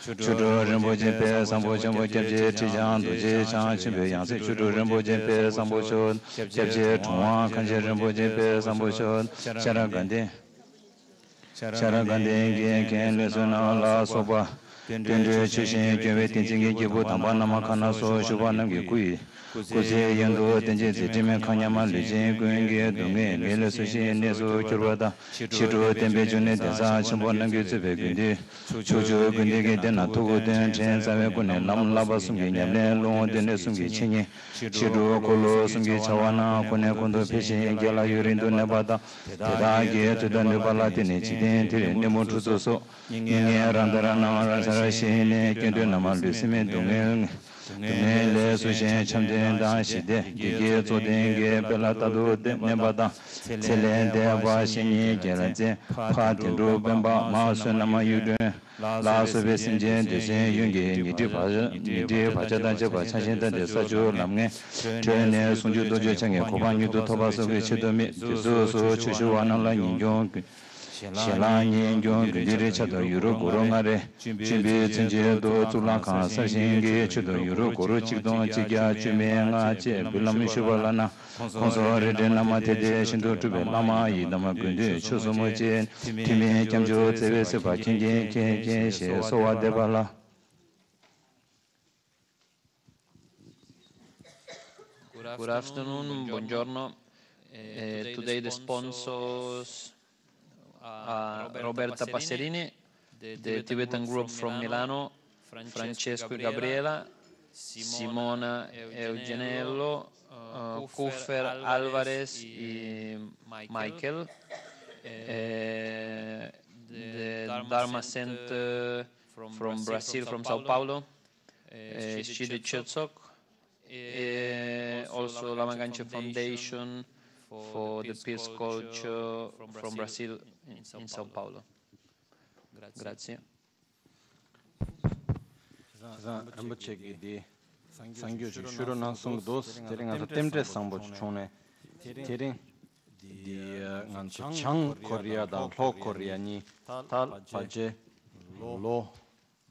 Chudu Rinpoche Pe Sampo Champo Kyabje Tijan Doje Chan Chimpe Yangse Chudu Rinpoche Pe Sampo Chod Kyabje Chungwa Kanche Rinpoche Pe Sampo Chod Charagande Gen Lesuna La Sopa Tende Chushin Kyabwe Tenzin Gyebu Tamba Nama Kana So Shubha Namge Kui Kuse Yendo Tenje Zitime Kanyama Lijin Gwenge Dunge Mele Sushi Nesu Kyurwada Chiru Tempe June Desa Chimpo Namge Tsupe Gundi Chuchu Gundi Dena Tugu Den Chen Sawe Kune Lam Laba Sumgi Nyamle Long Dene Sumgi Chinyi Chiru Kulu Sumgi Chawana Kune Kundu Peshi Gyala Yurindu Nebada Teda Ge Tuda Nubala Tene Chiden Tire Nemu Chuzo Nye Randara Nama Rasara Shine Kendu Nama Lusime Dunge Le Sushin Chamden Dan Shide Gigi Zodenge Bela Tadu Nebada Tele Deva Shini Gelaze Patin Rubemba Masu Nama Yudun La Sube Sinjen Deshin Yungi Nidi Pachada Jeba Chashin Dade Saju Lamne Chene Sunju Dojo Change Koban Yudu Toba Sube Chidomi Tisu Su Chushu Wanala Yinjong Shela Yinjong Giri Chado Yuru Gurungare Chimbi Tsinje Do Tulaka Sashingi Chido Yuru Guru Chikdon Chigya Chumenga Che Bilam Shubalana Consore de Namate de Shindu Tube Lama Yidama Gundi Chusumoche Timi Kamjo Tebe Sepa Kingi Kingi She Sowa Debala. Good afternoon, buongiorno. Today the sponsors are Roberta Passerini, the Tibetan group from Milano, Francesco e Gabriela, Simona Eugenello, Kufer Alvarez e Michael, the Dharma Center from Brazil, from Sao Paulo, Shidi Chertsok, also Lama Gangchen Foundation for the Peace Culture from Brazil in Sao Paulo. Grazie. Rinpoche di Sangyo ji shuro nangsung dos tering asa temtre sangbo chone tering di ngansu chang Korea da lo Korea ni tal paje lo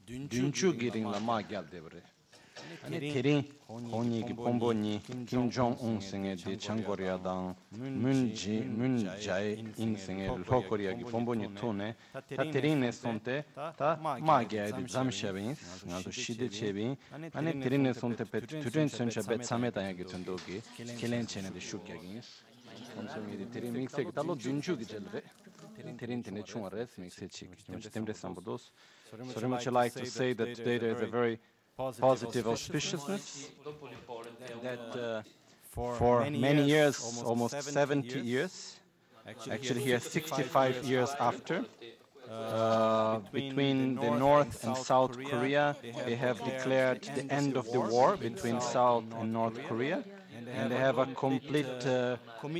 dunchu giring lama gyal debre ane tering honi ki pombo ni Kim Jong-un senge di chang Korea da mun jae in senge lo Korea ki pombo ni tone ta tering ne sonte ta ma gyal di zamshabin ngansu shide chebin ane tering ne sonte pe turen soncha bet sameta yagi tundogi kelen chene de shukyagin Consumir di tering mixe ki talo dunchu ki jelre tering tene chunga res mixe chik temre sambodos so very much I like to say that today there is a very positive auspiciousness that for many years, almost 70 years, actually here 65 years after, between the North and South Korea, they have declared the end of the war between South and North Korea, and they have a complete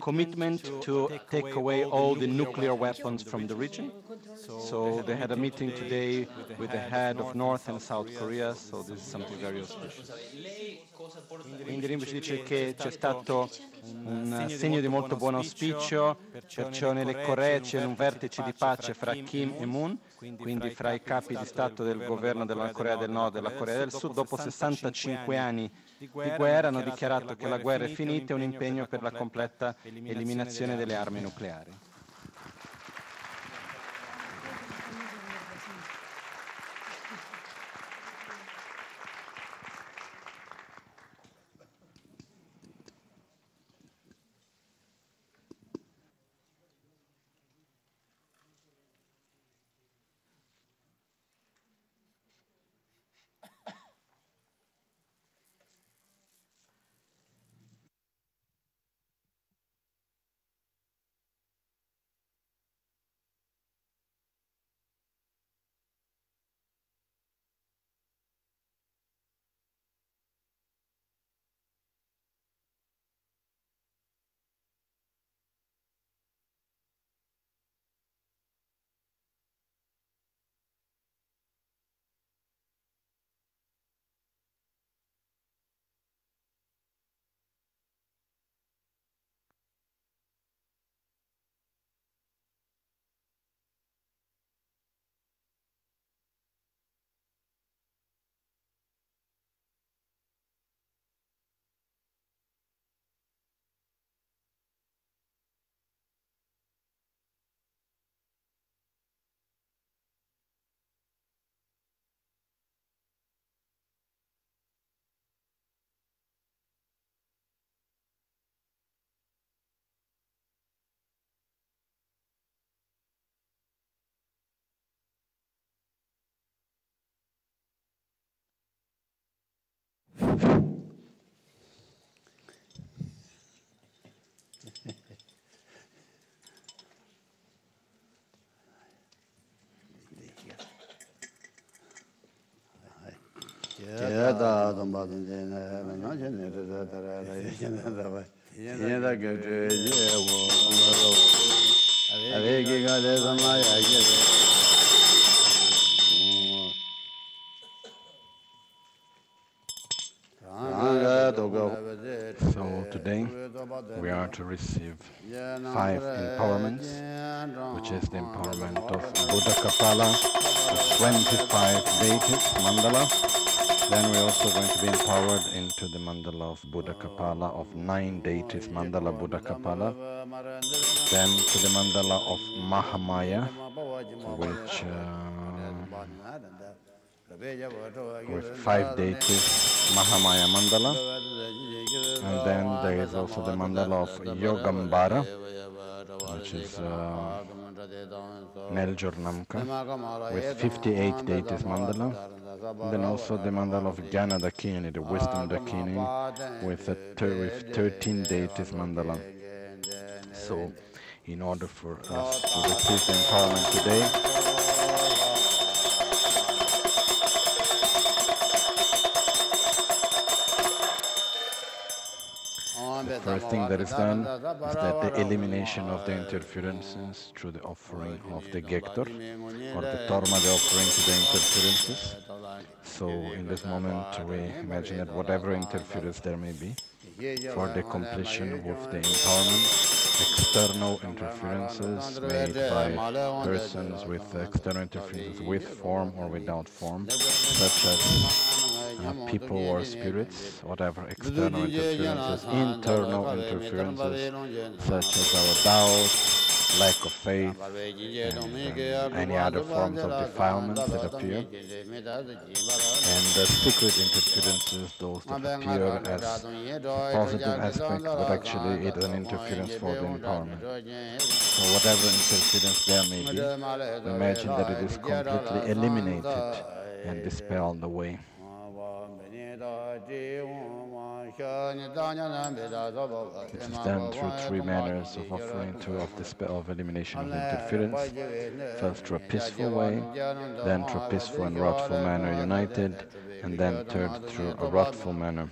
commitment to take away all the nuclear weapons from the region. So they had a meeting today with the head of North and South Korea, so this is something very auspicious. Quindi Rinpoche dice che c'è stato un segno di molto buon auspicio, perciò nelle Coree c'è un vertice di pace fra Kim e Moon, quindi fra i capi di Stato del governo della Corea del Nord e della Corea del Sud. Dopo 65 anni di guerra hanno dichiarato che la guerra è finita e un impegno per la completa eliminazione delle armi nucleari. So today we are to receive 5 empowerments, which is the empowerment of Buddhakapāla, the 25 deities mandala. Then we're also going to be empowered into the mandala of Buddhakapāla, of 9 deities mandala Buddhakapāla. Then to the mandala of Mahāmāyā, which with 5 deities Mahāmāyā mandala, and then there is also the mandala of Yogāmbhara, which is Neljornamka, with 58 deities mandala, and then also the mandala of Jñanadakini, the wisdom dakini, with 13 deities mandala. So, in order for us to receive the empowerment today, the first thing that is done is that the elimination of the interferences through the offering of the Gektor, or the Torma, the offering to the interferences. So in this moment we imagine that whatever interference there may be, for the completion of the empowerment, external interferences made by persons with external interferences with form or without form, such as people or spirits, whatever external interferences, internal interferences, such as our doubt, lack of faith, and any other forms of defilements that appear, and the secret interferences, those that appear as a positive aspect, but actually it is an interference for the empowerment. So whatever interference there may be, imagine that it is completely eliminated and dispelled away. It is done through 3 manners of offering, of the spell of elimination of interference. First through a peaceful way, then through a peaceful and wrathful manner united, and then third through a wrathful manner.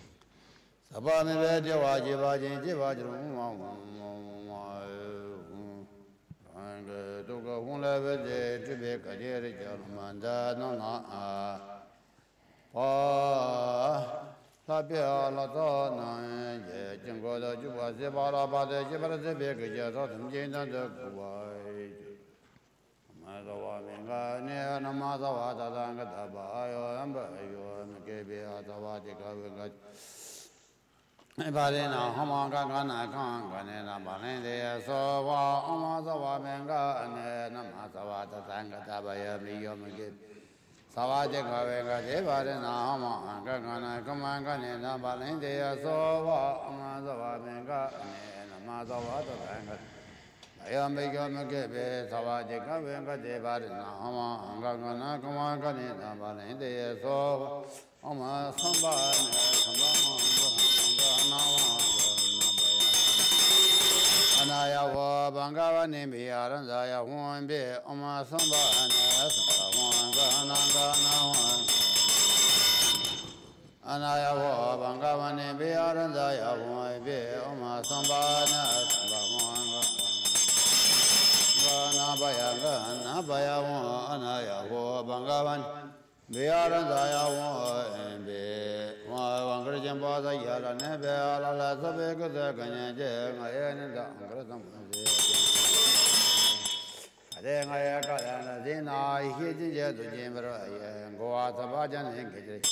Savaje Gavenga Devarena Gana Kamangana Balinde Sova Amazava Venga and Amazava Tanga. Ayamigame Savaje Gavenga Devarena Gana Kamangana Balinde Sova Oma Samba Anaya Bangava Nimbi Arandaya Wombe Oma Samba Anaya Bangavane be Arandaya be Oma Sambana Nabaya Anaya Bangavan be Arandaya be Wangrijan Bada Yara Nebe Ala Sabeka Ganya Mayana Then I got then I hit the Jimber and go out of Bajan and get it.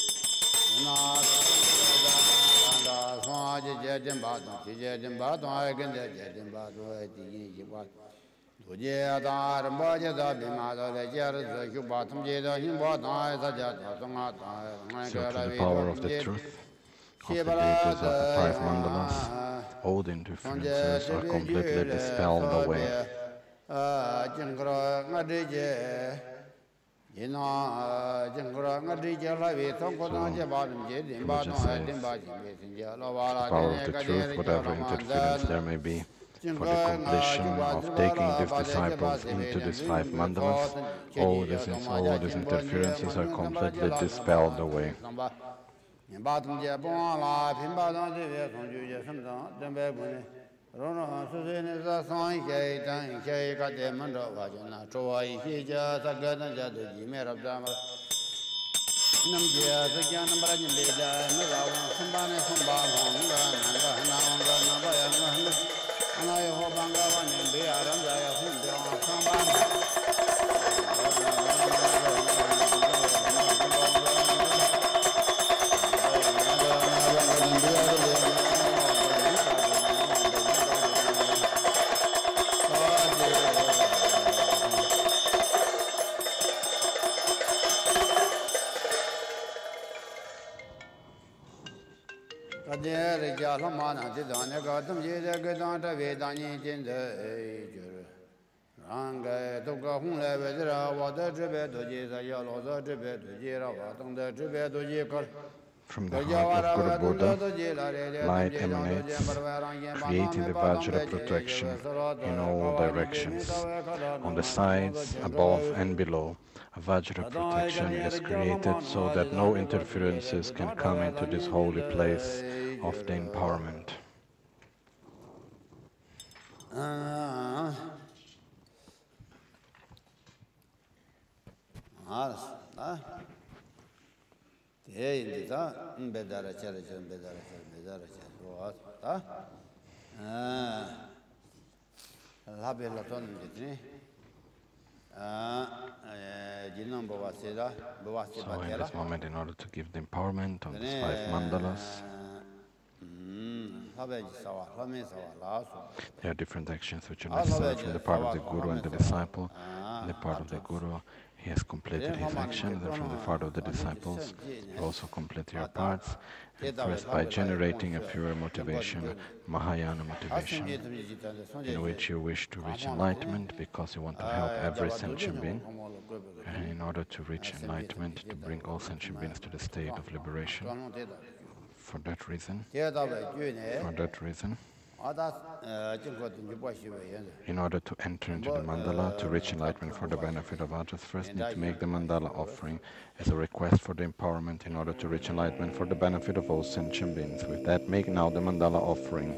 Jet and bottom, I can jet and bottom. Tuja dar Baja Bimada, the Jared, the bottom Jeda, him bottom eyes, the Jat, so to the power of the truth of the deities of the 5 mandalas, all the interferences are completely dispelled away. Power of the truth, whatever interference there may be, for the completion of taking these disciples into these 5 mandalas, all these interferences are completely dispelled away. Rono Susine Sasan Kay Katemando Vajana, Troy, Hija, Sagana Jadu, Jimmer of Dama Namjia, Sagan, Brajin Leda, Mirawan, Sambana, Sambana, Nanga, and I hope Bangavan and Bearanda, whom they are Sambana. From the heart of Guru Buddha, light emanates, creating the Vajra protection in all directions. On the sides, above and below, a Vajra protection is created so that no interferences can come into this holy place of the empowerment. So in this moment, in order to give the empowerment on these 5 mandalas, there are different actions which are necessary from the part of the Guru and the disciple. On the part of the Guru, he has completed his actions, and from the part of the disciples, you also complete your parts. And first, by generating a pure motivation, Mahayana motivation, in which you wish to reach enlightenment because you want to help every sentient being, and in order to reach enlightenment, to bring all sentient beings to the state of liberation. For that reason, in order to enter into the mandala, to reach enlightenment for the benefit of others, first need to make the mandala offering as a request for the empowerment in order to reach enlightenment for the benefit of all sentient beings. With that, make now the mandala offering.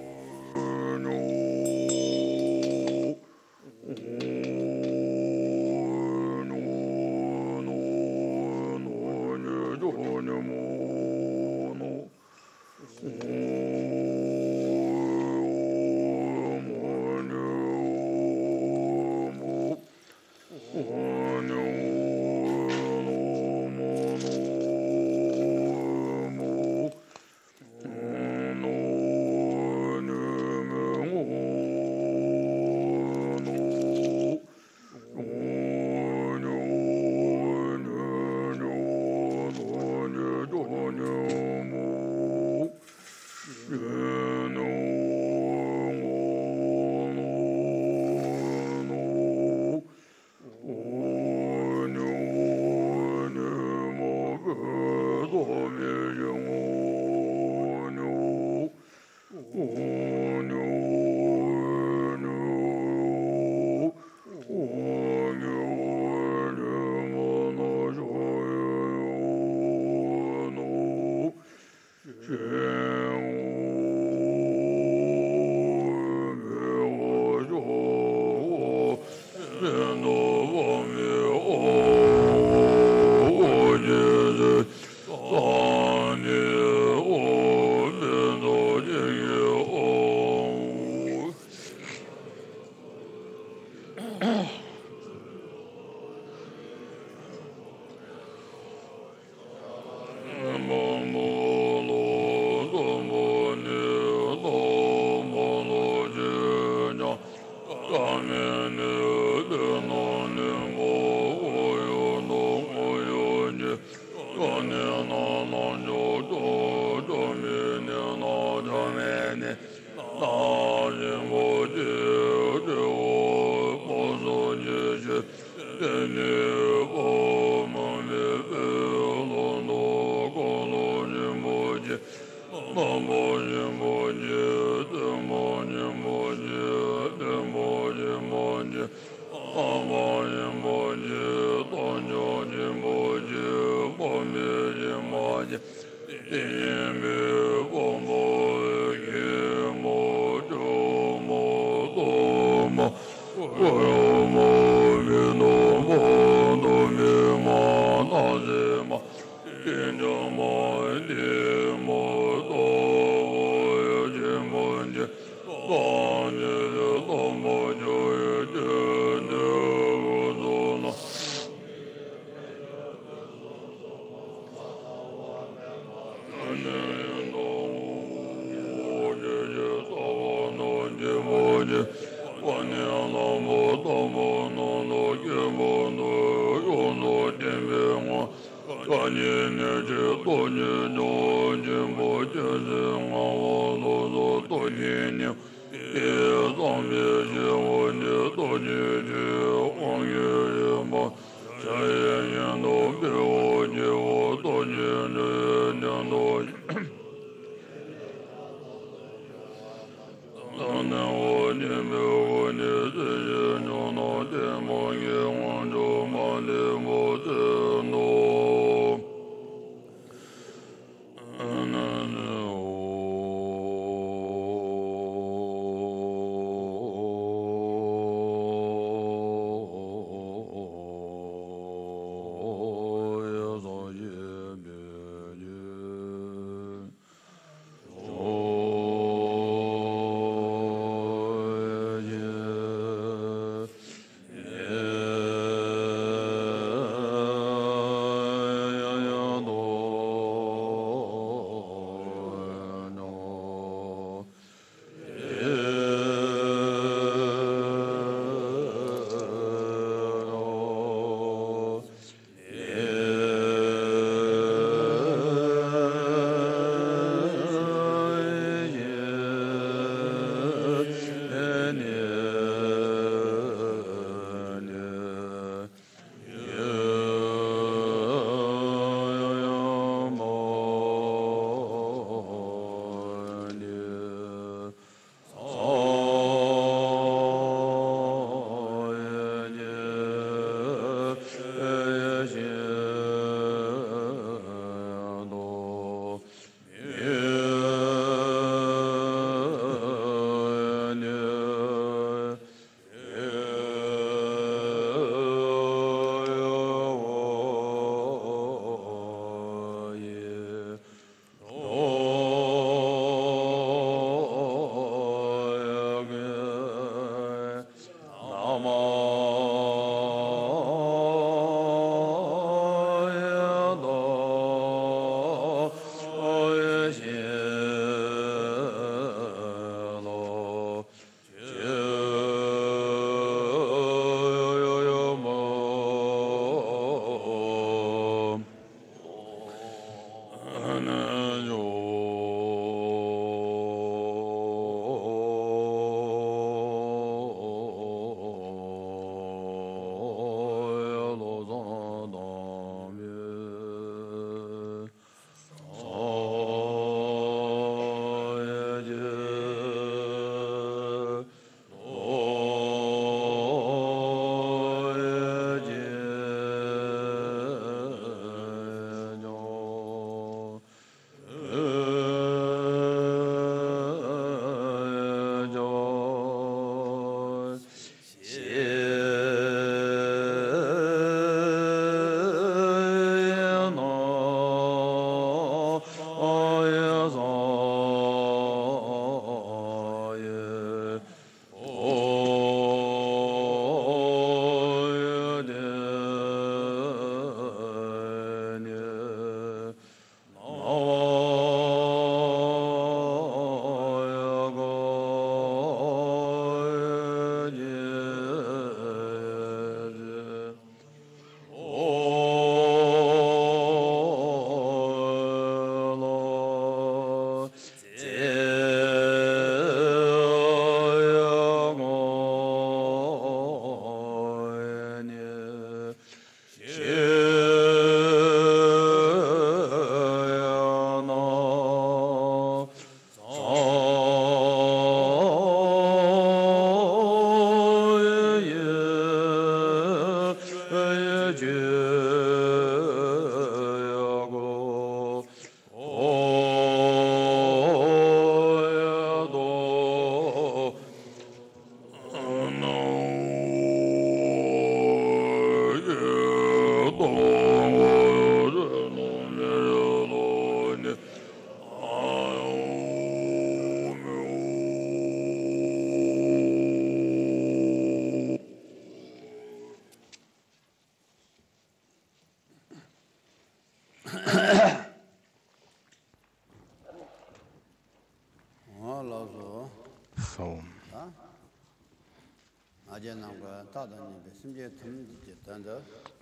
So,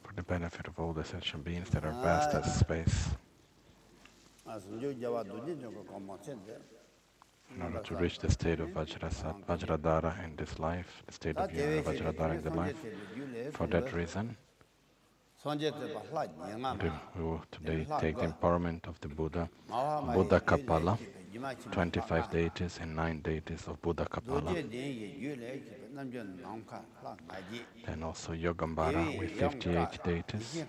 for the benefit of all the sentient beings that are vast as space, In order to reach the state of Vajradhara in this life, the state of Vajradhara in the life, for that reason, we will today take the empowerment of the Buddha, Buddhakapāla, 25 deities and 9 deities of Buddhakapāla. Then also Yogāmbhara with 58 deities,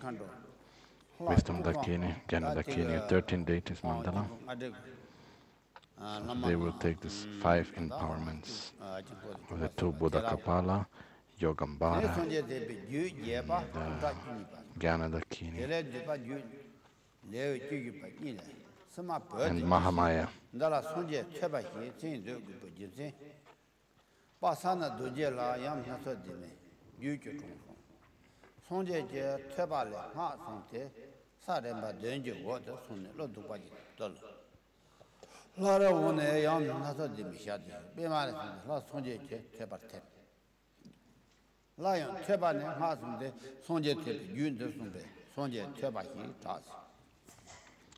Wisdom-dakini, Jñanadakini, 13 deities mandala. So they will take these 5 empowerments of the 2 Buddhakapāla, Yogāmbhara, Jñanadakini, and Mahāmāyā.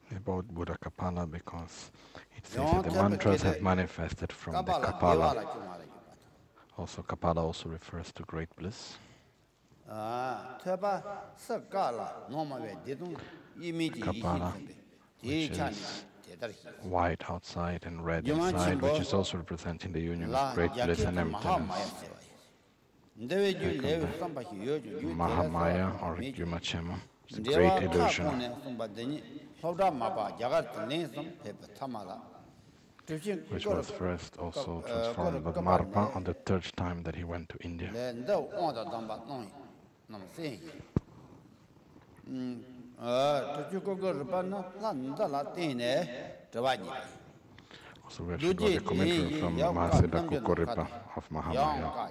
About Buddhakapāla because it says that the mantras have manifested from the Kapāla. Also, Kapāla also refers to great bliss. Kapāla, which is white outside and red inside, which is also representing the union of great bliss and emptiness. Mahāmāyā or Gyumachema is a great illusion, which was first also transformed by Marpa on the 3rd time that he went to India. Also we actually got a commentary from Mahasiddha Kukuripa of Mahāmāyā,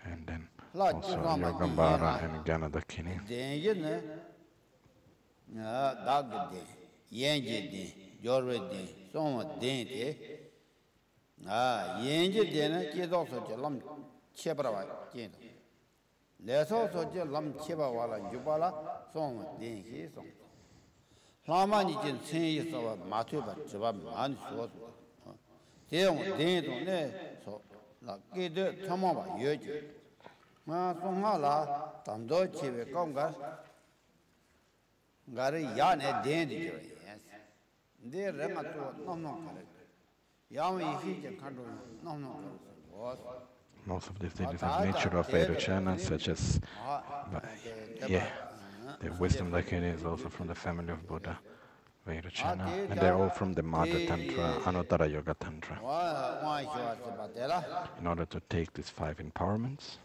and then also Yogāmbhara and Jñanadakini. Lama Most of these deities have nature of Vairocana, such as the Wisdom-dakini is also from the family of Buddha, Vairocana, and they're all from the Madhya Tantra, Anuttara Yoga Tantra. In order to take these 5 empowerments,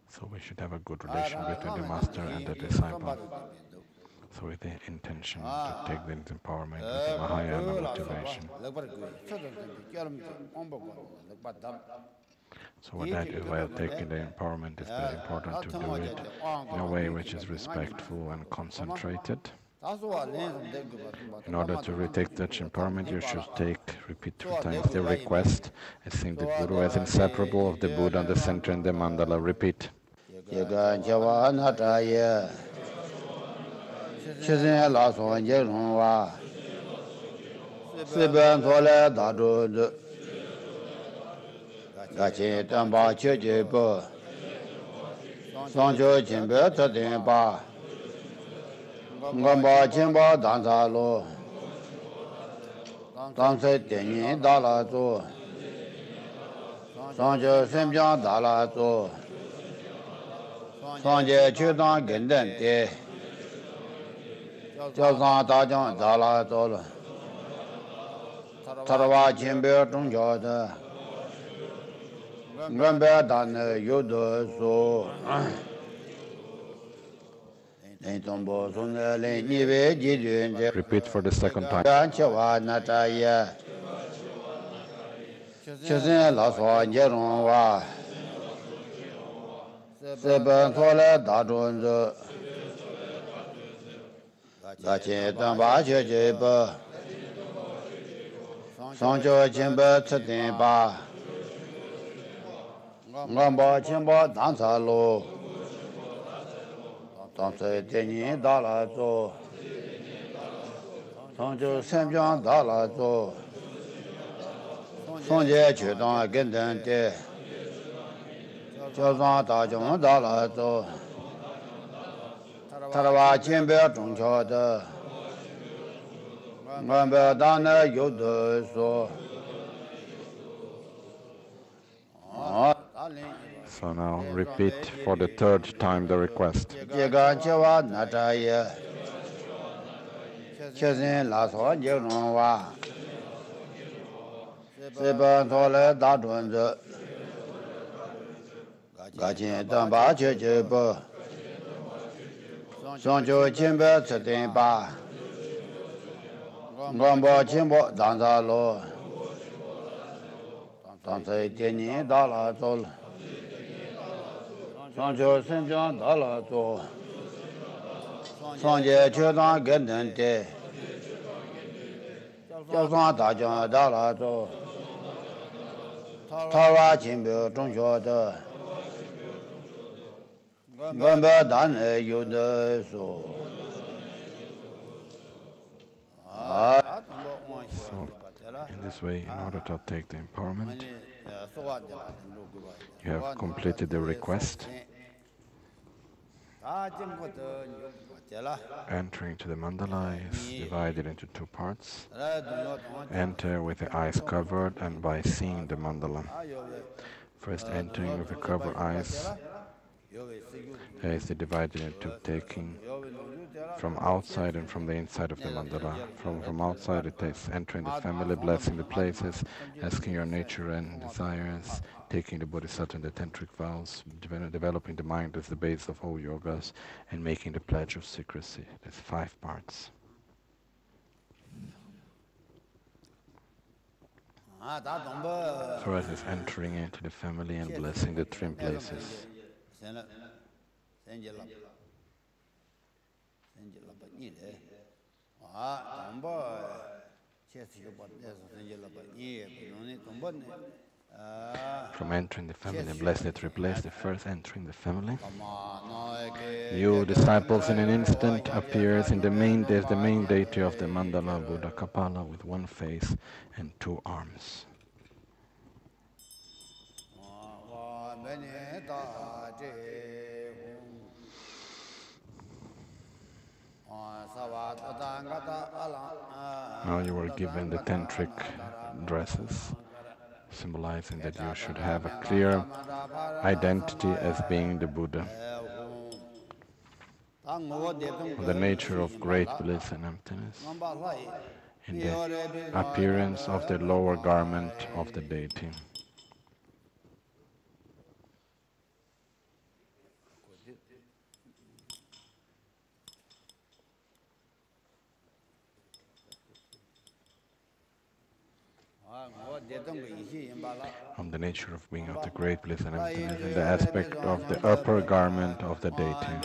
so we should have a good relation between the master and the disciple. So with the intention to take this empowerment with the Mahayana motivation. So with that, while taking the empowerment, it's very important to do it in a way which is respectful and concentrated. In order to retake such empowerment, you should repeat 3 times the request. I think the Guru is inseparable of the Buddha and the center and the mandala. Repeat. Ngamba chimba danza lo dansa tenyi dala zo sanje semjang dala zo sanje chudang genden te jazang dajang dala zo tarwa chimbe zhongjiao de ngamba dan yudo zo Repeat for the 2nd time. Longchu Jimbe Tibet, Ngamba Jimbe Tantra Lo, Twenty-five-deity Buddhakapāla, Longchu Monastery, Songje Chudang Genden De, Jiazhuang Dazhong Dala, Tarwa Jimbe Zhongqiao De, Ngambe Dana Yudu So. So now repeat for the third time the request. Jiga Jiwa Nataye, Chezin Laso Jirungwa, Siban Tole Dadunze, Gajin Damba Chichibu, Songju Jimbe Tsidimba, Ngambo Jimbo Danza Lo, Twenty-five-deity Buddhakapāla, Longchu Monastery, Songje Chudang Genden De, Jiazhuang Dazhong Dala, Tarwa Jimbe Zhongqiao De, Ngambe Dana Yudu So. So, in this way, in order to take the empowerment, you have completed the request, entering to the mandala is divided into two parts. Enter with the eyes covered and by seeing the mandala. First entering with the covered eyes is divided into taking from outside and from the inside of the mandala. From outside it takes entering the family, blessing the places, asking your nature and desires, taking the bodhisattva and the tantric vows, developing the mind as the base of all yogas, and making the pledge of secrecy. There's 5 parts. First is entering into the family and blessing the trim places. From entering the family and blessing the three places, the first entering the family. You disciples in an instant appears in the main deity of the mandala Buddhakapāla with 1 face and 2 arms. Now you were given the tantric dresses, symbolizing that you should have a clear identity as being the Buddha. The nature of great bliss and emptiness, in the appearance of the lower garment of the deity. On the nature of being of the great bliss and emptiness in the aspect of the upper garment of the deity.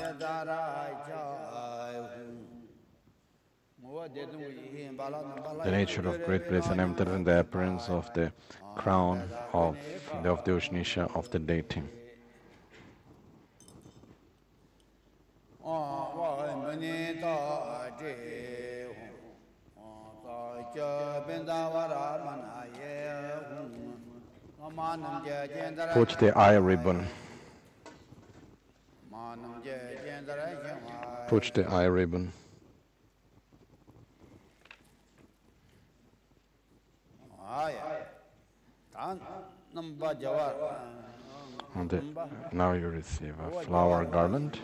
The nature of great bliss and emptiness in the appearance of the crown of the Ushnisha of the deity. Put the eye ribbon. Put the eye ribbon. Now you receive a flower garland,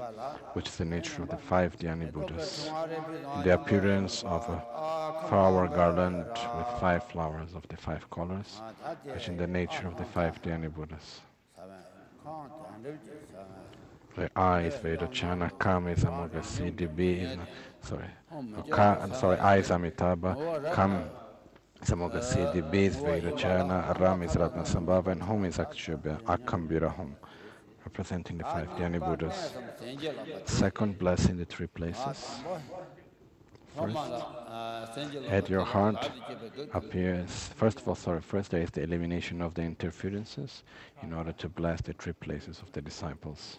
which is the nature of the 5-deity Buddhas. In the appearance of a flower garland with 5 flowers of the 5 colors, which is in the nature of the 5-deity Buddhas. The eyes, Vedachana, Kam is Amoghasiddhi, I is Amitabha, Kam is Amoghasiddhi, B is Vedachana, Ram is Ratnasambhava, and Hum is Akshubhya, Akambira Hum, representing the 5-deity Buddhas. Second, blessing the 3 places. first. At your heart appears, first there is the elimination of the interferences in order to bless the three places of the disciples.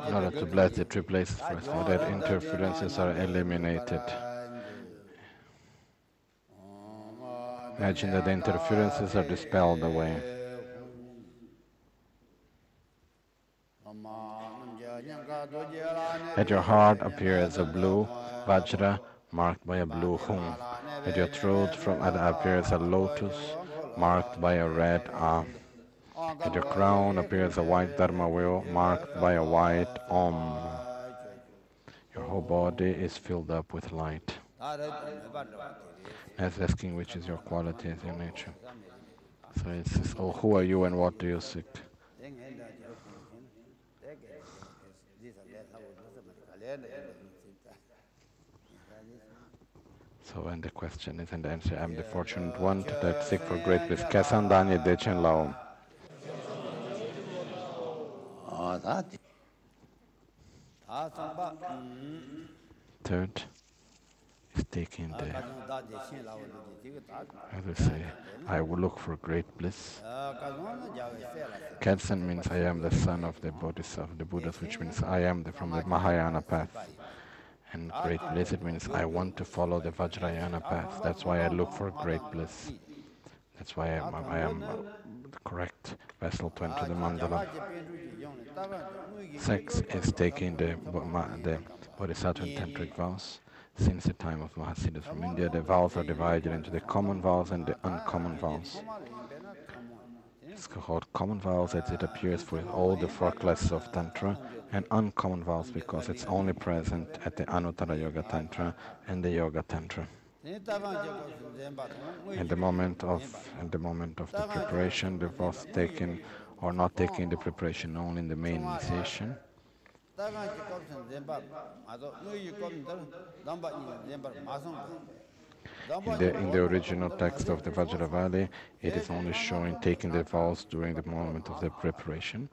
In order to bless the three places first, so that interferences are eliminated. Imagine that the interferences are dispelled away. At your heart appears a blue Vajra marked by a blue hung. At your throat appears a lotus marked by a red A. At your crown appears a white Dharma wheel marked by a white Om. Your whole body is filled up with light. As asking which is your quality, is your nature. So it says, oh, who are you and what do you seek? So, and the question is, and the answer, I'm the fortunate one that seek for great bliss. Kasandanya Dechen Lao. Third is taking the, how to say, I will look for great bliss. Katsan means I am the son of the Bodhisattva, the Buddhas, which means I am from the Mahayana path. And great bliss, it means I want to follow the Vajrayana path. That's why I look for great bliss. That's why I am the correct vessel to enter the mandala. Six is taking the Bodhisattva and tantric vows. Since the time of Mahasiddhas from India, the vows are divided into the common vows and the uncommon vows. It's called common vows as it appears for all the four classes of Tantra, and uncommon vows because it's only present at the Anuttara Yoga Tantra and the Yoga Tantra. At the moment of the preparation, the vows taken or not taking the preparation only in the main initiation. In the original text of the Vajravali, it is only showing taking the vows during the moment of the preparation.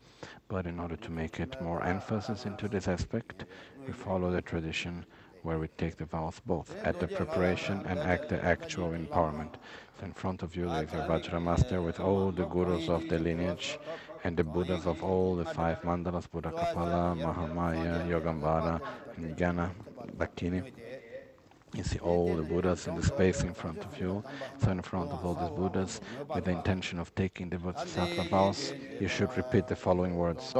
But in order to make it more emphasis into this aspect, we follow the tradition where we take the vows both at the preparation and at the actual empowerment. So in front of you there is a Vajra master with all the gurus of the lineage and the Buddhas of all the 5 Mandalas, Buddhakapāla, Mahāmāyā, Yogāmbhara, and Jñanadakini. You see all the Buddhas in the space in front of you. So in front of all these Buddhas, with the intention of taking the Bodhisattva vows, you should repeat the following words.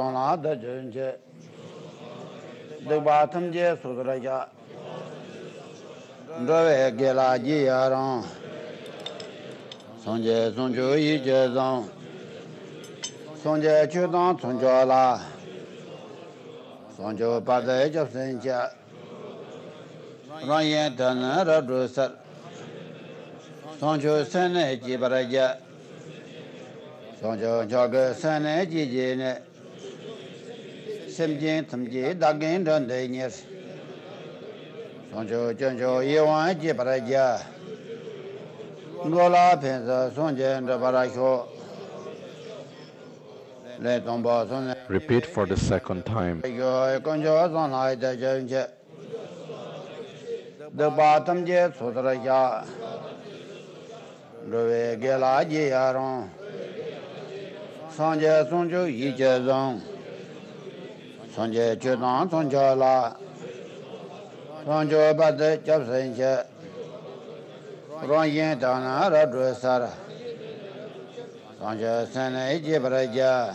Ryan Dana Radrosat Sanjo Sane Jibaraja Sanjo Jaga Sane Jijine Simjin Tamji Dagin Dundanias Sanjo Janjo Yawan Jibaraja Gola Penza Sonja and Barako. Repeat for the second time. The bottom jet Sotraja Rove Gelaji Yaron Sanja Sonjo Yijazon Sanja Chudan Sonjala Sonjo Bade Japsenja Ronyen Dana Radrosara Sanja Sane Jibraja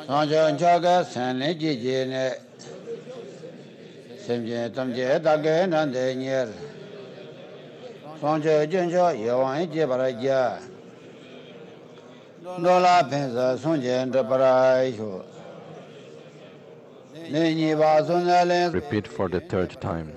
Sanja Jaga Sane Jijine Simje Tamje Dage Nandenier Sonja Junjo Yawan Jibaraja Nola Penza Sonja and the Paraisho Repeat for the third time.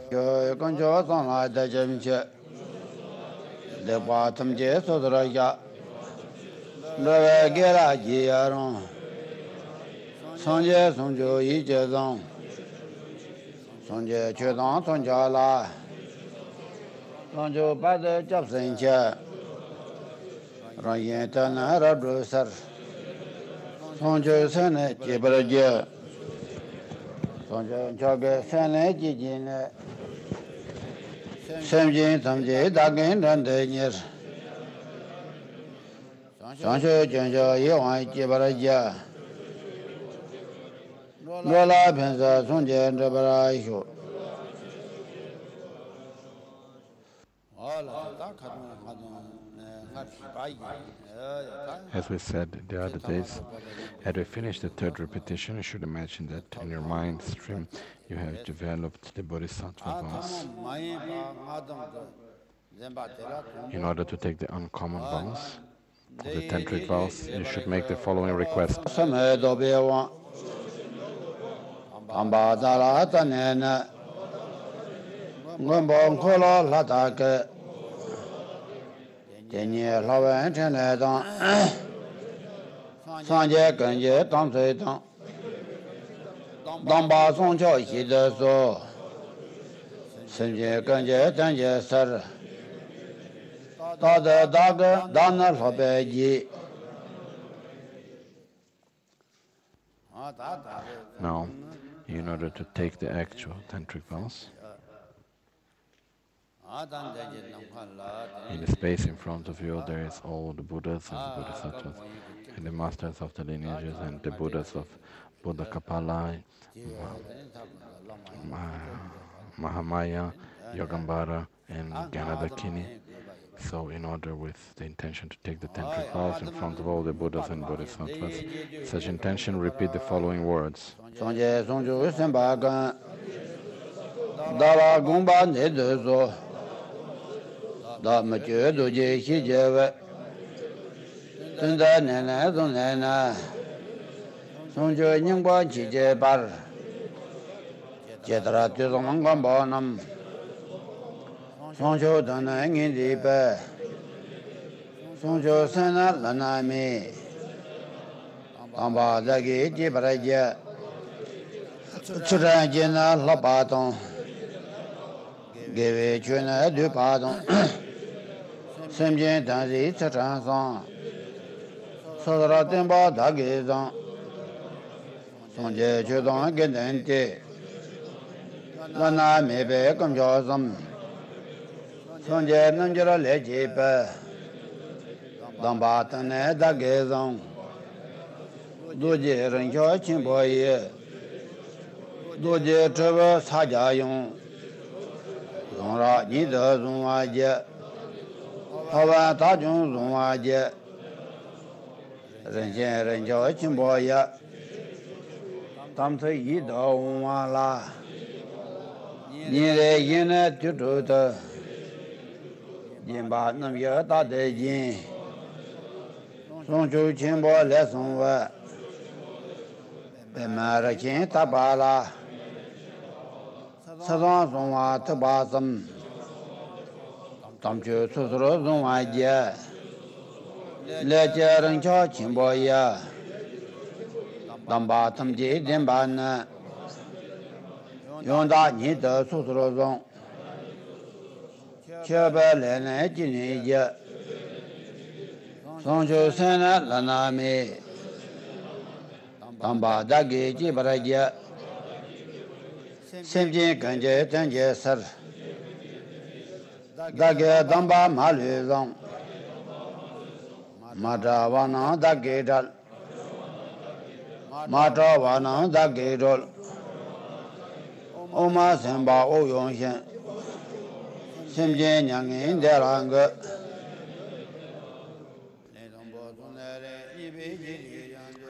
As we said the other days, as we finish the third repetition, you should imagine that in your mind stream you have developed the Bodhisattva vows. In order to take the uncommon vows, the tantric vows, you should make the following request. Now, in order to take the actual tantric vows, in the space in front of you there is all the Buddhas and the Bodhisattvas and the masters of the lineages and the Buddhas of Buddhakapāla, Mahāmāyā, Yogāmbhara and Jñanadakini. So in order with the intention to take the tantric vows in front of all the Buddhas and Bodhisattvas, such intention repeat the following words.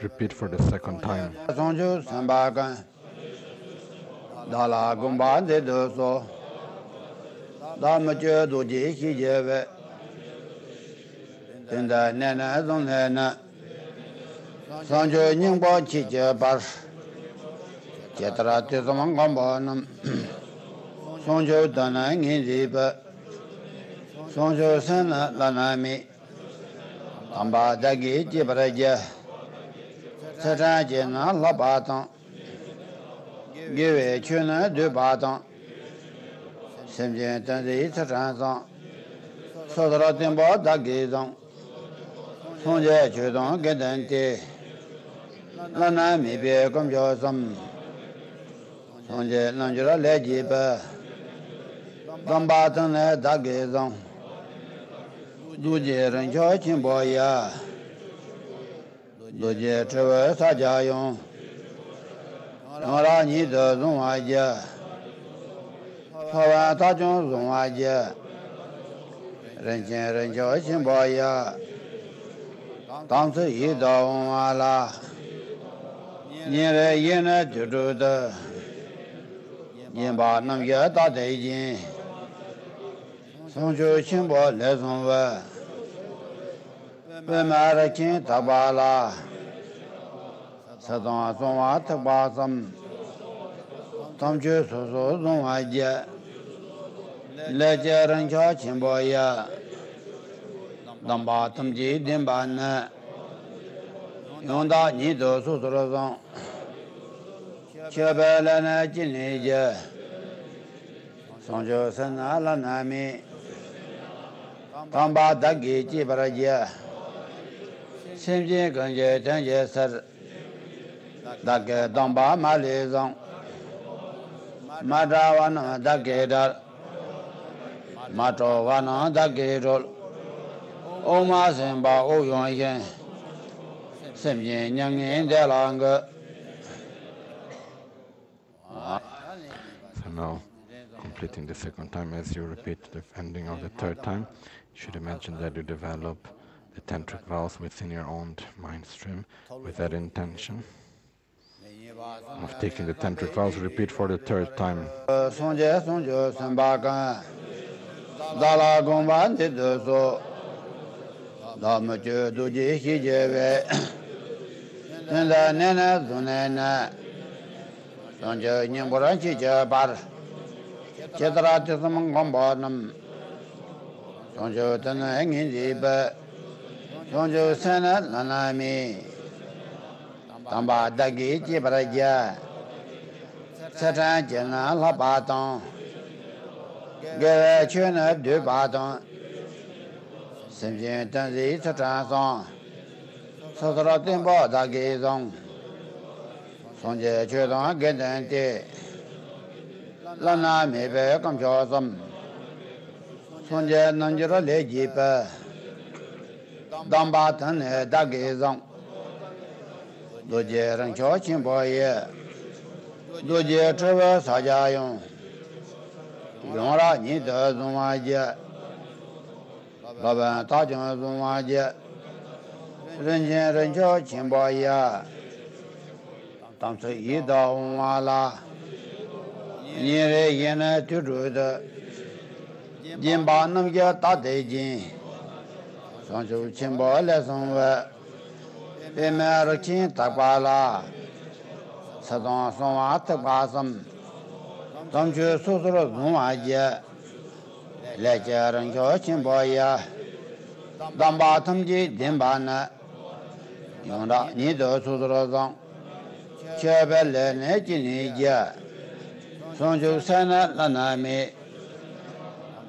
Repeat for the second time. Chetra Tisamang Gombanum Sonjo Dana Ngiziba Sonjo Sana Lanami Tamba Dagi Jibraja Sajajina Labatan Give Chuna de Batan Semjen Tanzi Sajansan Sodra Timba Dagizan Sonja Chudon Gedante Lanami Bekum Josam Sonja Nanjura Lejiba Gambatan Dagizan Duje Rancho Chimboya Duje Treva Sajayon Nora Nida Zunwaja Hawa Tajun Zunwaja Ranchen Rancho Chimboya Tangsi Ida Unwala Nyere Yena Jududa Yinba Namya Tadejin Sonjo Chimbo Lezonwa Vemarakin Tabala Sadon Sonwa Tabasam Tamchu Soso Zonwaja Leje Rancho Chimboya Damba Tamji Dimbana Yonda Nido Sutrozon Chebelana Jinija Sonjo Sana Lanami Tamba Dagi Jibaraja Simji Ganje Tanje Sar Dagi Damba Malizon Madawana Dagi Dar Matowana Dagi Rol Oma Simba Oyon Yen Simji Nyangin Delanga. So now, completing the second time, as you repeat the ending of the third time, you should imagine that you develop the tantric vows within your own mind stream with that intention of taking the tantric vows. Repeat for the third time. Sonje Sonjo Sambaka Dala Gomba Didoso Damajo Duji Hijeve Nenda Nena Zunena Sonjo Nyamburanchi Jabar Chetra Tisamang Gombanum Sonjo Tana Ngiziba Sonjo Sana Lanami Tamba Dagi Jibaraja Sajajina Labatan Give Chuna de Batan Simjin Tanzi Sajansan Sodra Timba Dagizon Sonja Chudon Gedante Lanami Bekum Josam Sonja Nanjura Lejipa Dambatan Dagizon Duje Rancho Chimboye Duje Treva Sajayon Yonra Nida Zunwaja Laban Tajun Zunwaja Ranchen Rancho Chimboya Tamsi Ida Unwala Nyere Yena Turuda Jimba Namya Tadejin Sonjo Chimbo Lesonwa Vemarakin Tabala Sadon Sonwa Tabasam Tamchu Sutra Zunwaja Leje Rancho Chimboya Damba Tamji Dimbana Yonda Nido Sutra Zong Chebele Nejinija Sonjo Sana Lanami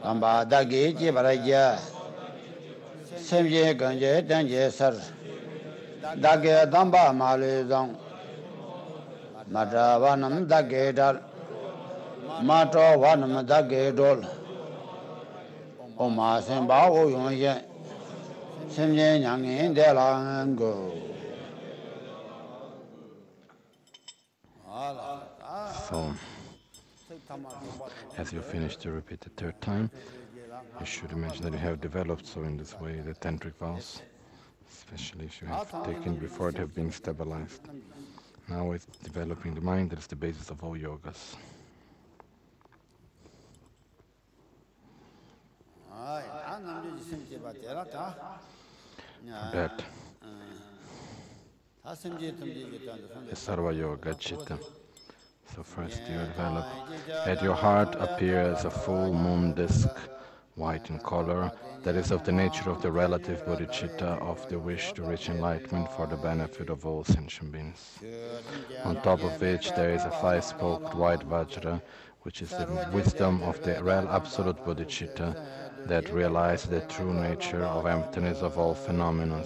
Damba Dagi Jibaraja Simji Ganje Tanje Sar Dagi Damba Malizong Madavanam Dagi Dar Mato Vanam Dagi Dol Oma Simba Oyon Yen Simji Nyangin Delango. So, as you finish to repeat the third time, you should imagine that you have developed so in this way the tantric vows, especially if you have taken before it have been stabilized. Now with developing the mind, that is the basis of all yogas. That the Sarva Yoga Chitta So first you develop, at your heart appears a full moon disk, white in color, that is of the nature of the relative bodhicitta of the wish to reach enlightenment for the benefit of all sentient beings. On top of which there is a five-spoked white Vajra, which is the wisdom of the real absolute bodhicitta that realizes the true nature of emptiness of all phenomena.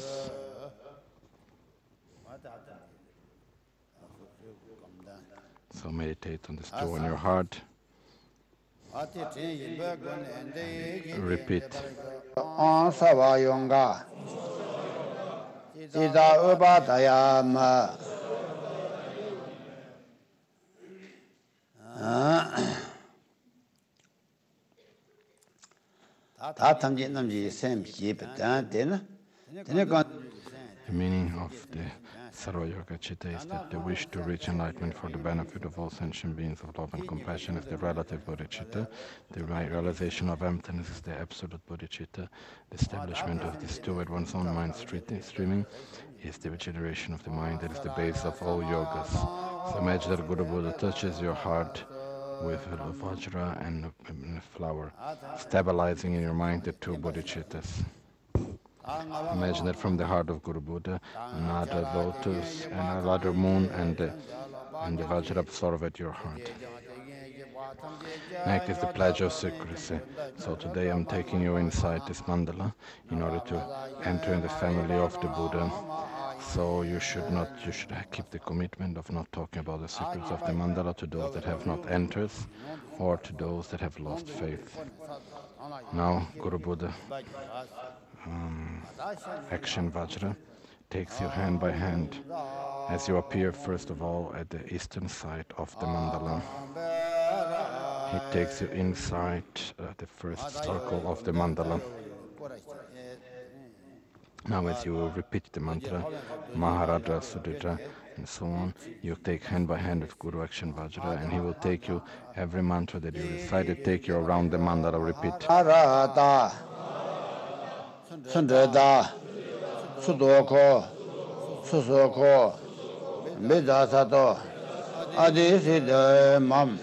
So meditate on this two in your heart. Repeat. The meaning of the Sarva Yoga Chitta is that the wish to reach enlightenment for the benefit of all sentient beings of love and compassion is the relative bodhicitta. The realization of emptiness is the absolute bodhicitta. The establishment of this two at one's own mind streaming is the regeneration of the mind that is the base of all yogas. So imagine that Guru Buddha touches your heart with a Vajra and a flower, stabilizing in your mind the two bodhicittas. Imagine that from the heart of Guru Buddha, another lotus and another moon and the Vajra absorb at your heart. Next is the pledge of secrecy. So today I'm taking you inside this mandala in order to enter in the family of the Buddha. So you should keep the commitment of not talking about the secrets of the mandala to those that have not entered or to those that have lost faith. Now Guru Buddha action Vajra takes you hand by hand as you appear first of all at the eastern side of the mandala. He takes you inside the first circle of the mandala. Now as you repeat the mantra, Maharaja, Sudhitra, and so on, you take hand by hand with Guru Action Vajra, and he will take you, every mantra that you recited, take you around the mandala, repeat. Sundada, Sudoko, Susoko, Midasato, Adisi Mam.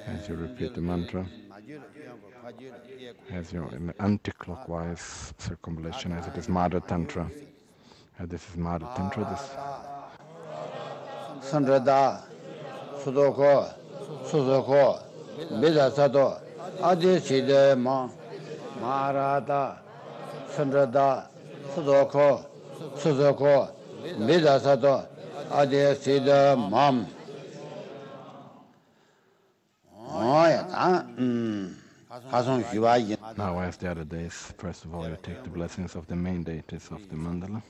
As you repeat the mantra, as you're in the anti-clockwise circumambulation, as it is Madhya Tantra. This is Madhya Tantra. This Sundada, Sudoko, Susoko, Midasato. Adisi Mam, Maharata, Sundada, Sudoko, Susoko, Midasato, Adisi Mam. Now, as the other days, first of all, you take the blessings of the main deities of the mandala.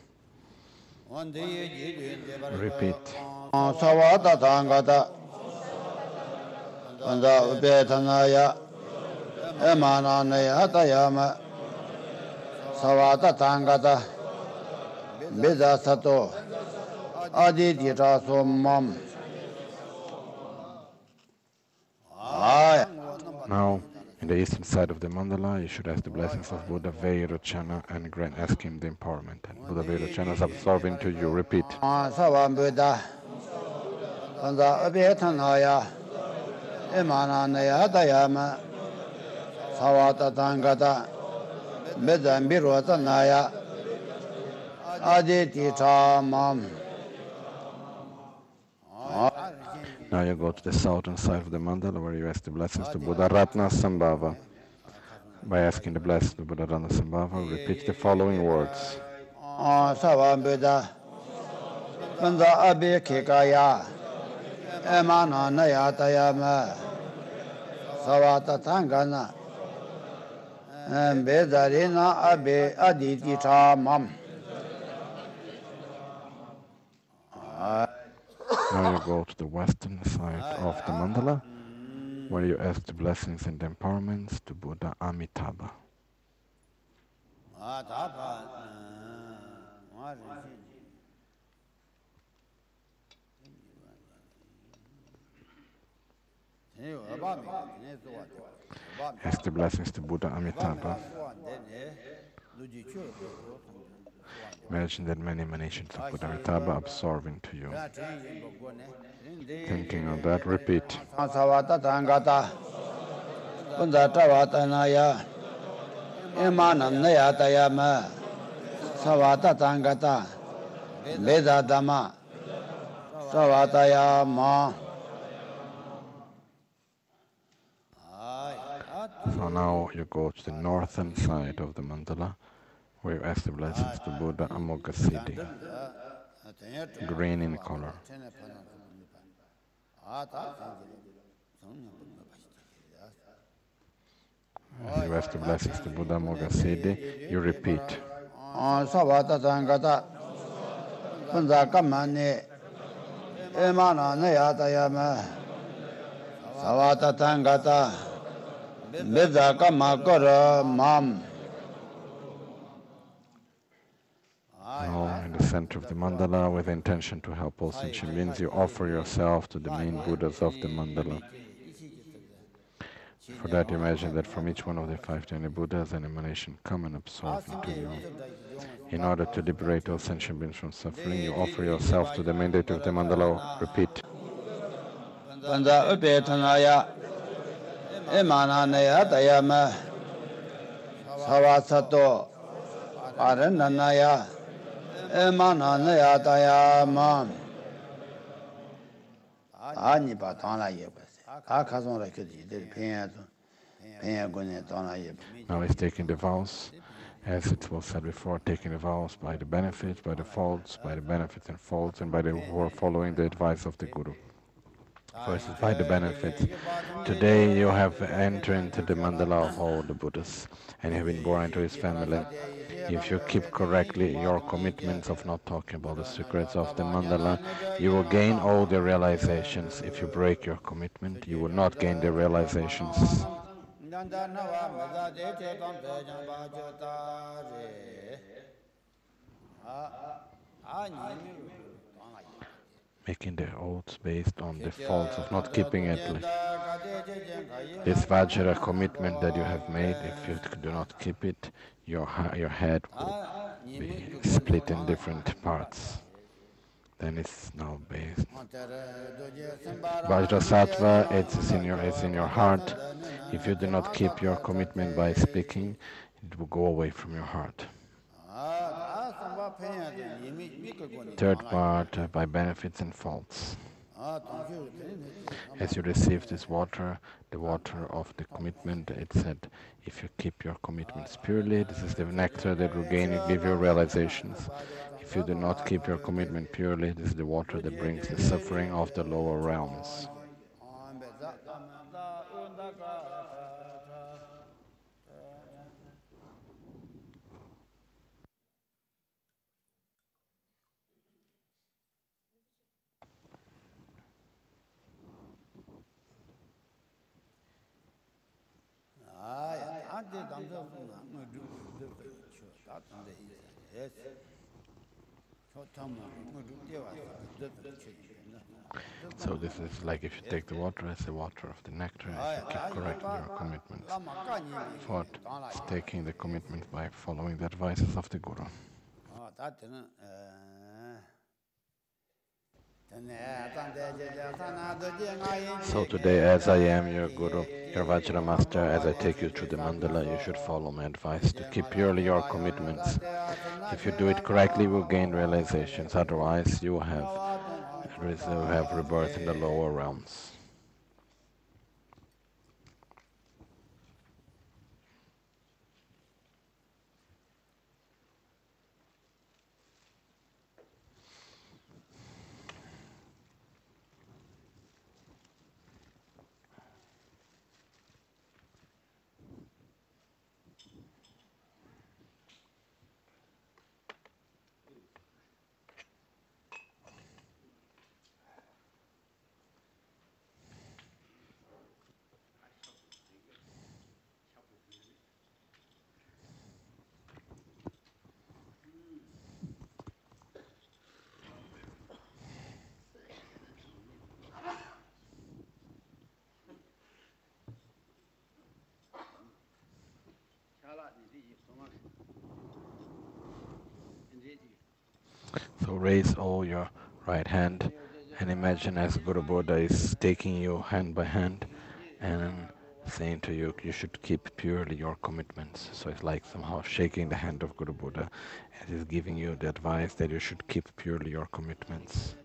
Repeat. Savata Tangata, Vanda Upetanaya, Emananaya Tayama, Savata Tangata, Bidasato, Aditita Sumam. Now, in the eastern side of the mandala, you should ask the blessings of Buddha Vairochana and ask him the empowerment. And Buddha Vairochana is absorbing to you. Repeat. Savam Buddha, Vanda Upetanaya, Emananaya Tayama, Savata Tangata, Bidambirotanaya, Aditita Mam. Now you go to the southern side of the mandala where you ask the blessings to Buddha Ratna Sambhava. By asking the blessings to Buddha Ratna Sambhava, repeat the following words. Savam Buddha, Vanda Abhayākaragupta, Emananaya Tayama, Savata Tangana, Bedarina Aditita Mam. Now you go to the western side of the mandala, where you ask the blessings and the empowerments to Buddha Amitabha. Ask the blessings to Buddha Amitabha. Imagine that many emanations of Buddhakapāla absorb into you. Thinking of that, repeat. So now you go to the northern side of the mandala, where you establish the Buddha Amoghasiddhi, green in color. As you establish the Buddha Amoghasiddhi, you repeat. Now, in the center of the mandala, with the intention to help all sentient beings, you offer yourself to the main Buddhas of the mandala. For that, imagine that from each one of the 5-deity Buddhas, an emanation come and absorb into you. In order to liberate all sentient beings from suffering, you offer yourself to the main deity of the mandala. Repeat. Now he's taking the vows, as it was said before, taking the vows by the benefits, by the faults, by the benefits and faults, and by the who are following the advice of the Guru. First is by the benefits. Today you have entered into the mandala of all the Buddhas, and you have been born into his family. If you keep correctly your commitments of not talking about the secrets of the mandala, you will gain all the realizations. If you break your commitment, you will not gain the realizations. Making the oaths based on the faults of not keeping it. This Vajra commitment that you have made, if you do not keep it, your head will be split in different parts. Then it's now based. Vajra Sattva, it's in your heart. If you do not keep your commitment by speaking, it will go away from your heart. Third part, by benefits and faults. As you receive this water, the water of the commitment, it said, if you keep your commitments purely, this is the nectar that will give you realizations. If you do not keep your commitment purely, this is the water that brings the suffering of the lower realms. So this is like if you take the water as the water of the nectar, if you keep correcting your commitments. Fourth is taking the commitment by following the advices of the Guru. So today, as I am your Guru, your Vajra Master, as I take you through the mandala, you should follow my advice to keep purely your commitments. If you do it correctly, you will gain realizations. Otherwise, you will have rebirth in the lower realms. So raise all your right hand and imagine as Guru Buddha is taking you hand by hand and saying to you, you should keep purely your commitments. So it's like somehow shaking the hand of Guru Buddha and he's giving you the advice that you should keep purely your commitments.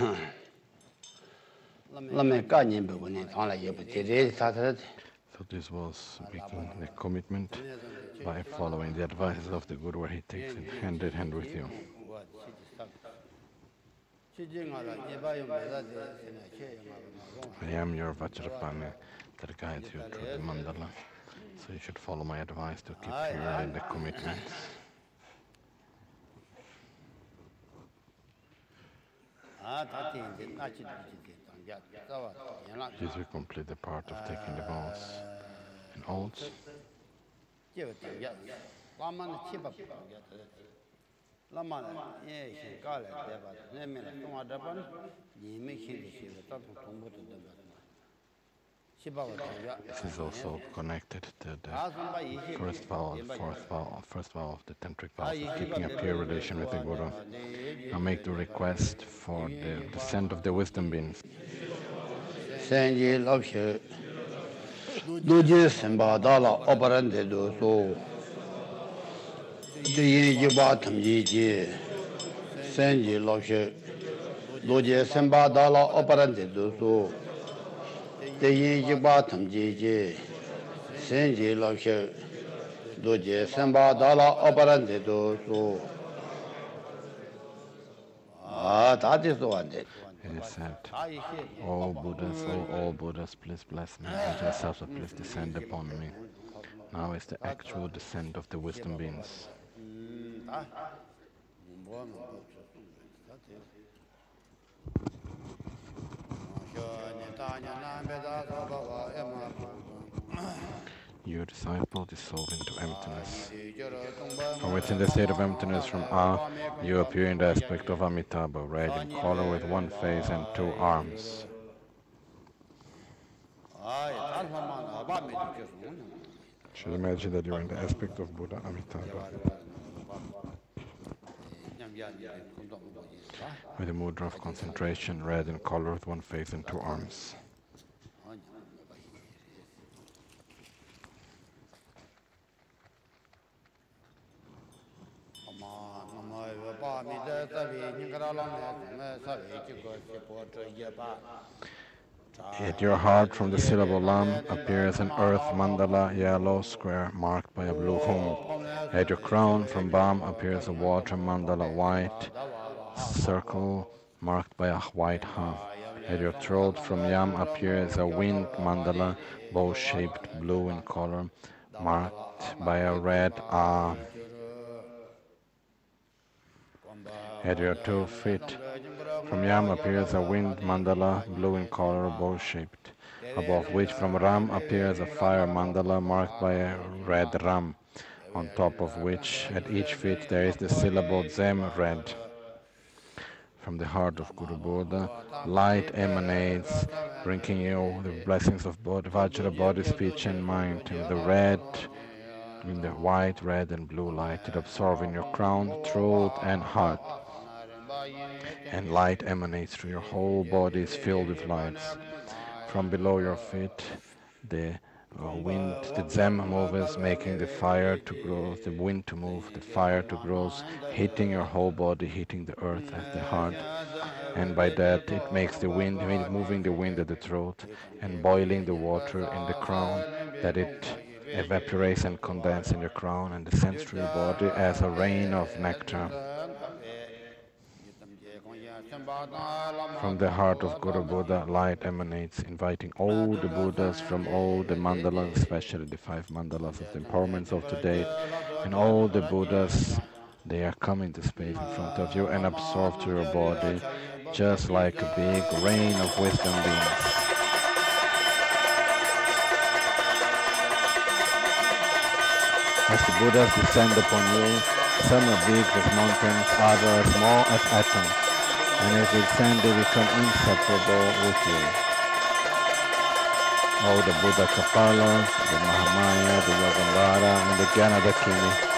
So this was making the commitment by following the advices of the Guru, where he takes it hand in hand with you. I am your Vajrapani that guides you through the mandala, so you should follow my advice to keep pure in the commitments. This will complete the part of taking the vows and oaths. This is also connected to the first vow, first vow of the tantric vows, keeping a pure relation with the Guru. Now make the request for the descent of the wisdom beings. It is said, all Buddhas, please bless me, and yourselves, please descend upon me. Now is the actual descent of the wisdom beings. Your disciple dissolve into emptiness. From within the state of emptiness from you appear in the aspect of Amitabha, red in color with one face and two arms. Should imagine that you are in the aspect of Buddha Amitabha, with a mudra of concentration, red in color with one face and two arms. At your heart, from the syllable Lam, appears an earth mandala, yellow square marked by a blue hum. At your crown, from Bam, appears a water mandala, white circle marked by a white Ha. At your throat, from Yam, appears a wind mandala, bow-shaped, blue in color, marked by a red A. At your 2 feet, from Yam appears a wind mandala, blue in color, bow-shaped, above which from Ram appears a fire mandala marked by a red Ram, on top of which at each feet there is the syllable Zem, red. From the heart of Guru Buddha, light emanates, bringing you the blessings of Vajra, body, speech and mind, in the red, in the white, red and blue light. It absorbs in your crown, throat and heart. And light emanates through your whole body, is filled with lights. From below your feet, the wind, the Zem moves, making the fire to grow, the wind to move, the fire to grow, hitting your whole body, hitting the earth at the heart. And by that it makes the wind, moving the wind at the throat and boiling the water in the crown, that it evaporates and condenses in your crown and descends through your body as a rain of nectar. From the heart of Guru Buddha, light emanates, inviting all the Buddhas from all the mandalas, especially the 5 mandalas of the empowerments of today, and all the Buddhas, they are coming to space in front of you and absorb to your body, just like a big rain of wisdom beings. As the Buddhas descend upon you, some are big as mountains, others are small as atoms. And as they descend, they become inseparable with you. All the Buddhakapāla, the Mahāmāyā, the Yogāmbhara, and the Jñanadakini.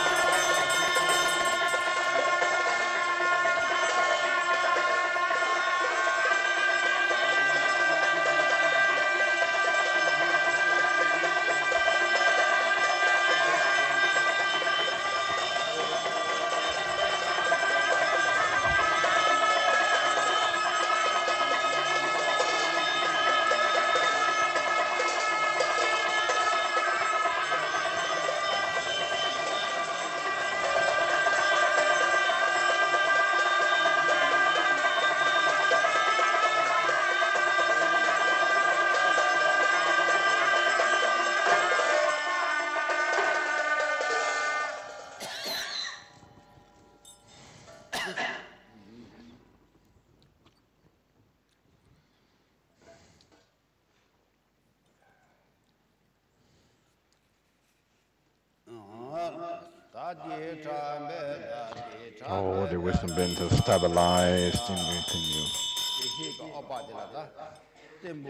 Oh, the wisdom beings are stabilized within you.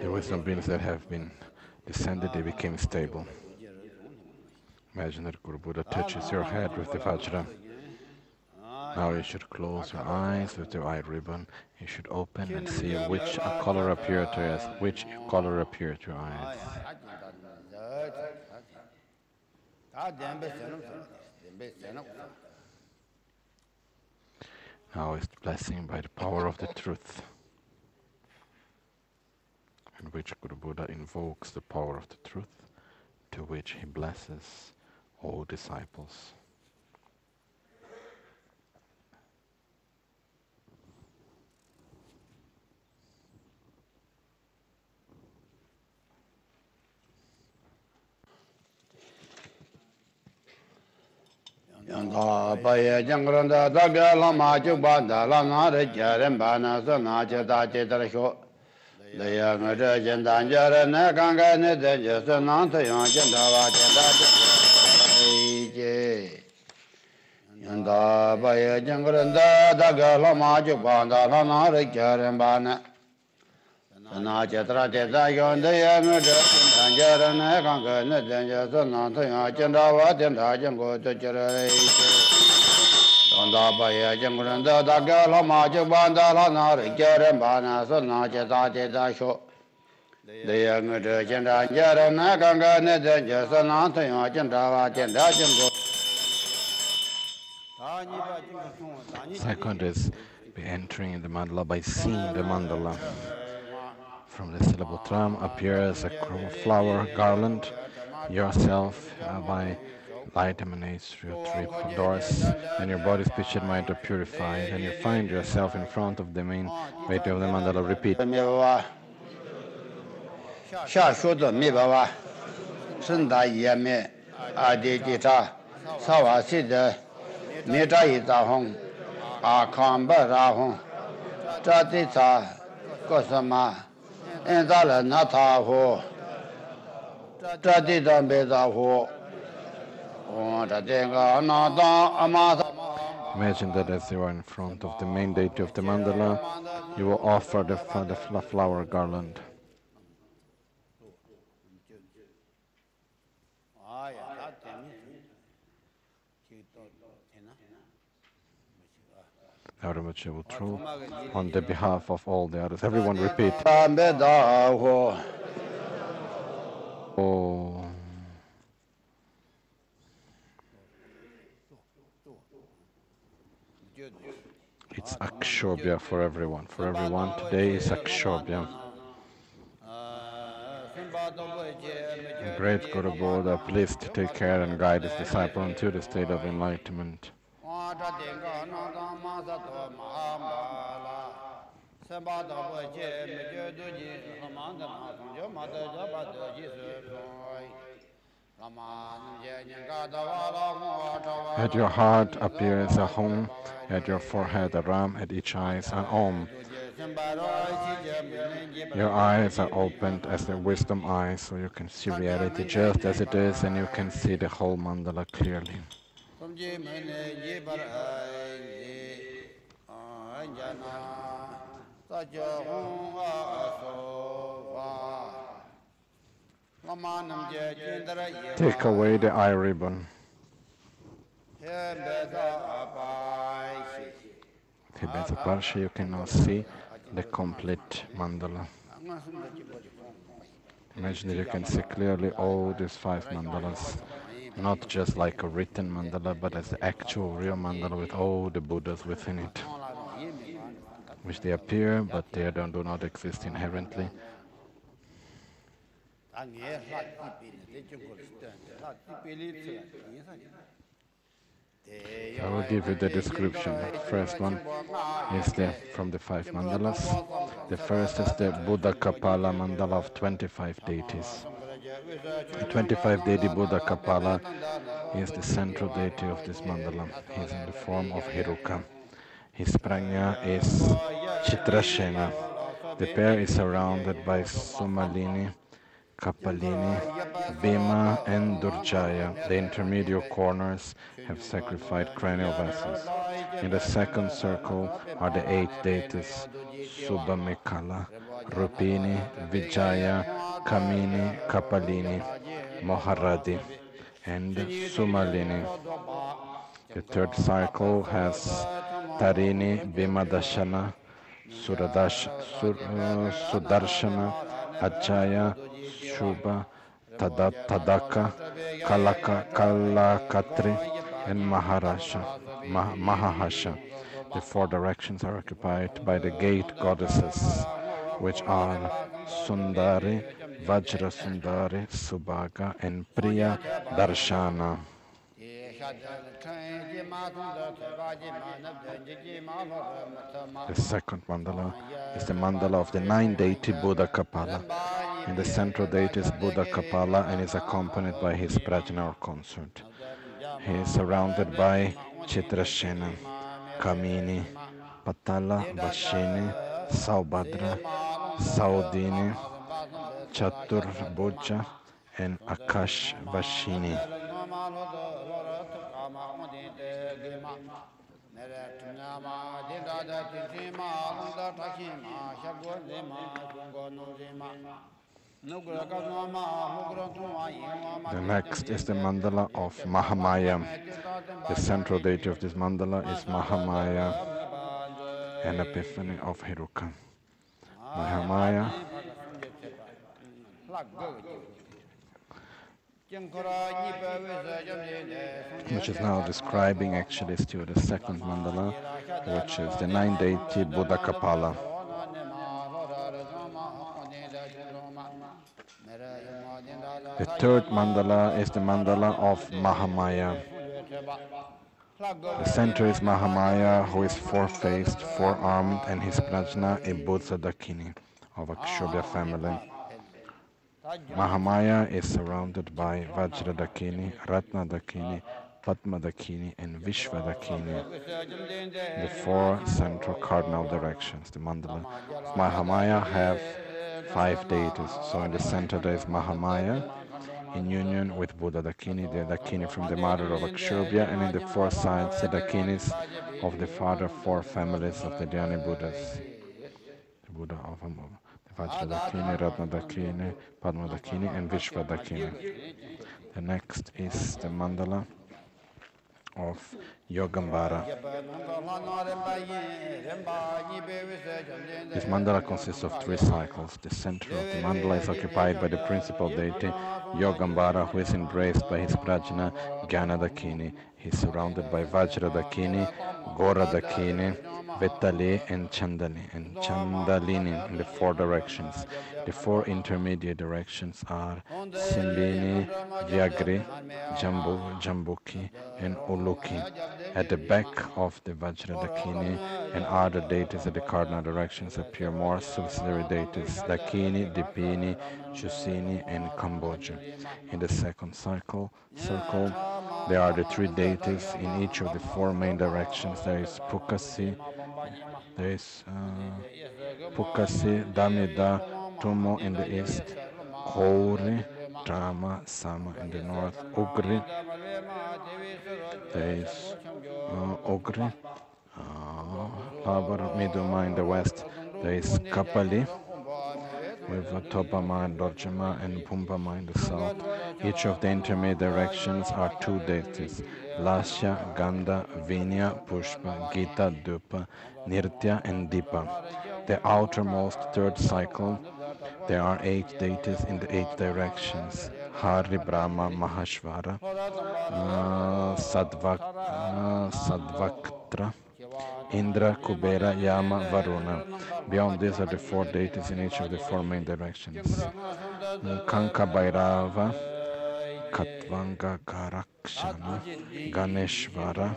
The wisdom beings that have been descended, they became stable. Imagine that Guru Buddha touches your head with the Vajra. Now you should close your eyes with your eye ribbon. You should open and see which color appeared to your eyes. Which color appeared to your eyes. Now is the blessing by the power of the truth, in which Guru Buddha invokes the power of the truth, to which he blesses all disciples. Abhayākaragupta Janggranda Lama Jubanda Lama Gangchen Rinpoche Daicho Leyangaja Danjara Nakanga Nedaja Sananta Yonjandava Yanda Baya Jangranda Daga Lama Jubanda Lama Gangchen Rinpoche Sanachatra Yonda Danjara Nakanga Nedaja Sananta Yonjandava Baya Jangranda Daga Lama Jubanda Lama Gangchen Rinpoche Daicho Leyangaja Danjara Nakanga Nedaja Sananta Yonjandava Second is be entering the mandala by seeing the mandala. From the syllable tram appears a flower garland. Yourself by light emanates through your three doors, and your body, speech, and mind are purified, and you find yourself in front of the main deity of the mandala. Repeat. Imagine that as you are in front of the main deity of the mandala, you will offer the flower garland. Venerable will true on the behalf of all the others. Everyone repeat. Oh. It's Akshobhya for everyone. For everyone today is Akshobhya. Great Guru Buddha, please take care and guide his disciple into the state of enlightenment. At your heart appears a home, at your forehead a ram, at each eye an om. Your eyes are opened as the wisdom eyes, so you can see reality just as it is, and you can see the whole mandala clearly. Take away the eye ribbon. Tibet, you can now see the complete mandala. Imagine that you can see clearly all these 5 mandalas, not just like a written mandala, but as the actual real mandala with all the Buddhas within it, which they appear, but they do not exist inherently. I will give you the description. The first one is from the 5 mandalas. The first is the Buddhakapāla mandala of 25 deities. The 25-deity Buddhakapāla is the central deity of this mandala. He is in the form of Hiruka. His prajna is Chitrashena. The pair is surrounded by Sumalini, Kapalini, Bhima, and Durjaya. The intermediate corners have sacrificed cranial vessels. In the second circle are the 8 deities, Subhamikala, Rupini, Vijaya, Kamini, Kapalini, Moharadi, and Sumalini. The third cycle has Tarini, Bhimadashana, Sudarshana, Ajaya, Shubha, Tadaka, Kalakatri, and Mahahasha. The 4 directions are occupied by the gate goddesses, which are Sundari, Vajra Sundari, Subhaga, and Priya Darshana. The second mandala is the mandala of the 9-deity Buddhakapāla. In the central deity is Buddhakapāla and is accompanied by his prajna or consort. He is surrounded by Chitrashena, Kamini, Patala, Vashini, Saubhadra, Saudini, Chaturbhuja, and Akash Vashini. The next is the mandala of Mahāmāyā. The central deity of this mandala is Mahāmāyā, an epiphany of Heruka. Mahāmāyā which is now describing actually still the second mandala, which is the 9-deity Buddhakapāla. The third mandala is the mandala of Mahāmāyā. The center is Mahāmāyā, who is 4-faced, 4-armed, and his prajna a Buddhadakini of Akshobhya family. Mahāmāyā is surrounded by Vajradakini, Ratnadakini, Padmadakini, and Vishwadakini, the 4 central cardinal directions. The mandala of Mahāmāyā have 5 deities. So in the center there is Mahāmāyā, in union with Buddhadakini, the Dakini from the mother of Akshobhya, and in the 4 sides the Dakinis of the father 4 families of the Dhyani Buddhas. The Buddha of Amova. Vajradakini, Ratnadakini, Padmadakini, and Vishwadakini. The next is the mandala of Yogāmbhara. This mandala consists of 3 cycles. The center of the mandala is occupied by the principal deity, Yogāmbhara, who is embraced by his prajna, Jñanadakini. He is surrounded by Vajradakini, Goradakini, Vetali, and Chandalini in the 4 directions. The 4 intermediate directions are Simbini, Vyagri, Jambuki, and Uluki. At the back of the Vajradakini and other deities at the cardinal directions appear more subsidiary deities, Dakini, Dipini, Chusini, and Kamboja. In the second circle, there are the 3 deities in each of the 4 main directions. There is Pukasi, Damida, Tumo in the east, Kauri, Drama, Sama in the north, Ugri, there is Ugri, Pavar, Miduma in the west, there is Kapali, with Topama, Dorjama, and Pumbama in the south. Each of the intermediate directions are 2 deities, Lasya, Gandha, Vinya, Pushpa, Gita, Dupa, Nirtya, and Dipa. The outermost 3rd cycle, there are 8 deities in the 8 directions, Hari, Brahma, Mahashvara, Sadvaktra, Indra, Kubera, Yama, Varuna. Beyond these are the 4 deities in each of the 4 main directions. Kanka Bhairava, Katvanga Karakshana, Ganeshvara,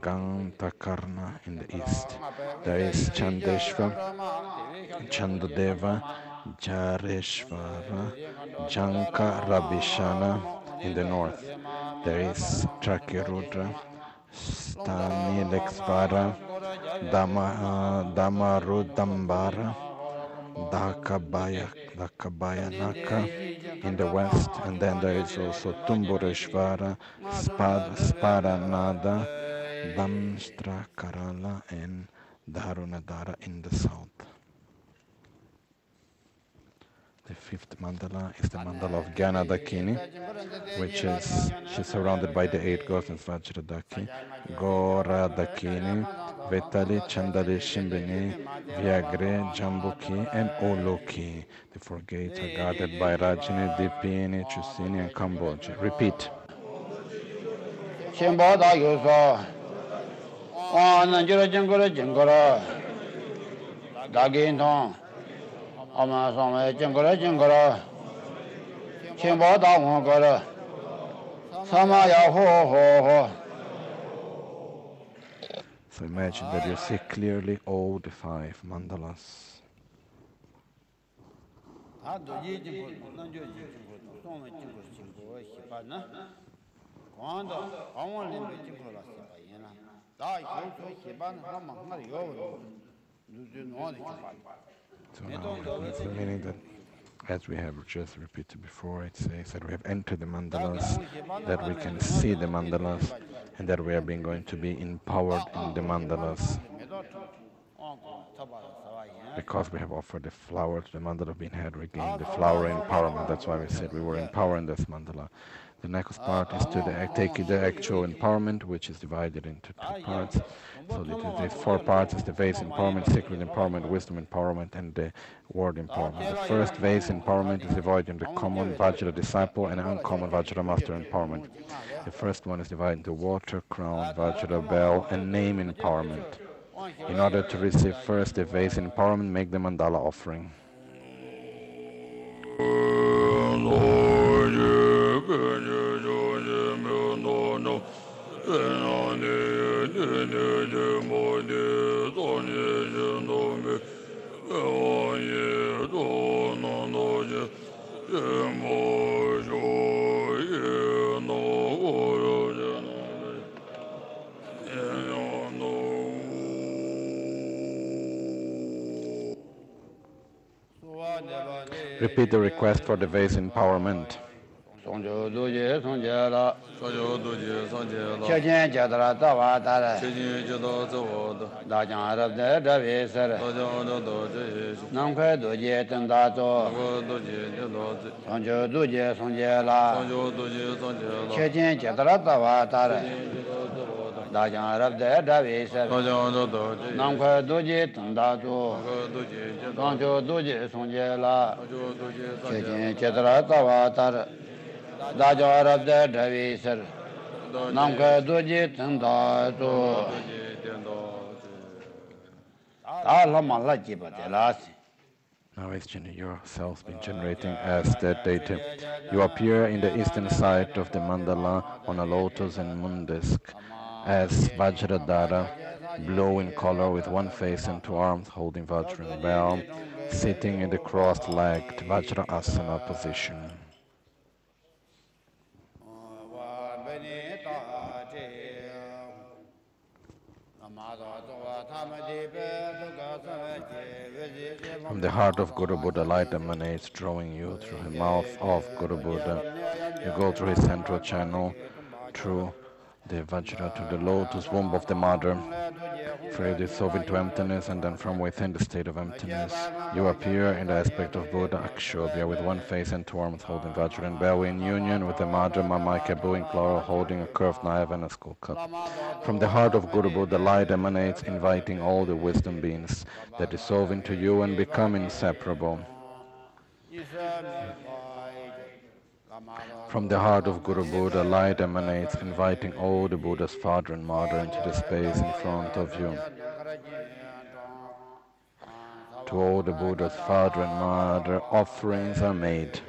Gantakarna in the east. There is Chandeshva, Chandadeva, Jareshvara, Janka Rabishana in the north. There is Trakirudra, Stanilexvara, Dhamarudambara, Dhakabayanaka in the west, and then there is also Tumbureshvara, Sparanada, Damstrakarala, and Dharunadara in the south. The fifth mandala is the mandala of Jñanadakini, which is, she's surrounded by the 8 gods in Vajradaki, Goradakini, Vetali, Chandali, Shimbini, Vyagre, Jambuki, and Oloki. The 4 gates are guarded by Rajini, Dipini, Chusini, and Kamboja. Repeat. So imagine that you see clearly all the 5 mandalas. So now that's the meaning that, as we have just repeated before, it says that we have entered the mandalas, that we can see the mandalas, and that we are going to be empowered in the mandalas. Because we have offered the flower to the mandala of being had regained the flower empowerment. That's why we said we were empowering this mandala. The next part is to take the actual empowerment, which is divided into 2 parts. So the 4 parts is the vase empowerment, secret empowerment, wisdom empowerment, and the word empowerment. The first vase empowerment is divided into common Vajra disciple and uncommon Vajra master empowerment. The first one is divided into water, crown, Vajra bell, and name empowerment. In order to receive first the vase empowerment, make the mandala offering. Repeat the request for the vase empowerment. Now as yourselves been generating as that deity, you appear in the eastern side of the mandala on a lotus and moon disk as Vajradhara, blue in color with 1 face and 2 arms holding Vajra and bell, sitting in the cross-legged Vajra asana position. From the heart of Guru Buddha, light emanates, drawing you through the mouth of Guru Buddha. You go through his central channel, through the Vajra to the lotus womb of the mother, for you dissolve into emptiness, and then from within the state of emptiness, you appear in the aspect of Buddha Akshobhya with 1 face and 2 arms holding Vajra and bell in union with the mother Mahāmāyā in plural holding a curved knife and a skull cup. From the heart of Guru Buddha, light emanates, inviting all the wisdom beings that dissolve into you and become inseparable. From the heart of Guru Buddha, light emanates, inviting all the Buddha's father and mother into the space in front of you. To all the Buddha's father and mother, offerings are made.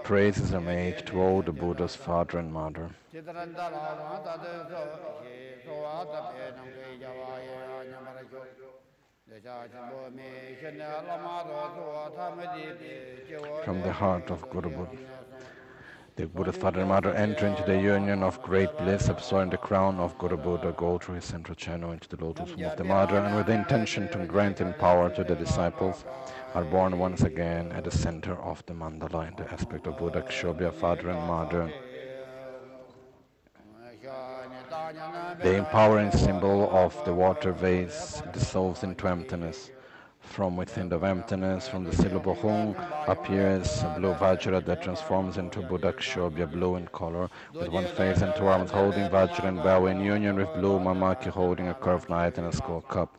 Praises are made to all the Buddha's father and mother. From the heart of Guru Buddha, the Buddha's father and mother enter into the union of great bliss, absorbing the crown of Guru Buddha, go through his central channel into the lotus womb of the mother, and with the intention to grant in power to the disciples, are born once again at the center of the mandala in the aspect of Buddha, Kshobhya, father and mother. The empowering symbol of the water vase dissolves into emptiness. From within the emptiness, from the syllable Hung, appears a blue Vajra that transforms into Buddha Kshobhya, blue in color, with one face and two arms holding Vajra and bow in union with blue Mamaki holding a curved light and a skull cup.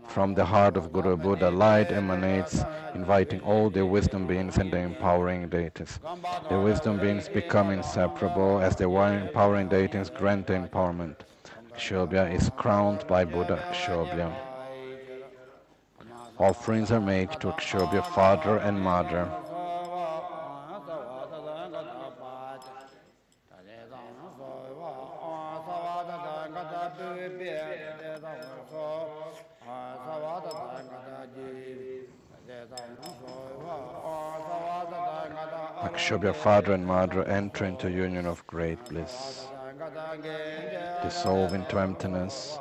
From the heart of Guru Buddha, light emanates, inviting all the wisdom beings and the empowering deities. The wisdom beings become inseparable as the empowering deities grant the empowerment. Kshobhya is crowned by Buddha Kshobhya. Offerings are made to Kshobhya, father and mother. Kshobhya, father and mother enter into union of great bliss, dissolve into emptiness,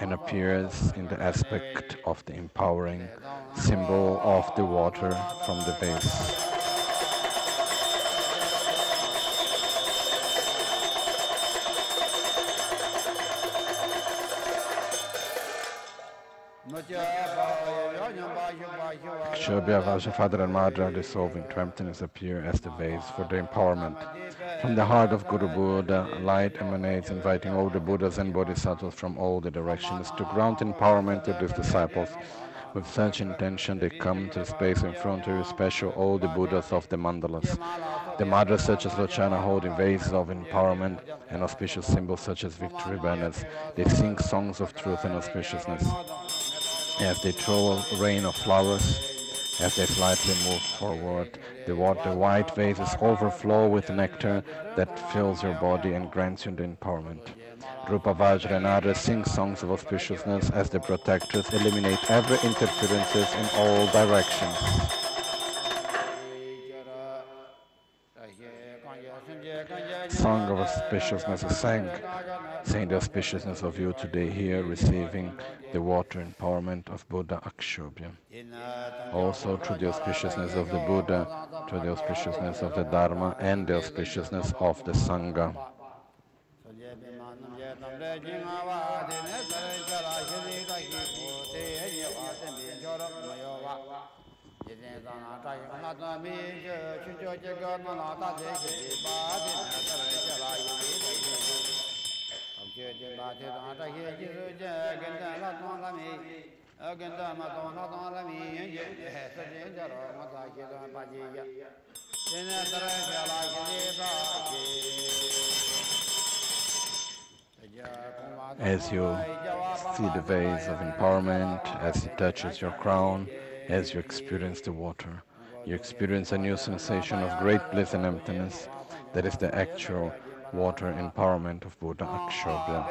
and appears in the aspect of the empowering symbol of the water from the vase. Kshobhya, Vajra, father and mother, dissolve into emptiness, appear as the vase for the empowerment. From the heart of Guru Buddha, light emanates, inviting all the Buddhas and Bodhisattvas from all the directions to grant empowerment to his disciples. With such intention, they come to the space in front of you, special all the Buddhas of the Mandalas. The mothers such as Lochana holding vases of empowerment and auspicious symbols such as victory banners. They sing songs of truth and auspiciousness. As they throw a rain of flowers, as they slightly move forward, the white vases overflow with nectar that fills your body and grants you the empowerment. Rupa, Vajra and others sing songs of auspiciousness as the protectors eliminate every interferences in all directions. Song of auspiciousness is sang, saying the auspiciousness of you today here, receiving the water empowerment of Buddha Akshobhya. Also through the auspiciousness of the Buddha, through the auspiciousness of the Dharma and the auspiciousness of the Sangha. As you see the vase of empowerment, as it touches your crown, as you experience the water, you experience a new sensation of great bliss and emptiness. That is the actual water empowerment of Buddha Akshobhya.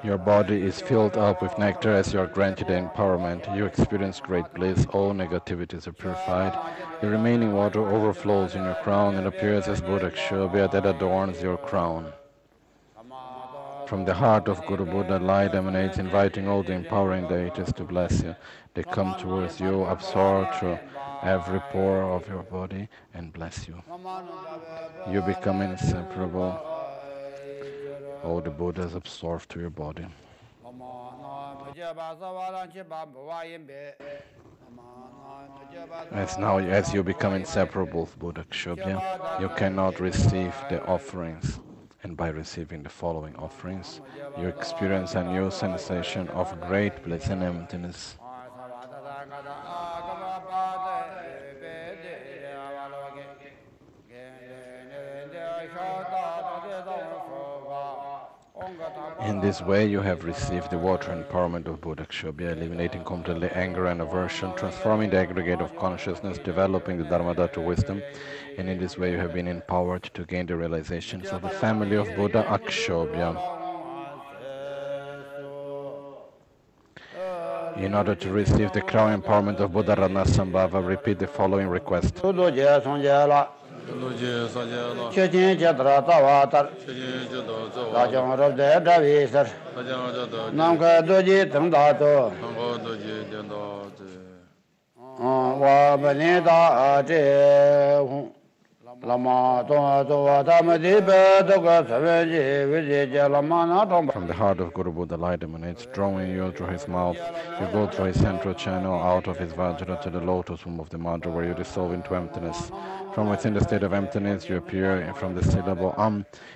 Your body is filled up with nectar as you are granted the empowerment. You experience great bliss, all negativities are purified. The remaining water overflows in your crown and appears as Buddha Kshobhya that adorns your crown. From the heart of Guru Buddha, light emanates, inviting all the empowering deities to bless you. They come towards you, absorb through every pore of your body, and bless you. You become inseparable. All the Buddhas absorb to your body. As you become inseparable of Buddhakshobhya, you cannot receive the offerings. And by receiving the following offerings, you experience a new sensation of great bliss and emptiness. In this way, you have received the water empowerment of Buddhakshobhya, eliminating completely anger and aversion, transforming the aggregate of consciousness, developing the Dharmadhatu wisdom, and in this way you have been empowered to gain the realizations of the family of Buddha Akshobhya. In order to receive the crown empowerment of Buddha Ratnasambhava, repeat the following request. From the heart of Guru Buddha, light emanates, drawing you through his mouth. You go through his central channel, out of his Vajra to the lotus womb of the Mother, where you dissolve into emptiness. From within the state of emptiness, you appear from the syllable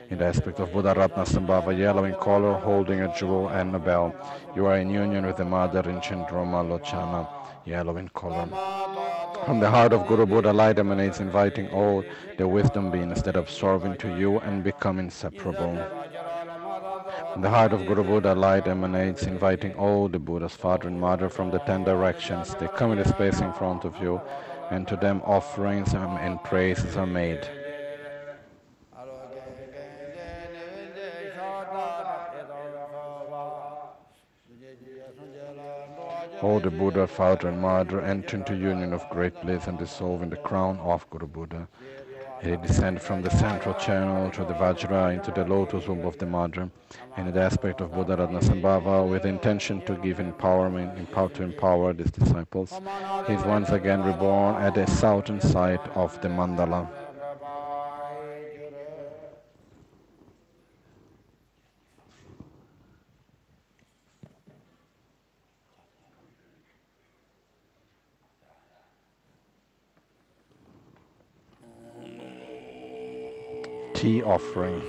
in the aspect of Buddha Ratnasambhava, yellow in color, holding a jewel and a bell. You are in union with the Mother in Chandroma Lochana, yellow in color. From the heart of Guru Buddha, light emanates, inviting all the wisdom beings that absorb into you and become inseparable. From the heart of Guru Buddha, light emanates, inviting all the Buddha's father and mother from the 10 directions. They come in the space in front of you, and to them offerings and praises are made. All the Buddha, father and mother enter into union of great bliss and dissolve in the crown of Guru Buddha. They descend from the central channel through the Vajra into the lotus womb of the Mother, and in the aspect of Buddha Ratnasambhava, with the intention to give empowerment, to empower these disciples. He is once again reborn at the southern side of the mandala. Tea offering.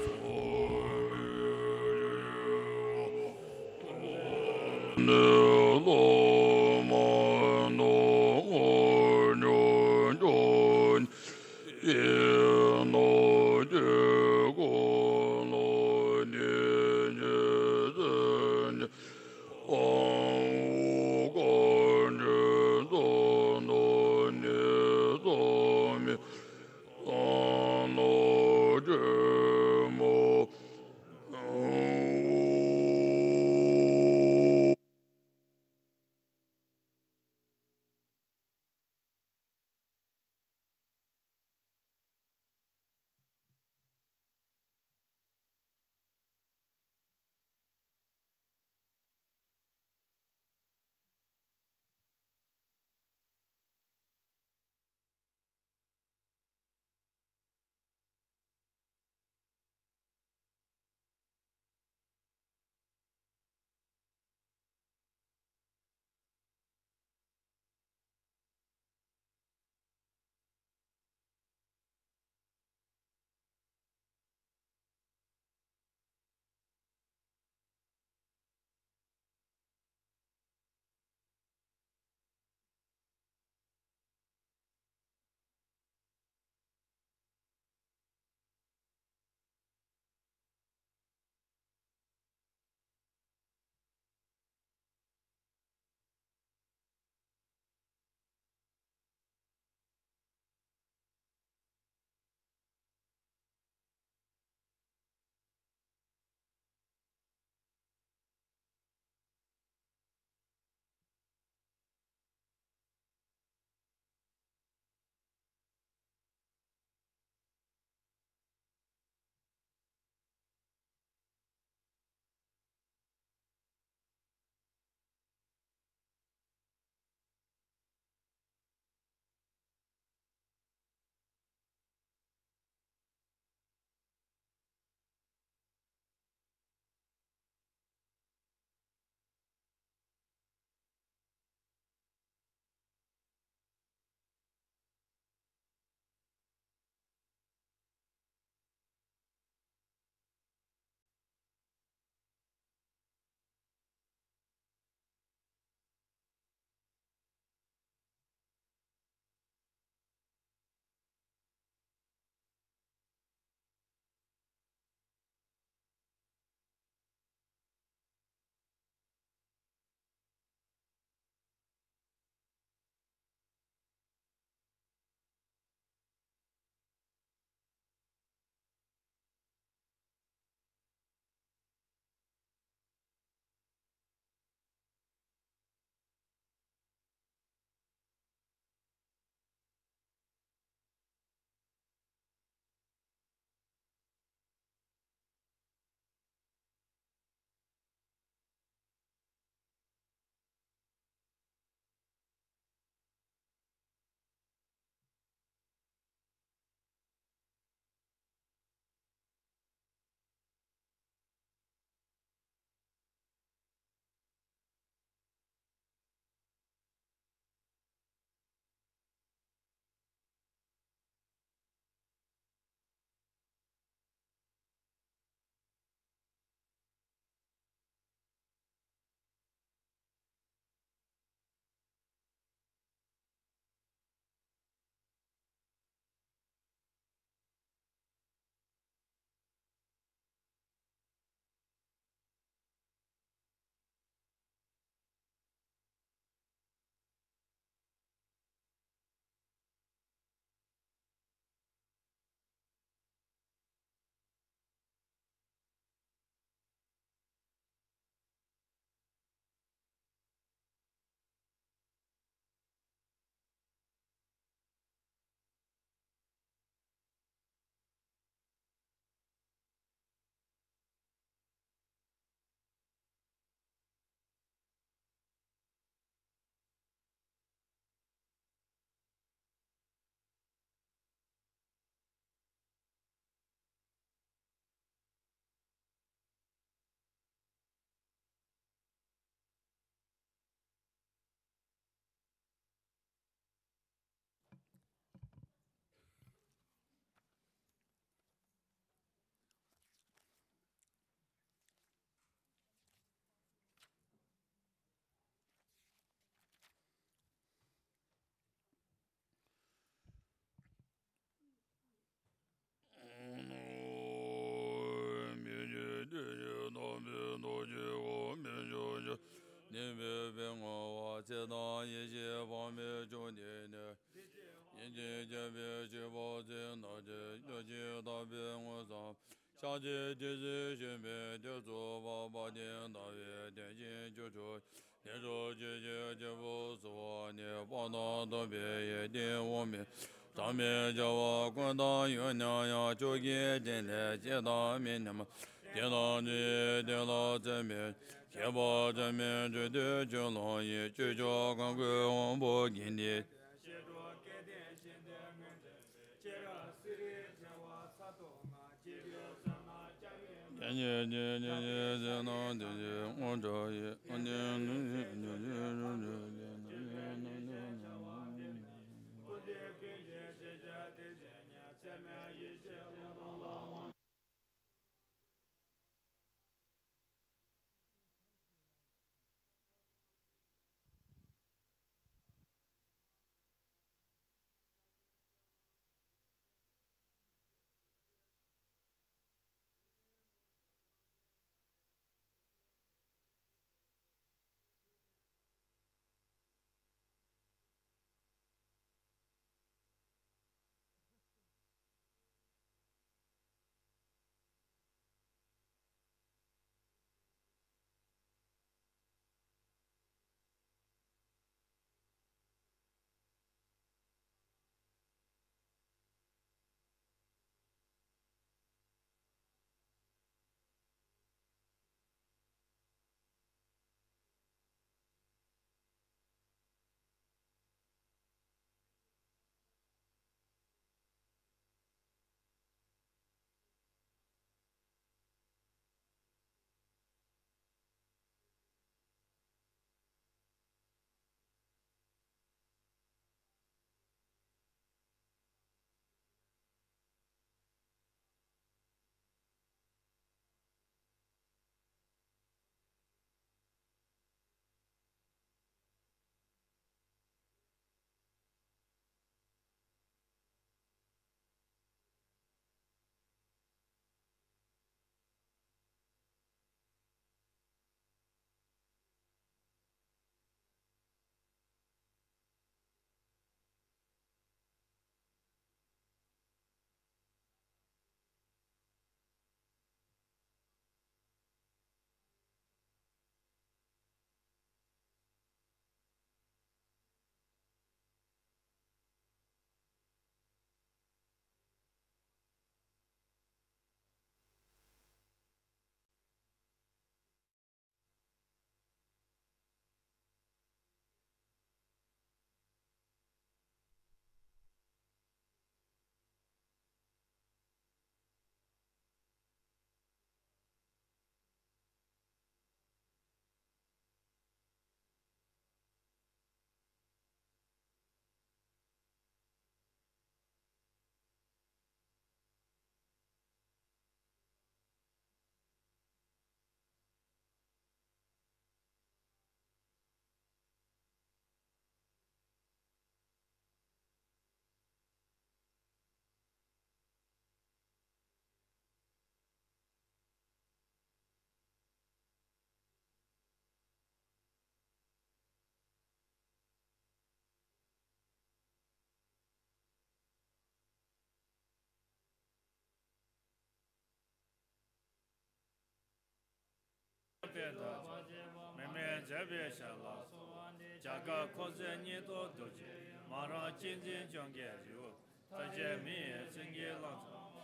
Jaga Kose Nito Doji, Mara Jinjin Jungne Yu, Taje Mi, Singe Lang,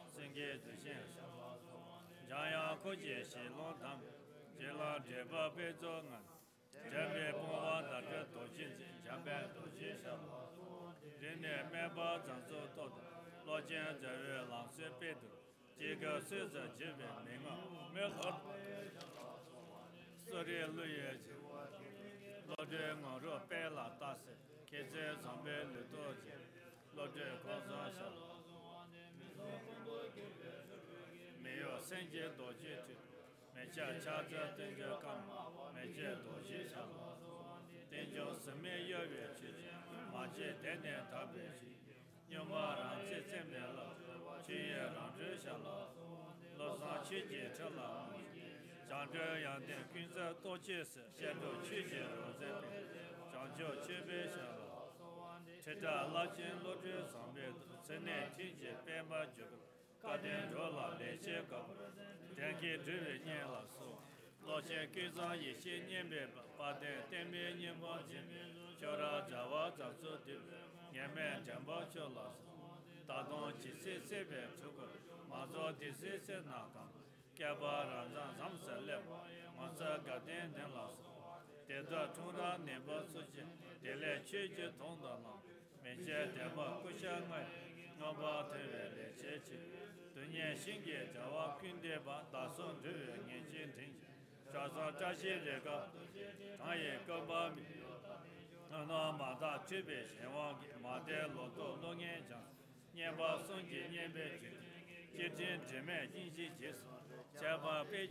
Singe Zishin, Jaya Koji Shi Long Tam, Jela Deba Bezongan, Jambe Pova Dada Dojin, Jambe Doji Sham, Rene Meba Zanzo Tod, Lojian Zare Lang Sepedu, Jiga Suza Jive Minga, Melhot, Suri Luye. Lodge Moro Pela Tasse, Keze Zambe Lutoji, Lodge Kozasha, Mayo Senje Doji, Mecha Chaja Tenja Kam, Meche Doji Sham, Tenjo Seme Yove, Maje Dene Tabeji, Yomara Zemela, Chia Randreshala, Losa Chiji Chala. 长者养定君子多见识，显著曲解如这边，讲究区别下了。天 Cheta Lachin Lodge Sambe, Sene Tinge, Pemba Jug, Kaden Rola, Leche Gab, Tanki Driven Yela So, Loche Kizan Yishi Nyembe, Pade, Tembe Nyemba Jim, Chora Java, Zazu, Yemen Jamba Cholas, Tadon Chisi Sebe, Chuko, Mazo Disi Nakam, Kaba Ranzan Samsa Leb, Masa Gaden Delas. Deda Tura Nemba Suji, Dele Chiji Tondana, Meche Deba Kushangai, Noba Teve, Chechi, Dunye Shingi, Jawa Kundeba, Dason Tue, Nijin Ting, Chaza Tashi Rega, Taye Kabami, Nana Mada Tibe, Shewangi, Made Loto, Longen Jang, Nyeba Sungi, Nyebe Jitin, Jime, Jinji Jis, Chaba Page.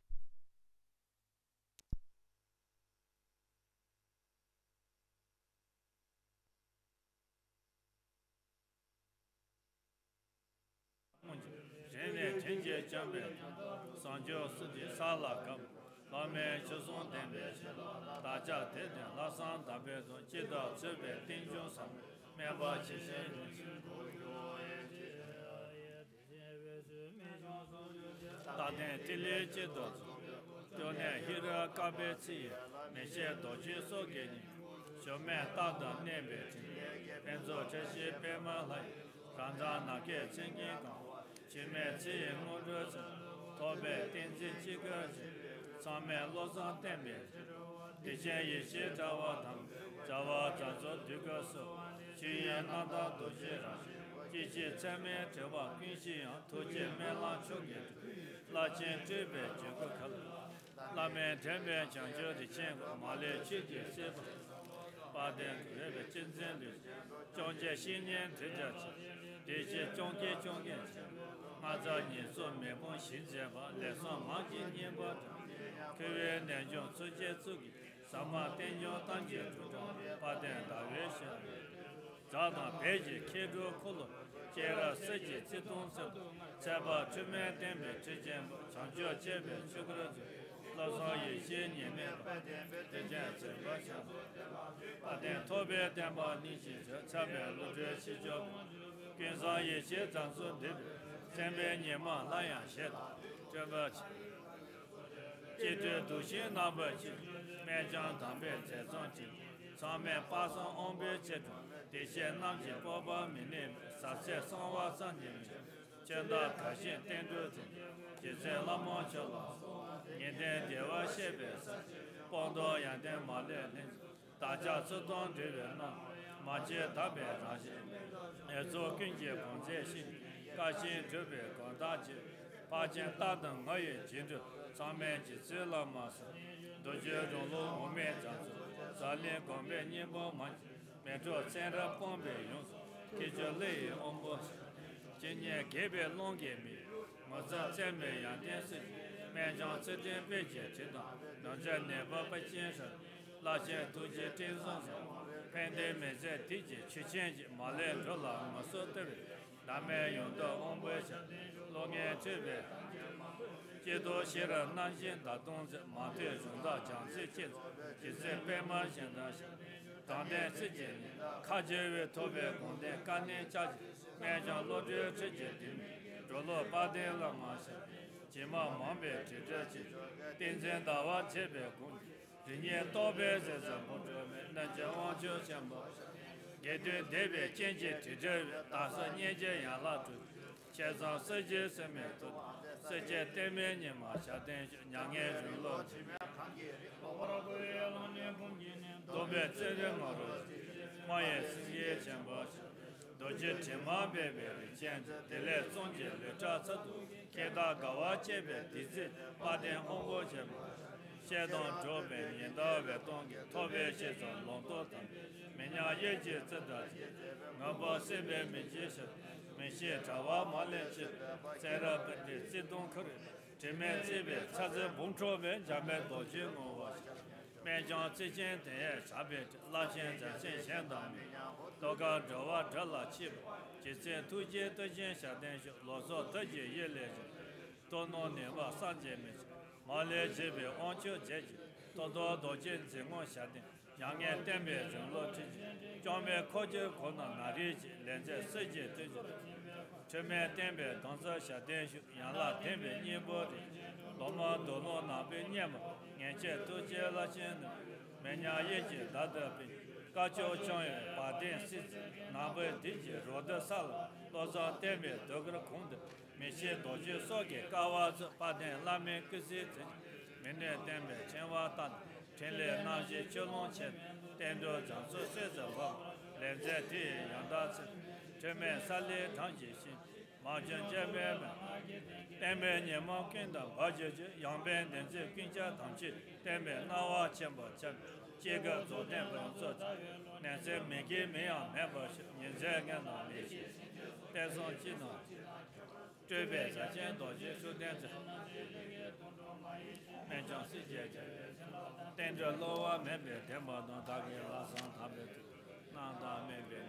Jene Tenje Jambe, Sanjo Sudi Sala Gam, Lame Chuzon Dembe, Daja Deden, Lasan Dabedo, Jida Chube, Tinjon Sam, Meba Chishin, Daden Tile Jido, Done Hira Kabetsi, Meshe Doji Sogeni, Shome Tada Nebe, Enzo Cheshi Pema Lai, Ranza Nake Chingi. Jime Chi Mudras, Tobe, Tenzi Chigas, Same Losan Tembe, Dijen Yishi Jawatam, Jawa Janzo Dugaso, Jñanada Dojira, Jiji Chame Java, Kinshi, Toji Melan Chugit, Lachin Tibet, Jugakal, Lame Tembe, Janjo di Chen, Male Chigi, Seba, Baden, Rebe Chinzen, Jonje Xinyan Tijachi, Diji Jonge Jonge. Maza Nisu Mebon Shinjeba, Leson Mangi Nieba, Kwe Nenjon Tsuji Tsugi, Sama Tenjon Tanji Tuja, Paden Daveshi, Zada Peji, Kedu Kulu, Jera Seji, Zidong Sedu, Cheba Chume Tembe, Chijem, Changjo Chebe, Chukurazu, Lazo Yishi Niemeba, Dejen Cheba Shaba, Paden Tobe Demba Nishi, Chabe Luje Shijob, Ginza Yishi Zansu Debe, Sembe Nyema Layan Shed, Jabachi, Jitu Dushin Nabachi, Mejan Tambe Zezonji, Samen Pasan Ombe Chetu, Deshe Namji Boba Minim, Sase Sanwa Sanjim, Chenda Kashin Tendu, Jise Lama Chola, Yenden Deva Shebe, Bondo Yanden Male, Daja Sudon Duvena, Maje Tabe Rashi, Ezo Kunje Ponze Shin. Kashin Tube, Kondaji, Pajin Tadan, Maye Jindu, Samen Jitsi Lamas, Dojo Rolo, Ome Jansu, Salin Gombe Nimbo Man, Metro Sandra Pombe Yons, Kijo Lei Ombo, Jinye Gebe Longemi, Maza Teme Yandensi, Menjan Sitin Beje Tidan, Naja Neba Pachinsa, Lachen Tuji Tinsan, Pende Meze Tiji, Chichenji, Male Jola, Masotevi. Dame Yondo Ombuesha, Longen Tibet, Jido Shira Nanshin Dadonzi, Mate Zunda Jansi Chiz, Jise Pema Shendashi, Danden Sijin, Kajewe Tobe Gonde, Kanin Chaji, Menjan Lodre Chijin, Rolo Baden Lamashi, Jima Mambe Chijachi, Tinzen Dawa Chebe Gun, Rinye Tobe Zeza Mudrome, Najawan Choshambo. Gedu Debe Chenji Tijab, Dasa Nyeje Yalatu, Chezan Seje Semetu, Seje Teme Nima Shaden Nyange Rulo, Dobe Tsere Moro, Maye Siye Chembosh, Doje Tima Bebe, Chen, Dele Sonje, Lecha Sadu, Keda Gawa Chebe, Dizi, Baden Hongo Chembo. Shedon Jobe, Yenda Vetongi, Tobe Shezon, Lontotan, Menya Yeji Zedati, Naba Sebe Mijisha, Meshe Jawa Malenchi, Sera Bende Zidon Kuri, Jime Zibe, Chaze Bunchobe, Jabe Doji Mowash, Menjan Zijen Teye, Sabit, Lachen Zansen Shendami, Doga Jawa Jala Chib, Jise Tuji Dojin Shadenshu, Lozo Doji Yeleji, Dono Neva Sanje Mich. Male Jebe, Oncho Jeji, Todo Dojin Zingon Shadin, Yang Tembe Junlo Jome Koje Kona Nariji, Lenze Seji Tuju, Cheme Tembe, Donza Shadenshu, Yanla Tembe, Nibori, Loma Dolo Nabe Nyema, Yenche Tuje Lachin, Menya Yeji, Dadabi, Gacho Chonye, Baden Sit, Nabe Diji, Roda Sala, Loza Tembe, Dogra Kunda, Meshe Doji Soge, Kawaz, Baden Lame Kizit, Mene Tembe, Chenwa Tan. Tenle Naji Cholon Chen, Tendo Jansu Seza Wang, Lenze Ti Yandats, Cheme Sali Tanji Shin, Majan Jebe, Tembe Nyema Kenda, Bajaji, Yangben Denzi Kinja Tanchi, Tembe Nawa Chemba Chem, Jiga Zoten Zot, Nancy Megi Meyan Membership, Yenze Gana Lishi, Teson Chino, Jebe Zachen Doji Sudenzi. Mention Sije, Tender Loa, maybe Demo, don't talk about some tablet. Nanda maybe.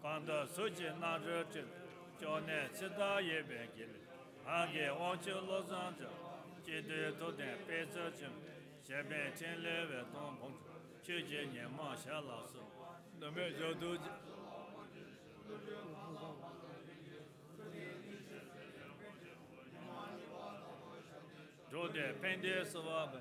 Kanda Suji Naja, Jone, Sida Yebekil, Hage, Wanchu Lozanja, Jide Toden, Pesa Jim, Shebe Chenle, Don Pont, Chuji, Yama Shalas, the major do. Jode Pende Savab.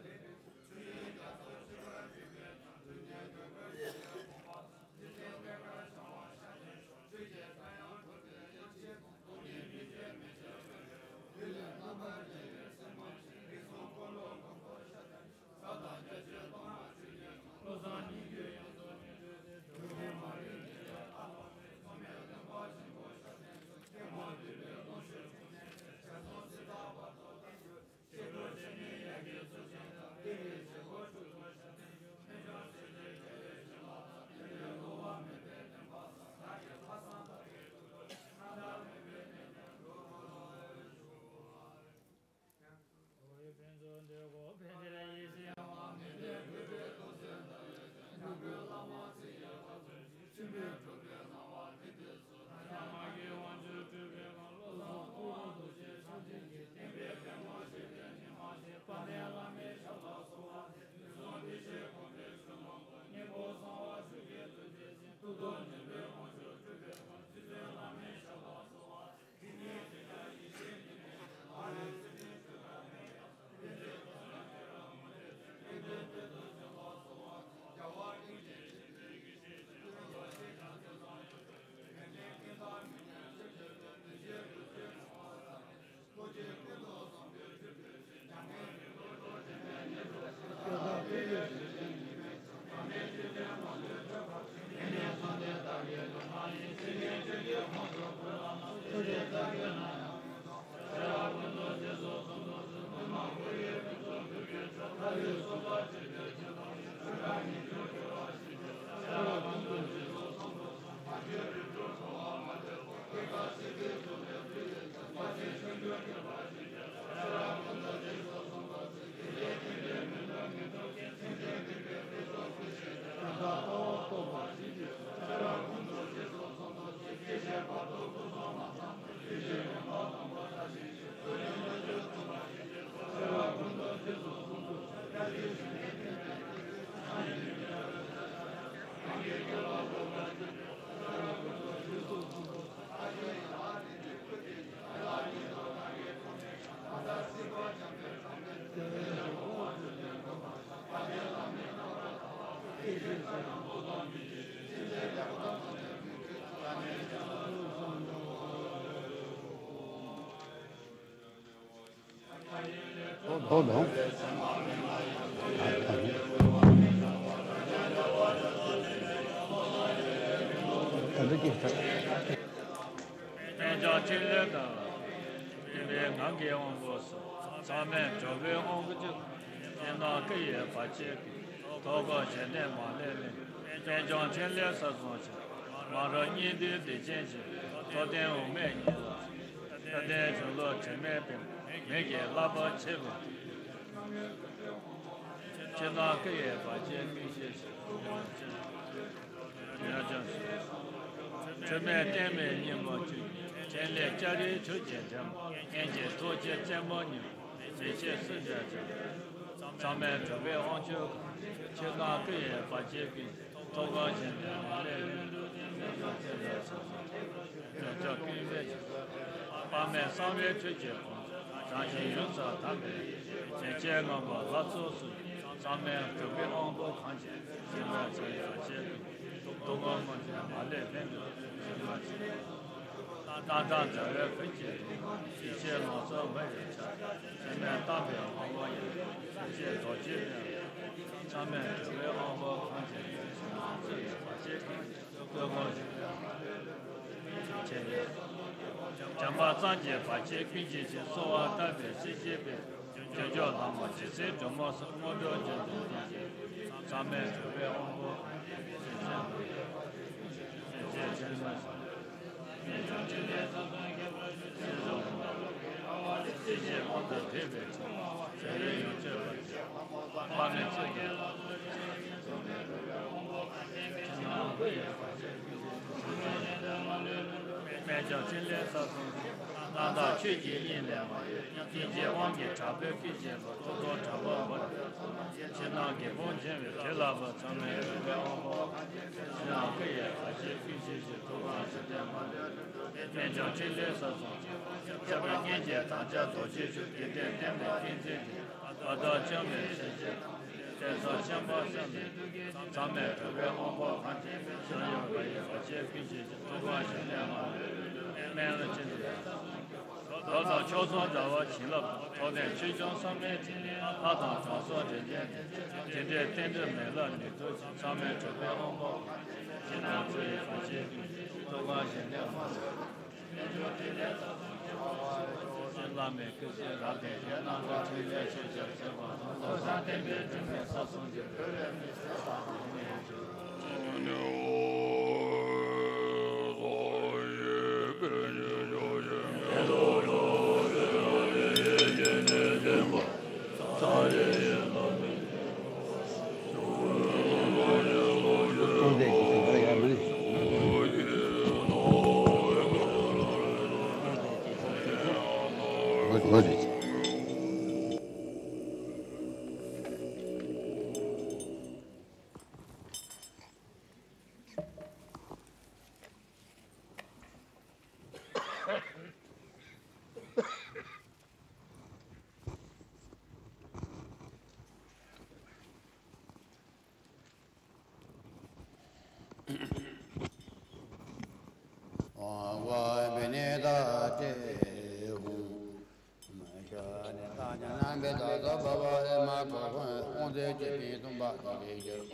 Hold on.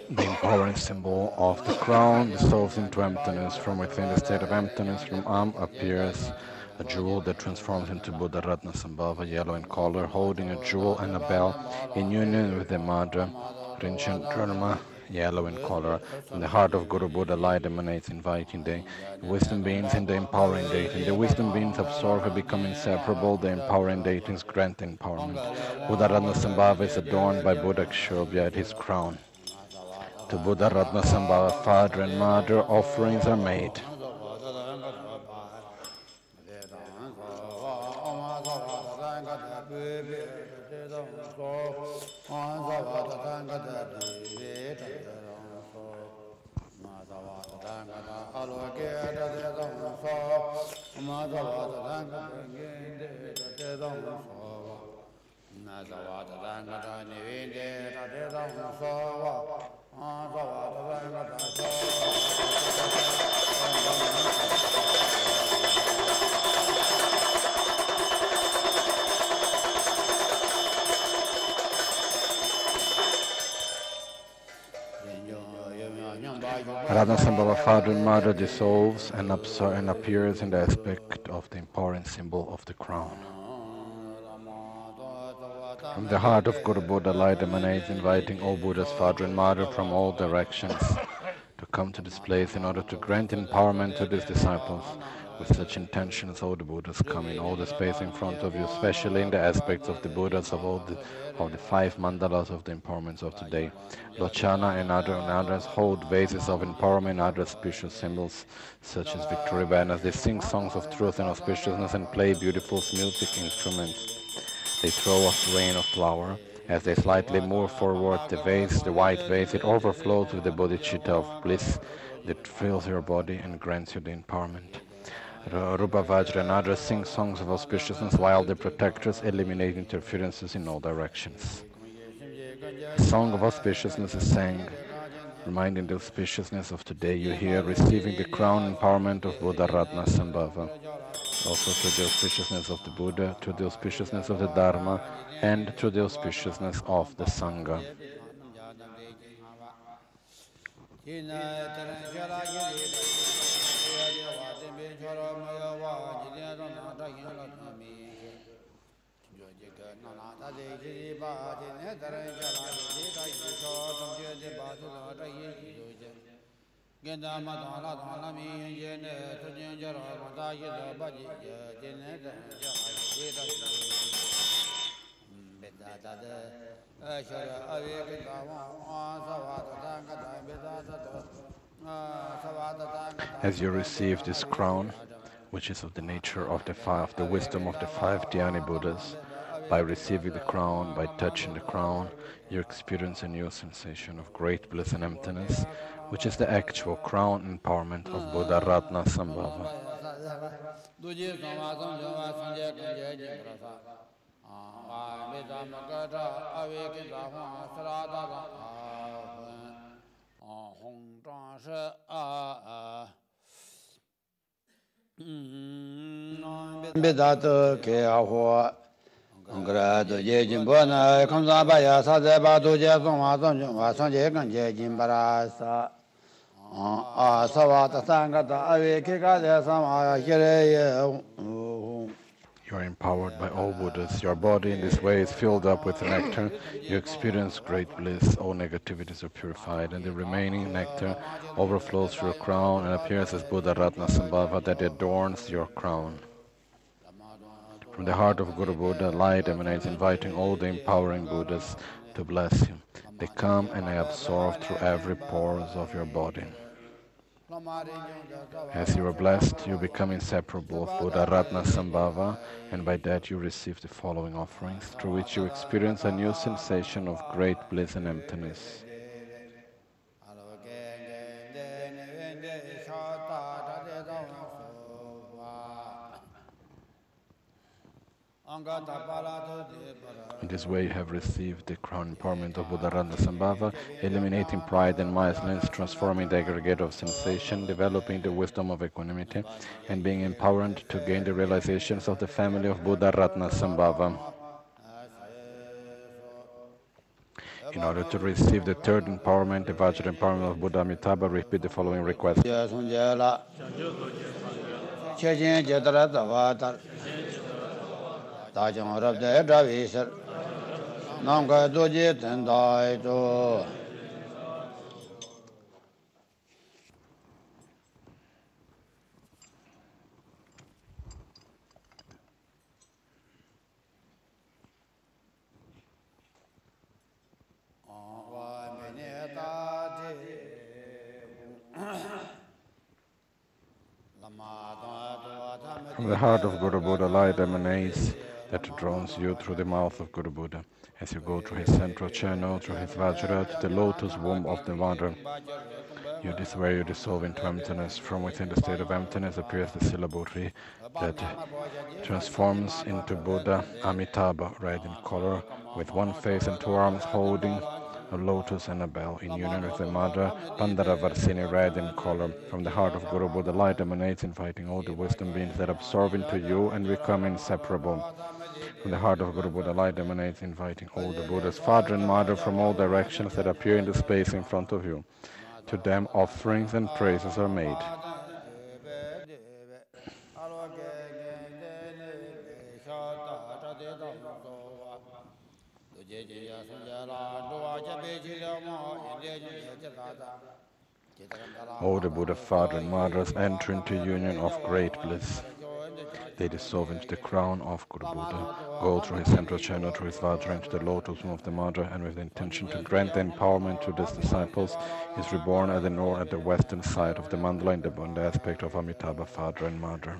The empowering symbol of the crown dissolves into emptiness. From within the state of emptiness, from appears a jewel that transforms into Buddha Ratnasambhava, yellow in color, holding a jewel and a bell in union with the mother, Rinchen Dharma, yellow in color. From the heart of Guru Buddha, light emanates, inviting the wisdom beings in the empowering deity. The wisdom beings absorb and become inseparable. The empowering deities grant empowerment. Buddha Ratnasambhava is adorned by Buddha Kshobhya at his crown. To Buddha Ratnasambhava, father and mother, offerings are made. Ratnasambhava, father and mother, dissolves and appears in the aspect of the empowering symbol of the crown. From the heart of Guru Buddha, light emanates, inviting all Buddha's father and mother from all directions to come to this place in order to grant empowerment to these disciples. With such intentions, all the Buddhas come in all the space in front of you, especially in the aspects of the Buddhas of the 5 mandalas of the empowerments of today. Lochana and others hold vases of empowerment and other auspicious symbols, such as victory banners. They sing songs of truth and auspiciousness and play beautiful music instruments. They throw a rain of flower. As they slightly move forward the vase, the white vase, it overflows with the bodhicitta of bliss that fills your body and grants you the empowerment. Rupa, Vajra and others sing songs of auspiciousness while the protectors eliminate interferences in all directions. A song of auspiciousness is sang, reminding the auspiciousness of today. You hear receiving the crown empowerment of Buddha Ratna Sambhava, also through the auspiciousness of the Buddha, through the auspiciousness of the Dharma, and through the auspiciousness of the Sangha. As you receive this crown, which is of the nature of the wisdom of the 5 dhyani Buddhas, by receiving the crown, by touching the crown, you experience a new sensation of great bliss and emptiness, which is the actual crown empowerment of Buddha Ratna Sambhava. Grado Jimbo,空山白呀，啥在把杜家松瓦松中瓦松节跟节金巴拉萨，萨瓦的三个大维开个的三瓦耶嘞耶。You are empowered by all Buddhas. Your body in this way is filled up with nectar. You experience great bliss. All negativities are purified, and the remaining nectar overflows through your crown and appears as Buddha Ratna Sambhava that adorns your crown. From the heart of Guru Buddha, light emanates, inviting all the empowering Buddhas to bless you. They come and they absorb through every pores of your body. As you are blessed, you become inseparable of Buddha Ratna Sambhava, and by that you receive the following offerings, through which you experience a new sensation of great bliss and emptiness. In this way you have received the crown empowerment of Buddha Ratna Sambhava, eliminating pride and miserliness, transforming the aggregate of sensation, developing the wisdom of equanimity, and being empowered to gain the realizations of the family of Buddha Ratna Sambhava. In order to receive the third empowerment, the Vajra empowerment of Buddha Amitabha, repeat the following request. From the heart of Guru Buddha, light emanates that draws you through the mouth of Guru Buddha. As you go through his central channel, through his Vajra, to the lotus womb of the Vajra, this way you dissolve into emptiness. From within the state of emptiness appears the syllable tree that transforms into Buddha Amitabha, red in color, with one face and 2 arms holding a lotus and a bell, in union with the Mother, Pandharavarsini, red in color. From the heart of Guru Buddha, light emanates, inviting all the wisdom beings that absorb into you and become inseparable. From the heart of Guru Buddha, light emanates, inviting all the Buddhas, Father and Mother, from all directions that appear in the space in front of you. To them, offerings and praises are made. All the Buddha Father and Mothers enter into union of great bliss. They dissolve into the crown of Guru Buddha, go through his central channel, through his Vajra into the lotus womb of the Mother, and with the intention to grant the empowerment to his disciples, is reborn at the north at the western side of the mandala in the aspect of Amitabha, Father and Mother.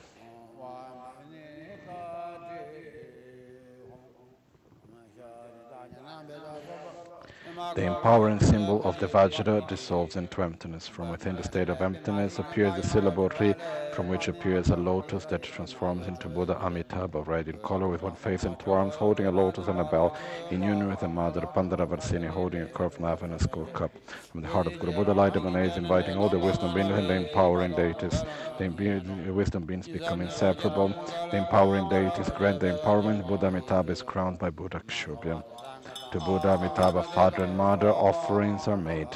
The empowering symbol of the Vajra dissolves into emptiness. From within the state of emptiness appears the syllable Ri, from which appears a lotus that transforms into Buddha Amitabha, red in color with one face and two arms, holding a lotus and a bell, in union with the Mother Pandharavarsini, holding a curved knife and a skull cup. From the heart of Guru Buddha light emanates, inviting all the wisdom beings and the empowering deities. The wisdom beings become inseparable. The empowering deities grant the empowerment. Buddha Amitabha is crowned by Buddha Kshubhya. To Buddha Amitabha, Father and Mother, offerings are made.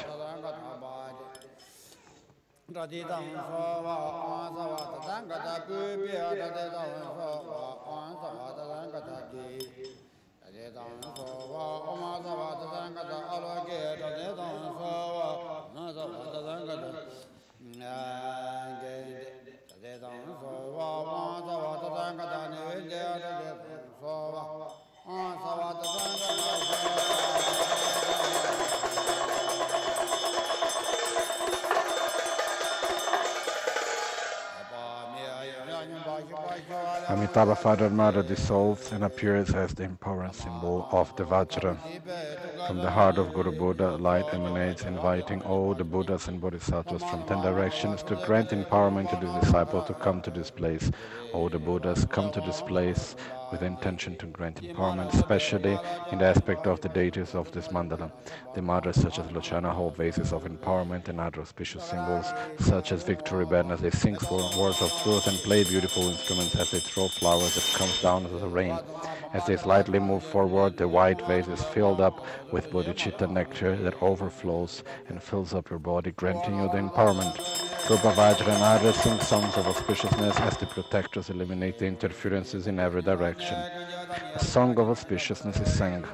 Amitabha, Father and Mother, dissolves and appears as the empowering symbol of the Vajra. From the heart of Guru Buddha, light emanates, inviting all the Buddhas and Bodhisattvas from 10 directions to grant empowerment to the disciple to come to this place. All the Buddhas come to this place with the intention to grant empowerment, especially in the aspect of the deities of this mandala. The mothers such as Lochana hold vases of empowerment and other auspicious symbols, such as victory band as they sing words of truth and play beautiful instruments as they throw flowers that comes down as a rain. As they slightly move forward, the white vase is filled up with bodhicitta nectar that overflows and fills up your body, granting you the empowerment. Rupa, Vajra and others sing songs of auspiciousness as the protectors eliminate the interferences in every direction. A song of auspiciousness is sang.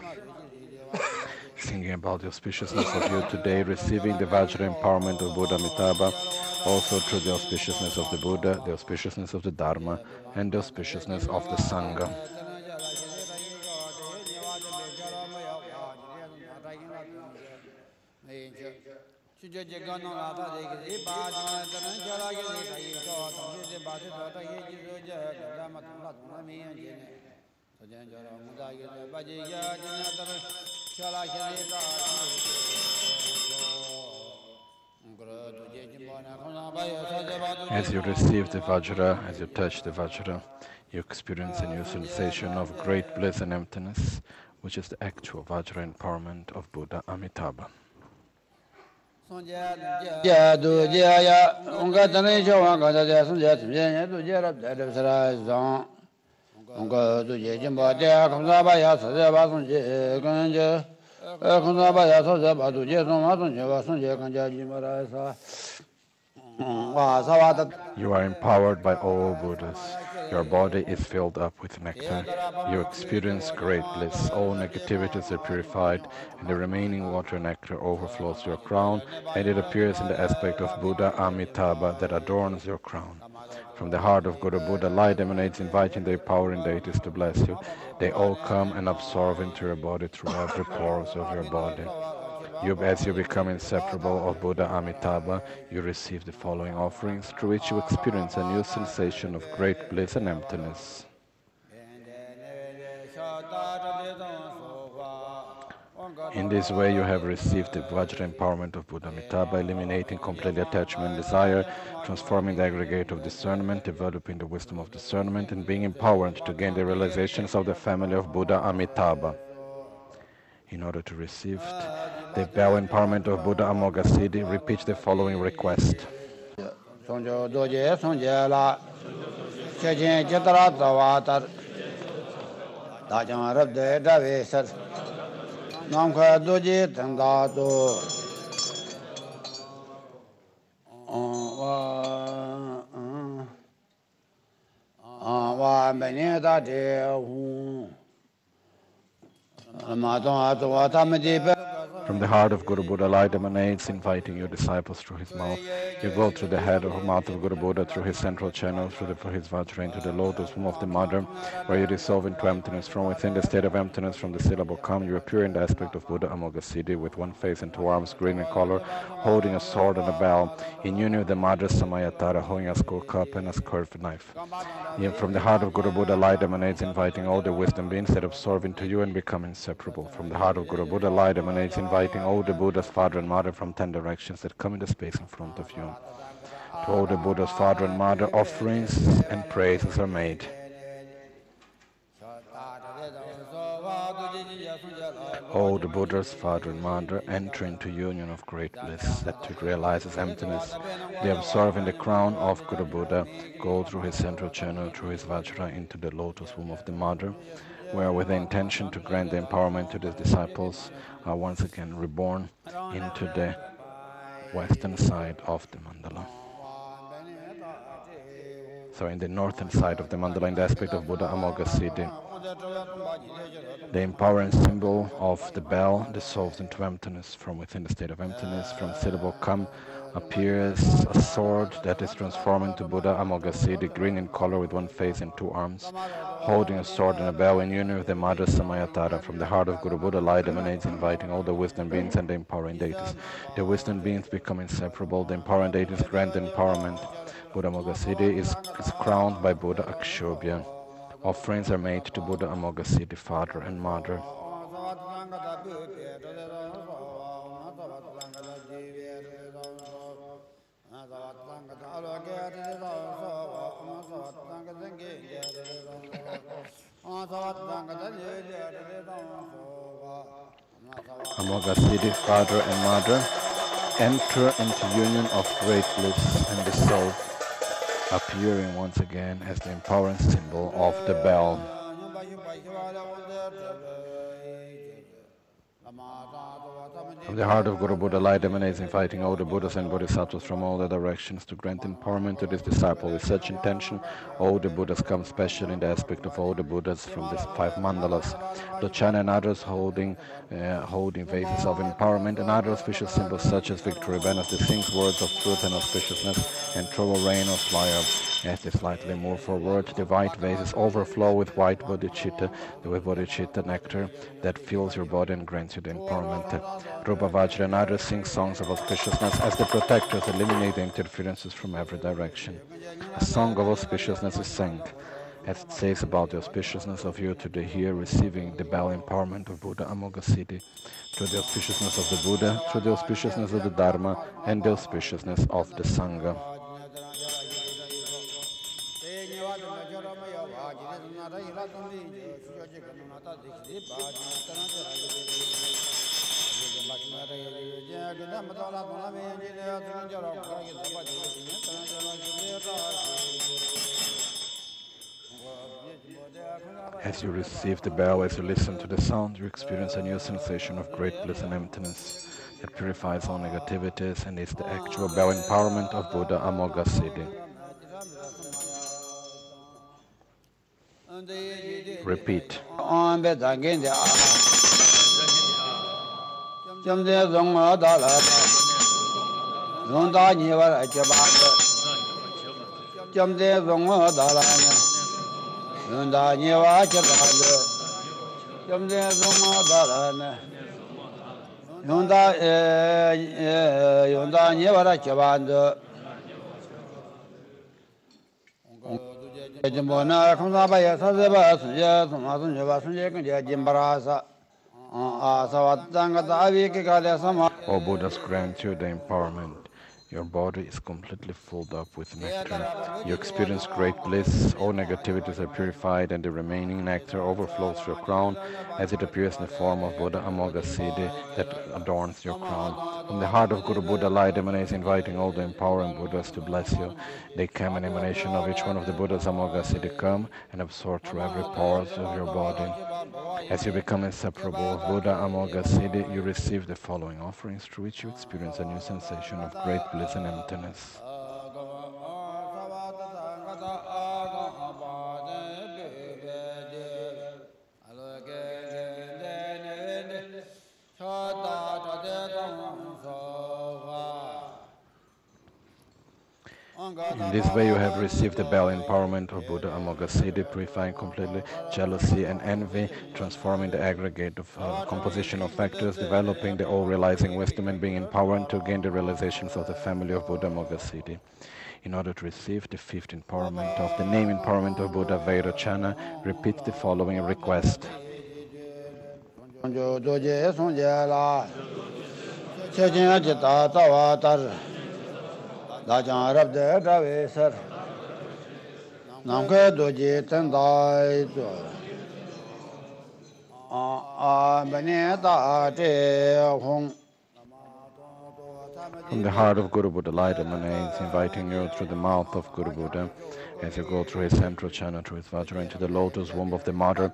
Singing about the auspiciousness of you today, receiving the Vajra empowerment of Buddha Amitabha, also through the auspiciousness of the Buddha, the auspiciousness of the Dharma, and the auspiciousness of the Sangha. As you receive the Vajra, as you touch the Vajra, you experience a new sensation of great bliss and emptiness, which is the actual Vajra empowerment of Buddha Amitabha. You are empowered by all Buddhas. Your body is filled up with nectar. You experience great bliss. All negativities are purified, and the remaining water nectar overflows your crown, and it appears in the aspect of Buddha Amitabha that adorns your crown. From the heart of Guru Buddha, light emanates, inviting the empowering deities to bless you. They all come and absorb into your body through every pores of your body. As you become inseparable of Buddha Amitabha, you receive the following offerings, through which you experience a new sensation of great bliss and emptiness. In this way, you have received the Vajra empowerment of Buddha Amitabha, eliminating completely attachment and desire, transforming the aggregate of discernment, developing the wisdom of discernment, and being empowered to gain the realizations of the family of Buddha Amitabha. In order to receive the bell empowerment of Buddha Amoghasiddhi, repeat the following request. From the heart of Guru Buddha, light emanates, inviting your disciples through his mouth. You go through the head or mouth of Guru Buddha, through his central channel, through his Vajra, into the lotus womb of the mother, where you dissolve into emptiness. From within the state of emptiness, from the syllable come, you appear in the aspect of Buddha Amoghasiddhi, with one face and two arms, green in color, holding a sword and a bell, in union with the mother Samayatara, holding a skull cup and a curved knife. From the heart of Guru Buddha, light emanates, inviting all the wisdom beings that absorb into you and become inseparable. From the heart of Guru Buddha, light emanates, inviting all the Buddha's father and mother from 10 directions that come in the space in front of you. To all the Buddha's father and mother, offerings and praises are made. All the Buddha's father and mother enter into union of great bliss that realizes emptiness. They absorb in the crown of Guru Buddha, go through his central channel, through his Vajra, into the lotus womb of the mother, where with the intention to grant the empowerment to the disciples are once again reborn into the western side of the mandala. So in the northern side of the mandala, in the aspect of Buddha Amoghasiddhi, the empowering symbol of the bell dissolves into emptiness. From within the state of emptiness, from syllable come, appears a sword that is transformed into Buddha Amoghasiddhi, green in color with one face and two arms, holding a sword and a bell in union with the mother Samayatara. From the heart of Guru Buddha, light emanates, inviting all the wisdom beings and the empowering deities. The wisdom beings become inseparable, the empowering deities grant empowerment. Buddha Amoghasiddhi is crowned by Buddha Akshobhya. Offerings are made to Buddha Amoghasiddhi, father and mother. Amoghasiddhi, father and mother, enter into union of great bliss and dissolve, appearing once again as the empowering symbol of the bell. From the heart of Guru Buddha, light emanates, inviting all the Buddhas and Bodhisattvas from all the directions to grant empowerment to this disciple. With such intention, all the Buddhas come special in the aspect of all the Buddhas from these 5 mandalas. Lochana and others holding vases of empowerment, and other auspicious symbols such as victory banners that sings words of truth and auspiciousness, and throw a rain of fire. As they slightly move forward, the white vases overflow with white bodhicitta, with bodhicitta nectar that fills your body and grants you the empowerment. Rupa Vajra and others sing songs of auspiciousness as the protectors eliminate the interferences from every direction. A song of auspiciousness is sung, as it says about the auspiciousness of you today here, receiving the bell empowerment of Buddha Amoghasiddhi, through the auspiciousness of the Buddha, through the auspiciousness of the Dharma, and the auspiciousness of the Sangha. As you receive the bell, as you listen to the sound, you experience a new sensation of great bliss and emptiness that purifies all negativities and is the actual bell empowerment of Buddha Amoghasiddhi. Repeat. O Buddhas, grant you the empowerment. Your body is completely filled up with nectar. You experience great bliss, all negativities are purified, and the remaining nectar overflows your crown as it appears in the form of Buddha Amoghasiddhi that adorns your crown. From the heart of Guru Buddha, light emanates, inviting all the empowering Buddhas to bless you. They come, an emanation of each one of the Buddhas Amoghasiddhi come and absorb through every pores of your body. As you become inseparable of Buddha Amoghasiddhi, you receive the following offerings through which you experience a new sensation of great bliss and emptiness. In this way you have received the bell empowerment of Buddha Amoghasiddhi, purifying completely jealousy and envy, transforming the aggregate of composition of factors, developing the all-realizing wisdom, and being empowered to gain the realizations of the family of Buddha Amoghasiddhi. In order to receive the fifth empowerment of the name empowerment of Buddha Vairocana, repeat the following request. From the heart of Guru Buddha light emanates, inviting you through the mouth of Guru Buddha, as you go through his central channel, through his Vajra, into the lotus womb of the mother,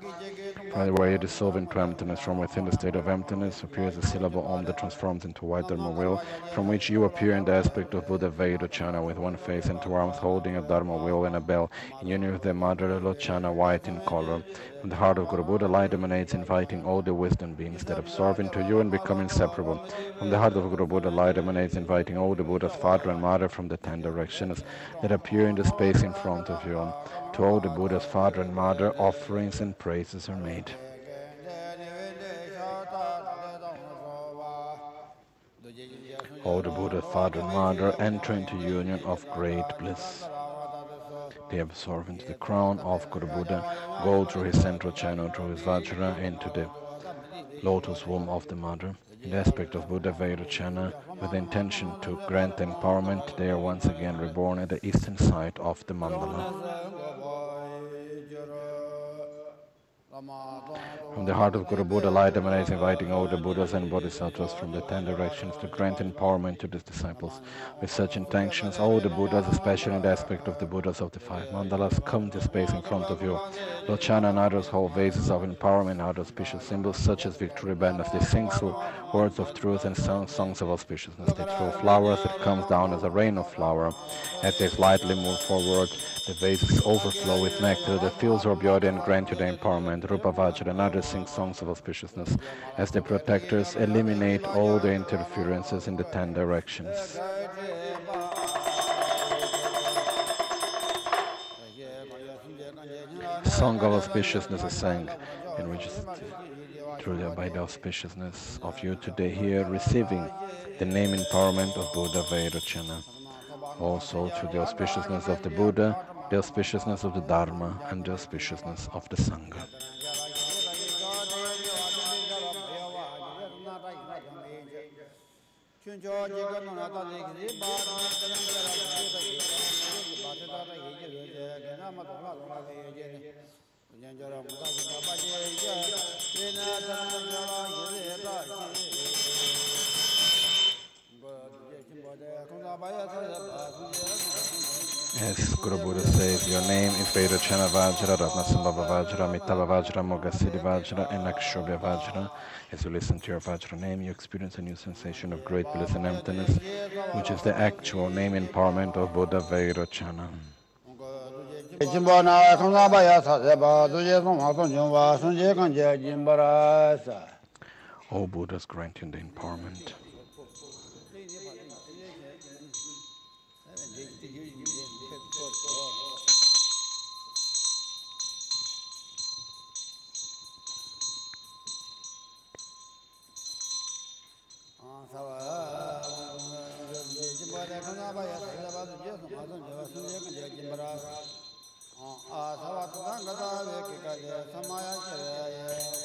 where you dissolve into emptiness. From within the state of emptiness appears a syllable Om that transforms into white Dharma wheel, from which you appear in the aspect of Buddha Vairocana, with one face and two arms, holding a Dharma wheel and a bell, in union with the mother Lochana, white in color. From the heart of Guru Buddha light emanates, inviting all the wisdom beings that absorb into you and become inseparable. From the heart of Guru Buddha light emanates, inviting all the Buddha's father and mother from the 10 directions that appear in the space in front of you. To all the Buddha's father and mother, offerings and praises are made. All the Buddha's father and mother enter into union of great bliss. They absorb into the crown of Guru Buddha, go through his central channel, through his Vajra, into the lotus womb of the mother. In the aspect of Buddha Vairocana, with the intention to grant empowerment, they are once again reborn at the eastern side of the mandala. From the heart of Guru Buddha light emanates, inviting all the Buddhas and Bodhisattvas from the 10 directions to grant empowerment to his disciples. With such intentions, all the Buddhas, especially in the aspect of the Buddhas of the 5 mandalas, come to space in front of you. Lochana and others hold vases of empowerment and other auspicious symbols, such as victory banners. They sing words of truth and songs of auspiciousness. They throw flowers that comes down as a rain of flower. As they slightly move forward, the vases overflow with nectar that fills your body and grant you the empowerment. Rupa Vajra and others sing songs of auspiciousness. As the protectors eliminate all the interferences in the 10 directions. Song of auspiciousness is sang, in which is truly by the auspiciousness of you today here, receiving the name empowerment of Buddha Vairocana. Also through the auspiciousness of the Buddha, the auspiciousness of the Dharma, and the auspiciousness of the Sangha. As Guru Buddha says, your name is Vairocana Vajra, Ratnasambhava Vajra, Mitava Vajra, Moghasiddhi Vajra, and Akshobhya Vajra. As you listen to your Vajra name, you experience a new sensation of great bliss and emptiness, which is the actual name empowerment of Buddha Vairocana. All Buddhas grant you the empowerment.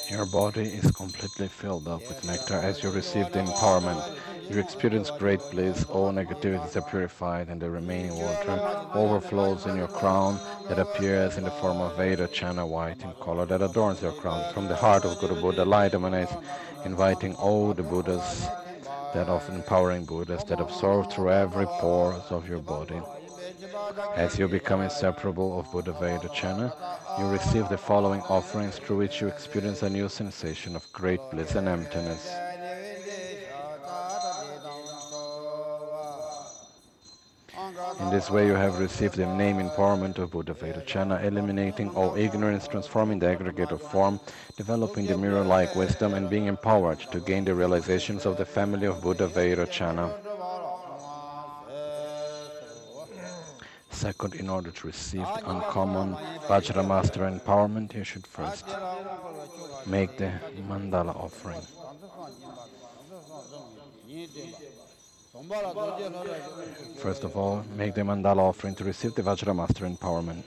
Your body is completely filled up with nectar as you receive the empowerment. You experience great bliss, all negativities are purified, and the remaining water overflows in your crown that appears in the form of Vairocana, white in color, that adorns your crown. From the heart of Guru Buddha, light emanates, inviting all the Buddhas, that of empowering Buddhas, that absorb through every pore of your body. As you become inseparable of Buddha Vairocana, you receive the following offerings through which you experience a new sensation of great bliss and emptiness. In this way you have received the name empowerment of Buddha Vairocana, eliminating all ignorance, transforming the aggregate of form, developing the mirror-like wisdom, and being empowered to gain the realizations of the family of Buddha Vairocana. Second, in order to receive the uncommon Vajra Master empowerment, you should first make the mandala offering. First of all, make the mandala offering to receive the Vajra Master empowerment.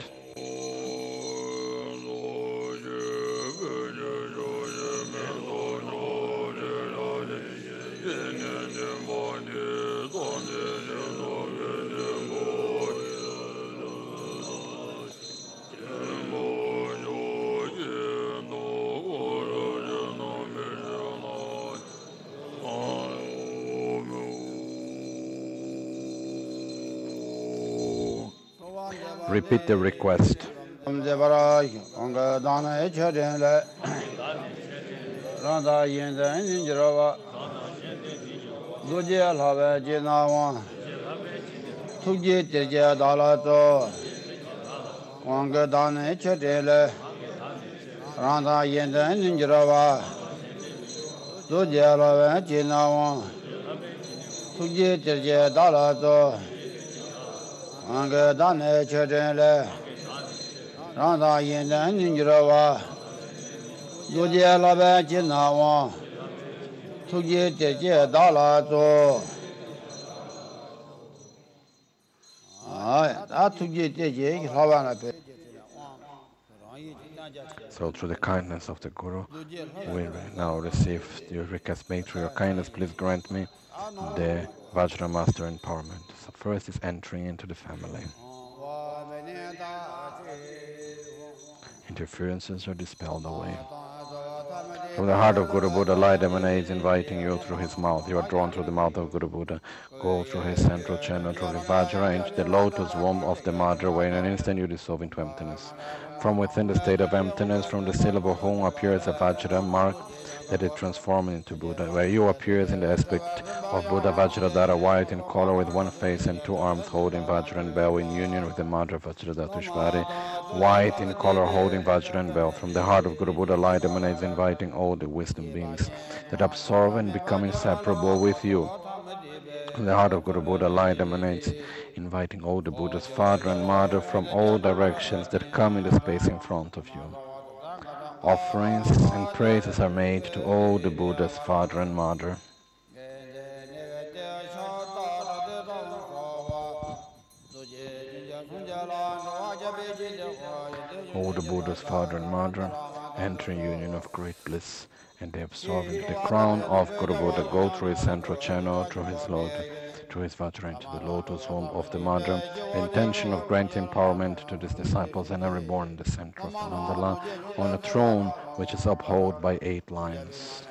Repeat the request. So through the kindness of the Guru, we now receive your request made through your kindness. Please grant me the Vajra Master empowerment. So first is entering into the family. Interferences are dispelled away. From the heart of Guru Buddha, light emanates, inviting you through his mouth. You are drawn through the mouth of Guru Buddha. Go through his central channel, through the Vajra, into the lotus womb of the mother, where in an instant you dissolve into emptiness. From within the state of emptiness, from the syllable Hum appears a Vajra mark that is transformed into Buddha, where you appears in the aspect of Buddha Vajradhara, white in color with one face and two arms holding Vajra and bell in union with the mother Vajradhatushvari, white in color holding Vajra and bell. From the heart of Guru Buddha, light emanates, inviting all the wisdom beings that absorb and become inseparable with you. From the heart of Guru Buddha, light emanates, inviting all the Buddha's father and mother from all directions that come in the space in front of you. Offerings and praises are made to all the Buddha's father and mother. All the Buddha's father and mother enter in union of great bliss, and they absorb into the crown of Guru Buddha, go through his central channel, through his lotus, through his Vajra, into the lotus womb of the mother. The intention of granting empowerment to these disciples and are reborn in the center of the mandala on a throne which is upheld by 8 lions.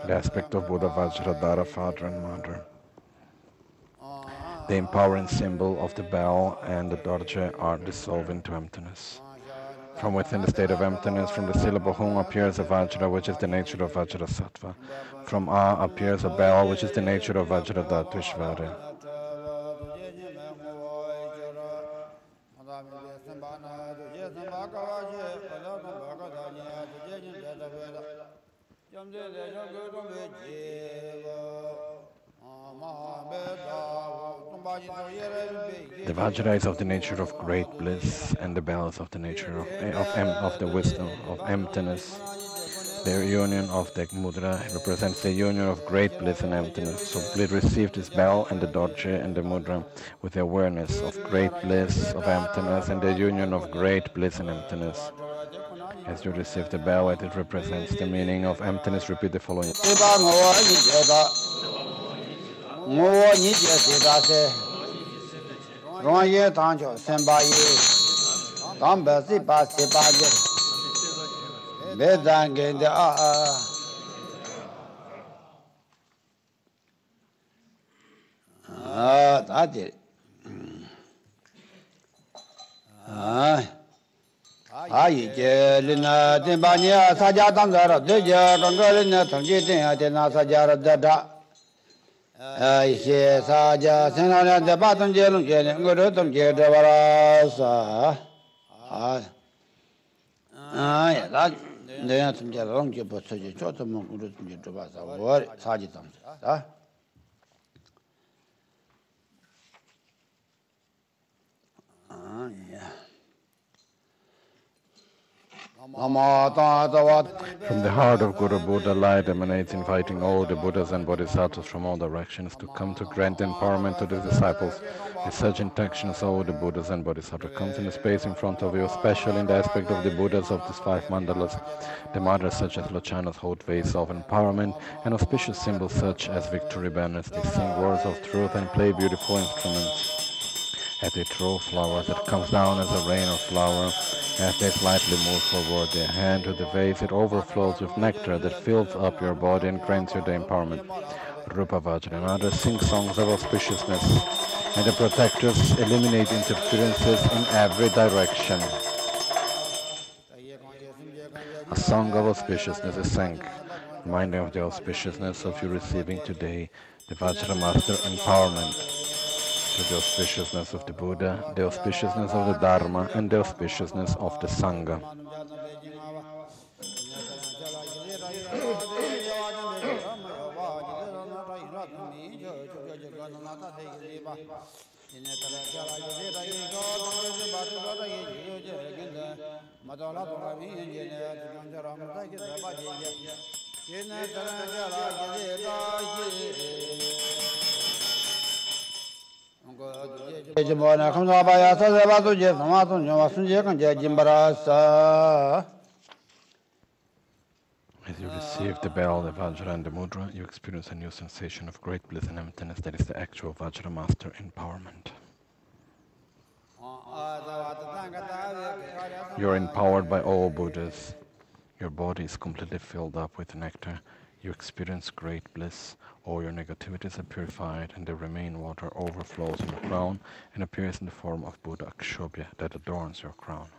The aspect of Buddha Vajradhara, father and mother. The empowering symbol of the bell and the dorje are dissolved into emptiness. From within the state of emptiness, from the syllable Hum appears a Vajra, which is the nature of Vajra Sattva. From A appears a bell, which is the nature of Vajradhatushvari. The Vajra is of the nature of great bliss, and the bell is of the nature of the wisdom of emptiness. The union of the mudra represents the union of great bliss and emptiness. So please receive this bell and the dorje and the mudra with the awareness of great bliss, of emptiness, and the union of great bliss and emptiness. As you receive the bell, it represents the meaning of emptiness. Repeat the following. From the heart of Guru Buddha, light emanates, inviting all the Buddhas and Bodhisattvas from all directions to come to grant empowerment to the disciples. With such intentions, all the Buddhas and Bodhisattvas comes in the space in front of you, especially in the aspect of the Buddhas of these 5 mandalas. The mantras such as Lochanas hold ways of empowerment, and auspicious symbols such as victory banners. They sing words of truth and play beautiful instruments. As they throw flowers, it comes down as a rain of flower. As they slightly move forward their hand to the vase, it overflows with nectar that fills up your body and grants you the empowerment. Rupa Vajra and others sing songs of auspiciousness, and the protectors eliminate interferences in every direction. A song of auspiciousness is sung, reminding of the auspiciousness of you receiving today the Vajra Master empowerment. To the auspiciousness of the Buddha, the auspiciousness of the Dharma, and the auspiciousness of the Sangha. As you receive the bell, the Vajra, and the Mudra, you experience a new sensation of great bliss and emptiness that is the actual Vajra Master empowerment. You are empowered by all Buddhas. Your body is completely filled up with nectar. You experience great bliss. All your negativities are purified, and the remain water overflows in your crown and appears in the form of Buddha Akshobhya that adorns your crown.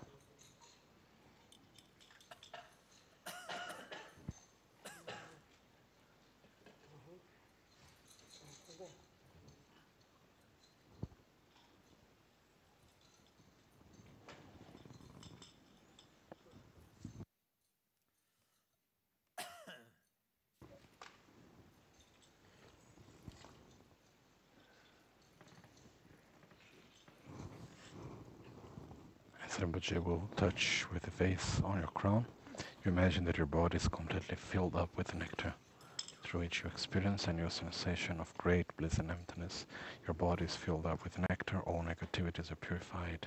Rinpoche will touch with the vase on your crown. You imagine that your body is completely filled up with nectar, through which you experience a new sensation of great bliss and emptiness. Your body is filled up with nectar, all negativities are purified,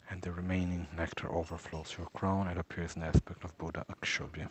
and the remaining nectar overflows your crown and appears in the aspect of Buddha Akshobhya.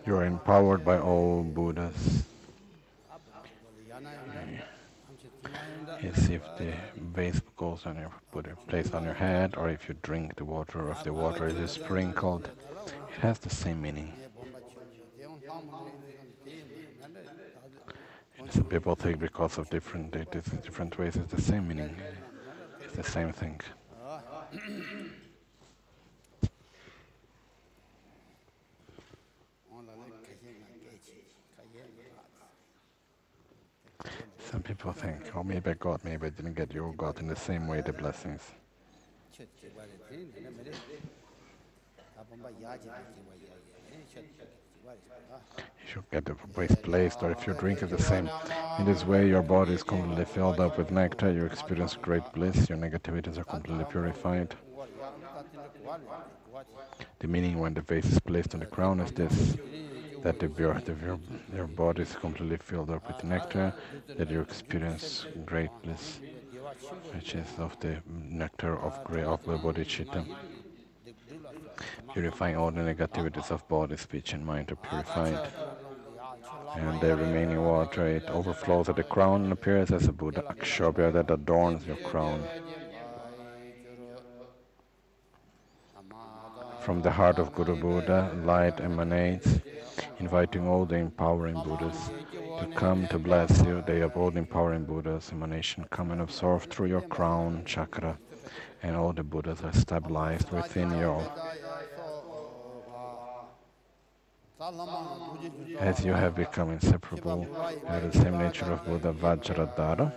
You are empowered by all Buddhas. As if the vase goes on placed on your head, or if you drink the water, or if the water is sprinkled, it has the same meaning. And some people think because of different deities, different ways, it's the same meaning. It's the same thing. Some people think, oh, maybe I got, maybe I didn't get, you got in the same way the blessings. You should get the waste placed, or if you drink it the same. In this way, your body is completely filled up with nectar, you experience great bliss, your negativities are completely purified. The meaning when the vase is placed on the crown is this, that your body is completely filled up with nectar, that you experience great bliss, which is of the nectar of the bodhicitta. Purifying all the negativities of body, speech and mind are purified. And the remaining water, it overflows at the crown and appears as a Buddha Akshobhya that adorns your crown. From the heart of Guru Buddha, light emanates, inviting all the empowering Buddhas to come to bless you. They have all the empowering Buddhas, emanation, come and absorb through your crown chakra, and all the Buddhas are stabilized within you. As you have become inseparable by the same nature of Buddha Vajradhara,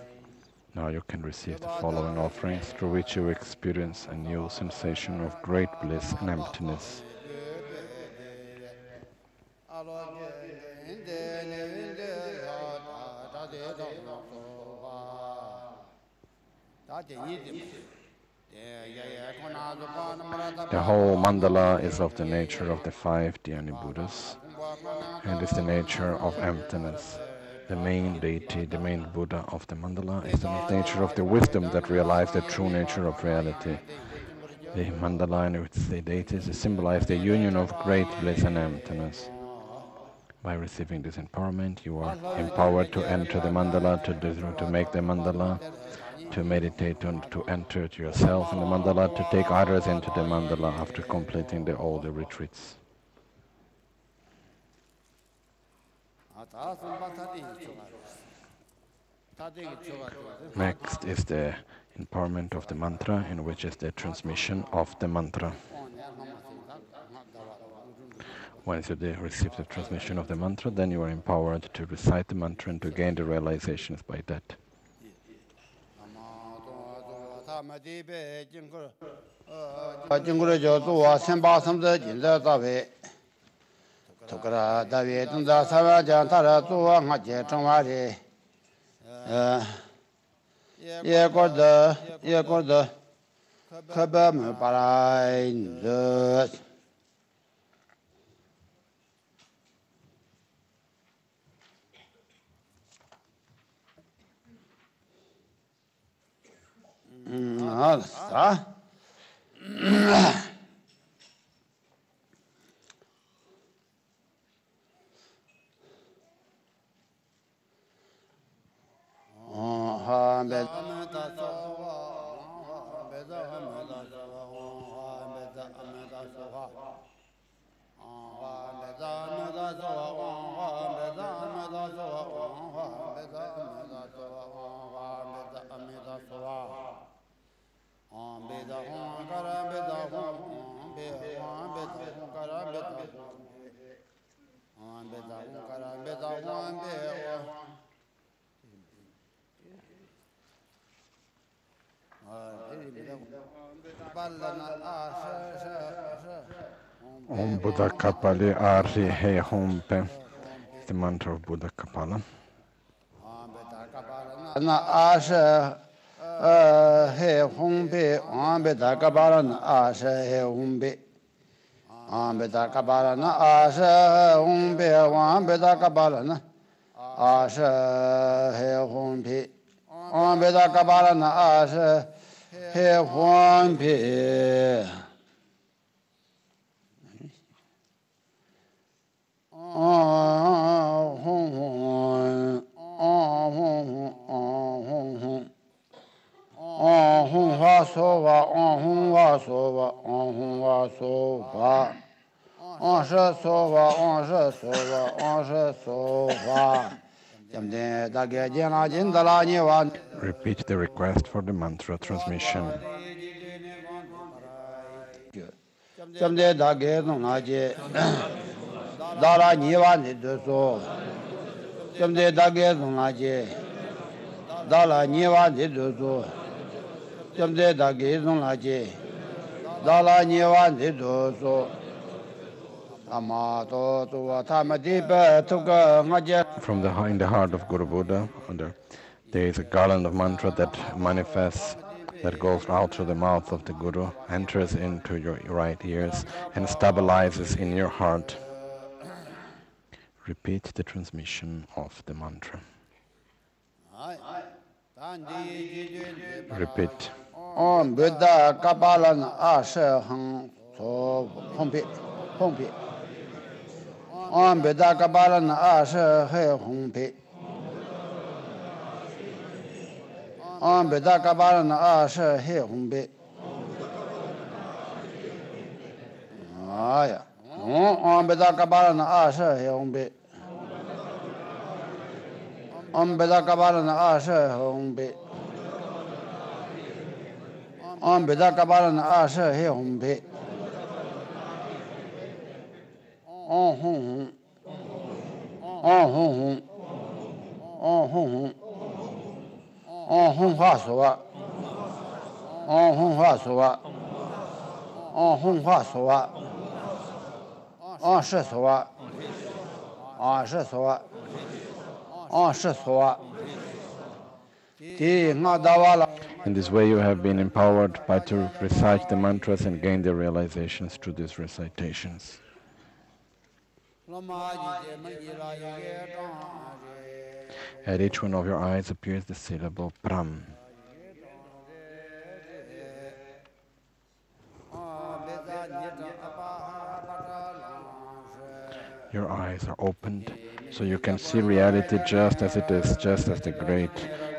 now you can receive the following offerings, through which you experience a new sensation of great bliss and emptiness. The whole mandala is of the nature of the 5 dhyani Buddhas, and is the nature of emptiness. The main deity, the main Buddha of the mandala, is the nature of the wisdom that realizes the true nature of reality. The mandala and its deities symbolize the union of great bliss and emptiness. By receiving this empowerment, you are empowered to enter the mandala, to make the mandala, to meditate, to enter to yourself in the mandala, to take others into the mandala after completing all the retreats. Next is the empowerment of the mantra, in which is the transmission of the mantra. Once you receive the transmission of the mantra, then you are empowered to recite the mantra and to gain the realizations by that. Tukara David and the Savajan Taratua Majet Tomari. Yegoda Kabam Parain the Om Buddhakapāli Ari He Hompe, the mantra of Buddhakapāla. Na asha he humbe Buddhakapāla na asha he humbe Buddhakapāla na asha humbe Buddhakapāla na asha he humbe Buddhakapāla na asha he humbe Repeat the request for the mantra transmission. Dala Nivan de so. Jamde Dage Zunaje. Dala Nivan de so. Jamde Dage Zunaje. Dala Nivan de so. Amato to Tamadiba took a Maja. From in the heart of Guru Buddha, there is a garland of mantra that manifests, that goes out through the mouth of the Guru, enters into your right ears, and stabilizes in your heart. Repeat the transmission of the mantra. Repeat. Om Buddhakapāla asha hang so humpi humpi. Om Buddhakapāla asha he humpi. Om Buddhakapāla asha he humpi. Aya. Om Buddhakapāla asha he humpi. Om Buddhakapāla asha he humpi. Om Buddhakapāla asha he humpi. Om hum Om hum Om hum Om hum haswa. Om hum haswa. Om hum haswa. Om shaswa. Om shaswa. Om shaswa. Ti ngadavala. In this way you have been empowered by to recite the mantras and gain the realizations through these recitations. At each one of your eyes appears the syllable pram. Your eyes are opened, so you can see reality just as it is, just as the great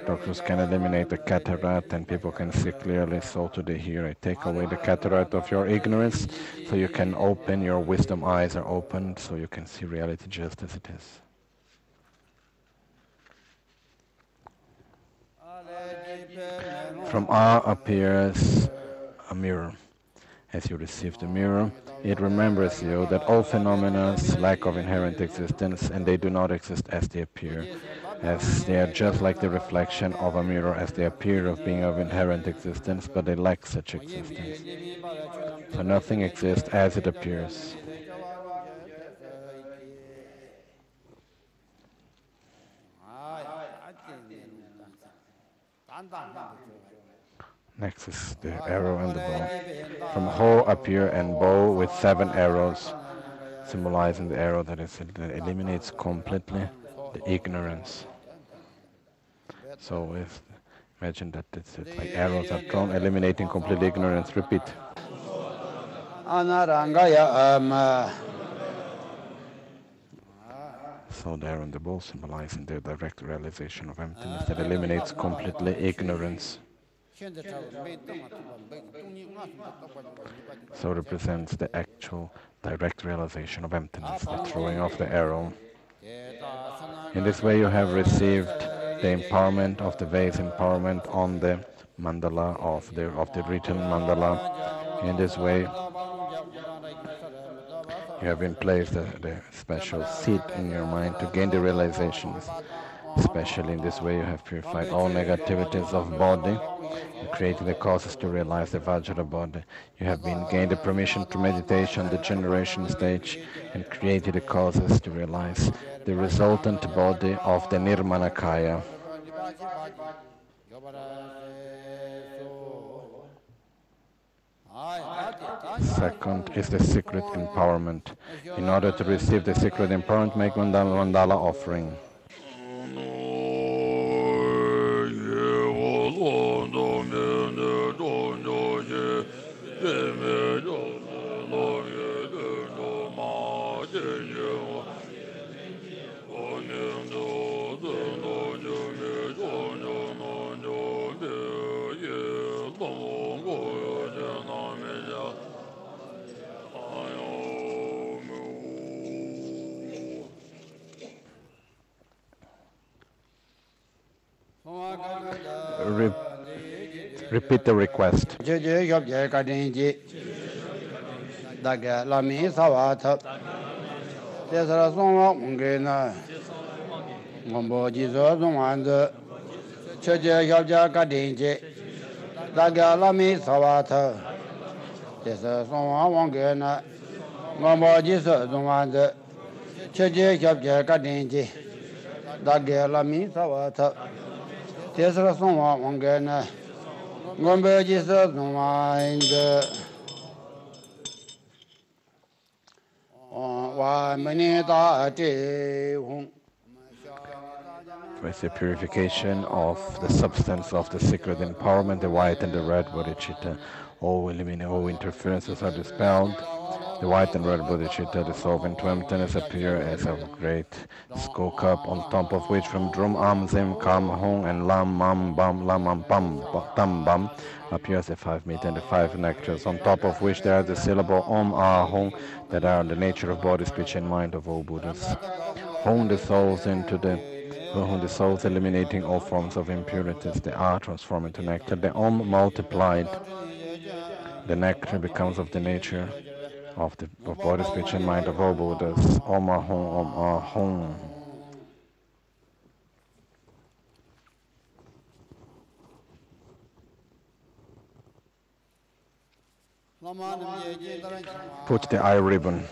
doctors can eliminate the cataract and people can see clearly, so today here I take away the cataract of your ignorance, so you can open, your wisdom eyes are opened, so you can see reality just as it is. From A appears a mirror. As you receive the mirror, it remembers you that all phenomena lack of inherent existence and they do not exist as they appear, as they are just like the reflection of a mirror as they appear of being of inherent existence, but they lack such existence. So nothing exists as it appears. Next is the arrow and the bow. From Ho appear and bow with 7 arrows, symbolizing the arrow that eliminates completely the ignorance. So imagine that it's like arrows are thrown, eliminating complete ignorance. Repeat. So the arrow and the bow symbolizing the direct realization of emptiness that eliminates completely ignorance. So represents the actual direct realization of emptiness, the throwing of the arrow. In this way you have received the empowerment of the vase, empowerment on the mandala of the written mandala. In this way you have in place the special seed in your mind to gain the realizations. Especially in this way you have purified all negativities of body, and created the causes to realize the Vajra body. You have gained the permission to meditation, the generation stage, and created the causes to realize the resultant body of the Nirmanakaya. Second is the secret empowerment. In order to receive the secret empowerment, make mandala offering. Repeat the request. With the purification of the substance of the secret empowerment, the white and the red bodhicitta, all interferences are dispelled. The white and red bodhicitta dissolve into emptiness, appear as a great skull cup, on top of which from Drum Am Zim Kam Hong and Lam Mam Bam Lam Am Bam Tam Bam appears the 5 meat and the 5 nectars, on top of which there are the syllable Om Ah Hong that are the nature of body, speech and mind of all Buddhas. Hong dissolves eliminating all forms of impurities. The Ah transformed into nectar. The Om multiplied. The nectar becomes of the nature of body, speech and mind of all Buddhas. Om Ah Hong, Om Ah Hong. Put the eye ribbon.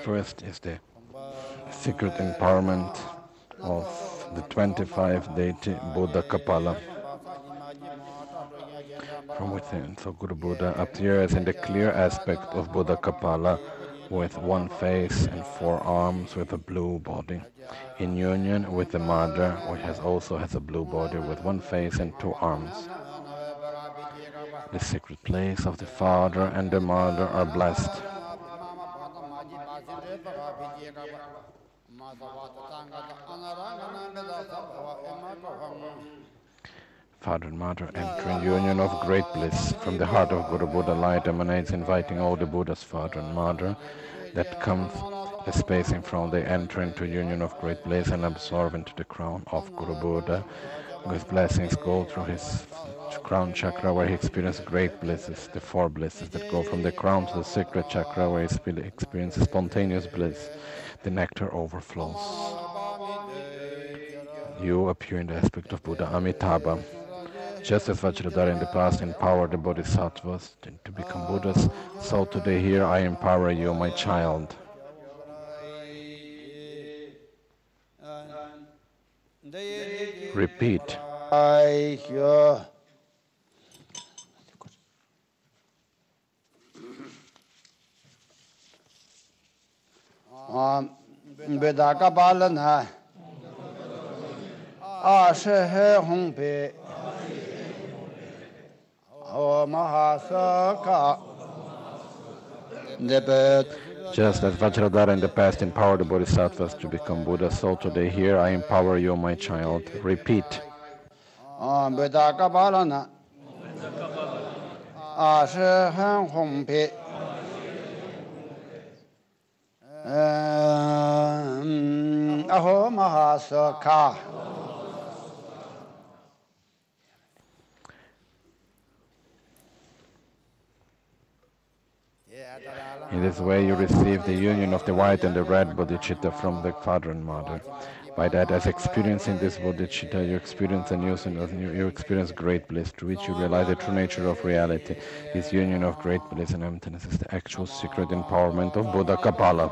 First is the secret empowerment of the 25-deity Buddhakapāla from within. So Guru Buddha appears in the clear aspect of Buddhakapāla with 1 face and 4 arms with a blue body, in union with the mother, which also has a blue body with 1 face and 2 arms. The secret place of the father and the mother are blessed. Father and mother enter in union of great bliss. From the heart of Guru Buddha, light emanates, inviting all the Buddhas, father and mother, that comes the space in front. They enter into union of great bliss and absorb into the crown of Guru Buddha. With blessings go through his crown chakra, where he experiences great blisses, the 4 blisses that go from the crown to the sacred chakra, where he experiences spontaneous bliss. The nectar overflows. You appear in the aspect of Buddha Amitabha. Just as Vajradhara in the past empowered the bodhisattvas to become Buddhas, so today here I empower you, my child. Repeat. Buddhakapāla AHMC Mahasaka. Just as Vajradhara in the past empowered the Bodhisattvas to become Buddha, so today here I empower you, my child. Repeat. Buddhakapāla AHMC Mahasaka. In this way you receive the union of the white and the red bodhicitta from the father and mother. By that, as experiencing this bodhicitta, you experience a new you experience great bliss, through which you realize the true nature of reality. This union of great bliss and emptiness is the actual secret empowerment of Buddhakapāla.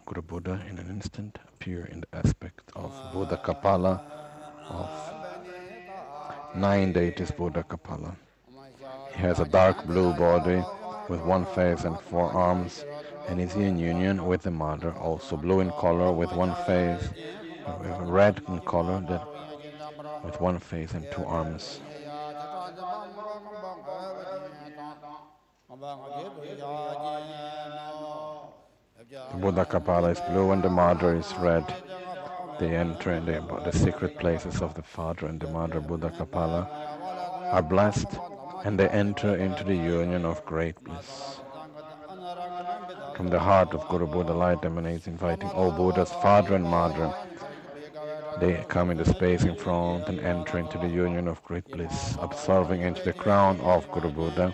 Guru Buddha in an instant appear in the aspect of Buddhakapāla, of 9 deities Buddhakapāla. He has a dark blue body with 1 face and 4 arms, and is in union with the mother, also blue in color with 1 face, red in color with 1 face and 2 arms. The Buddhakapāla is blue and the mother is red. They enter in the secret places of the father and the mother Buddhakapāla, are blessed, and they enter into the union of great bliss. From the heart of Guru Buddha, light emanates, inviting all Buddhas, father and mother. They come in the space in front and enter into the union of great bliss, absorbing into the crown of Guru Buddha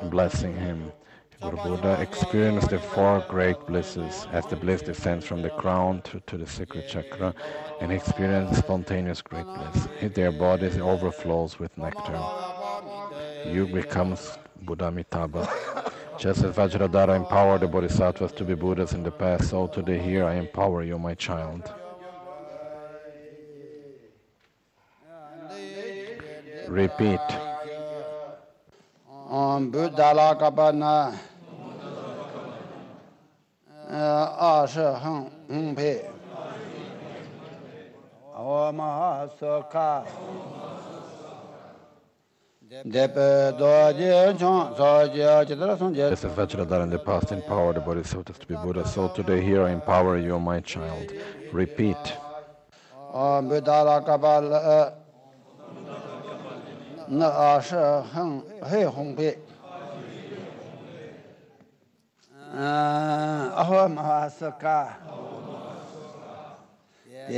and blessing him. Guru Buddha experienced the 4 great blisses as the bliss descends from the crown to the sacred chakra, and experience spontaneous great bliss. Their bodies overflows with nectar. You becomes Buddha Amitabha. Just as Vajradhara empowered the Bodhisattvas to be Buddhas in the past, so today here I empower you, my child. Repeat. Buddhakapāla AHMC Mahasaka. Just as Vajradhara in the past empowered the Bodhisattvas to be Buddha, so today here I empower you, my child. Repeat. Buddhakapāla AHMC Mahasaka. In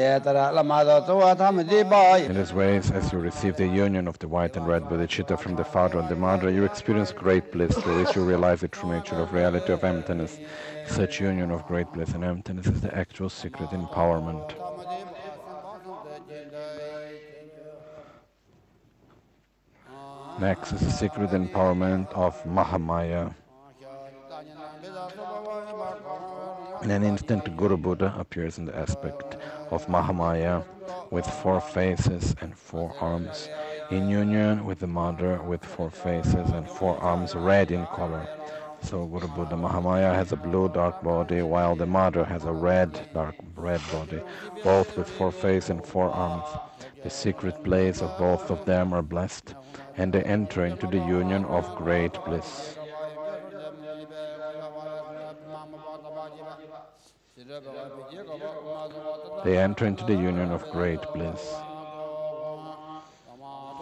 this way, as you receive the union of the white and red bodhicitta from the father and the mother, you experience great bliss, through which you realize the true nature of reality of emptiness. Such union of great bliss and emptiness is the actual secret empowerment. Next is the secret empowerment of Mahāmāyā. In an instant, Guru Buddha appears in the aspect of Mahāmāyā with 4 faces and 4 arms, in union with the mother with 4 faces and 4 arms, red in color. So Guru Buddha Mahāmāyā has a blue dark body, while the mother has a red body, both with 4 faces and 4 arms. The secret place of both of them are blessed, and they enter into the union of great bliss. They enter into the union of great bliss.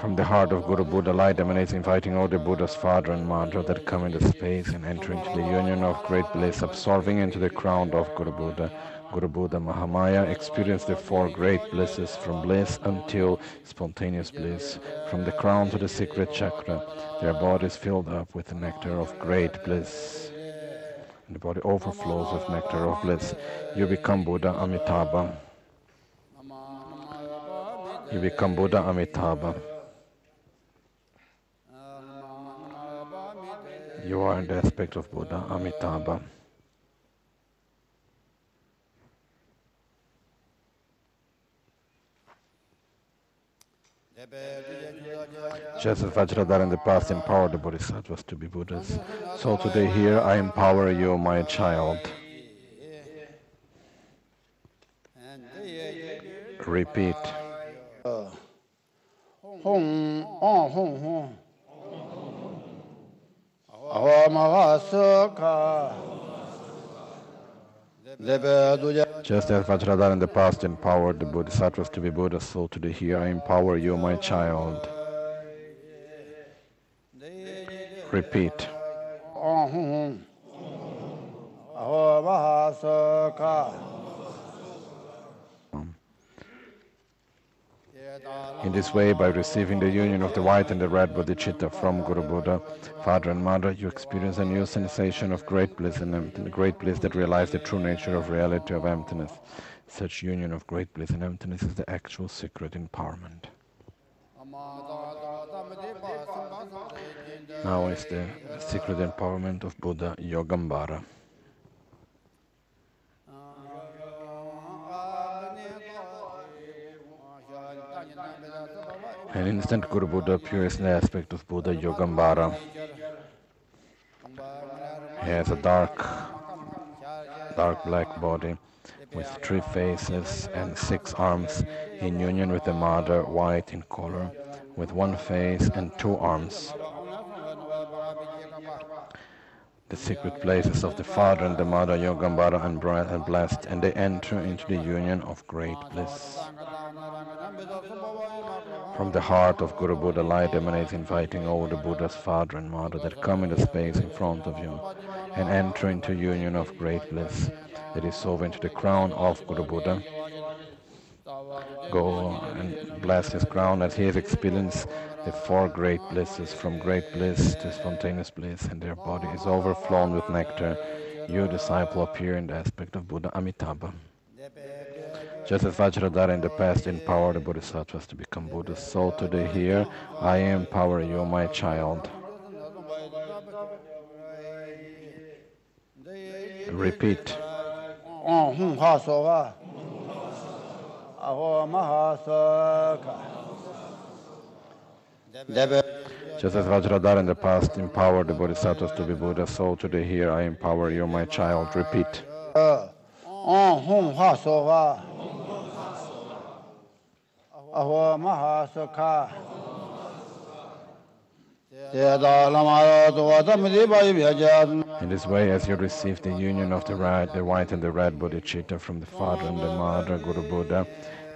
From the heart of Guru Buddha, light emanates, inviting all the Buddha's father and mother that come into space and enter into the union of great bliss, absorbing into the crown of Guru Buddha. Guru Buddha Mahāmāyā experienced the 4 great blisses, from bliss until spontaneous bliss, from the crown to the secret chakra. Their bodies filled up with the nectar of great bliss. And the body overflows with nectar of bliss. You become Buddha Amitabha. You become Buddha Amitabha. You are in the aspect of Buddha Amitabha. Just as Vajradhara in the past empowered the Bodhisattvas to be Buddhas, so today here I empower you, my child. Repeat. Just as Vajradhara in the past empowered the Bodhisattvas to be Buddhas, so today here I empower you, my child. Repeat. In this way, by receiving the union of the white and the red bodhicitta from Guru Buddha, Father and Mother, you experience a new sensation of great bliss and emptiness, great bliss that realizes the true nature of reality of emptiness. Such union of great bliss and emptiness is the actual secret empowerment. Now is the secret empowerment of Buddha Yogāmbhara. An instant Guru Buddha appears in the aspect of Buddha Yogāmbhara. He has a dark black body with 3 faces and 6 arms, in union with the Mother, white in color, with 1 face and 2 arms. The secret places of the Father and the Mother Yogāmbhara are blessed, and they enter into the union of great bliss. From the heart of Guru Buddha, light emanates, inviting all the Buddha's Father and Mother that come in the space in front of you and enter into union of great bliss. They dissolve into the crown of Guru Buddha. Go and bless his crown as he has experienced the 4 great blisses, from great bliss to spontaneous bliss, and their body is overflown with nectar. You, disciple, appear in the aspect of Buddha Amitabha. Just as Vajradhara in the past empowered the Bodhisattvas to become Buddhas, so today here I empower you, my child. Repeat. Just as Vajradhara in the past empowered the Bodhisattvas to be Buddhas, so today here I empower you, my child. Repeat. In this way, as you receive the union of the white and the red bodhicitta from the Father and the Mother, Guru Buddha,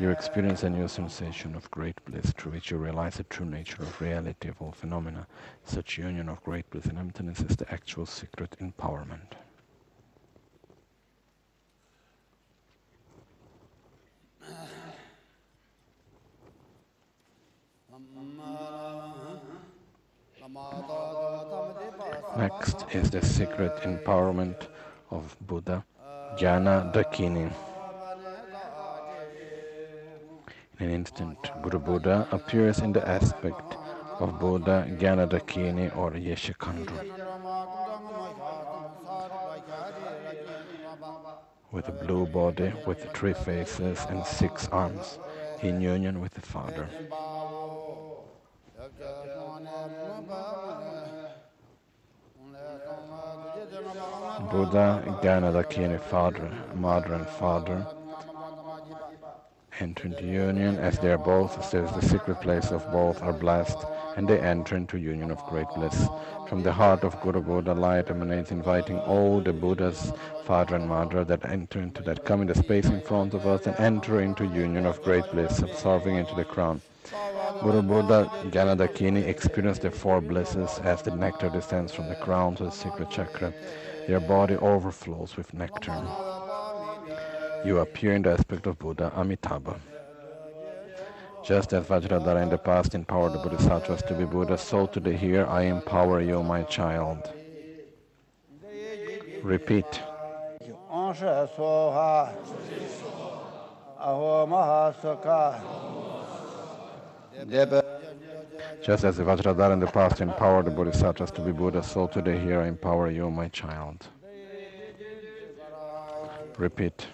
you experience a new sensation of great bliss, through which you realize the true nature of reality of all phenomena. Such union of great bliss and emptiness is the actual secret empowerment. Next is the secret empowerment of Buddha Jñanadakini. In an instant, Guru Buddha appears in the aspect of Buddha Jñanadakini or Yeshikandru, with a blue body with 3 faces and 6 arms, in union with the Father. Buddha, Jñanadakini, Mother and Father enter into union, as they are both, says the secret place of both are blessed, and they enter into union of great bliss. From the heart of Guru Buddha, light emanates, inviting all the Buddhas, Father and Mother, that come in the space in front of us and enter into union of great bliss, absorbing into the crown. Guru Buddha Jñanadakini experienced the 4 blisses as the nectar descends from the crown to the secret chakra. Their body overflows with nectar. You appear in the aspect of Buddha Amitabha. Just as Vajradhara in the past empowered the Bodhisattvas to be Buddha, so today here I empower you, my child. Repeat. Just as Vajradhara in the past empowered the Bodhisattvas to be Buddha, so today here I empower you, my child. Repeat.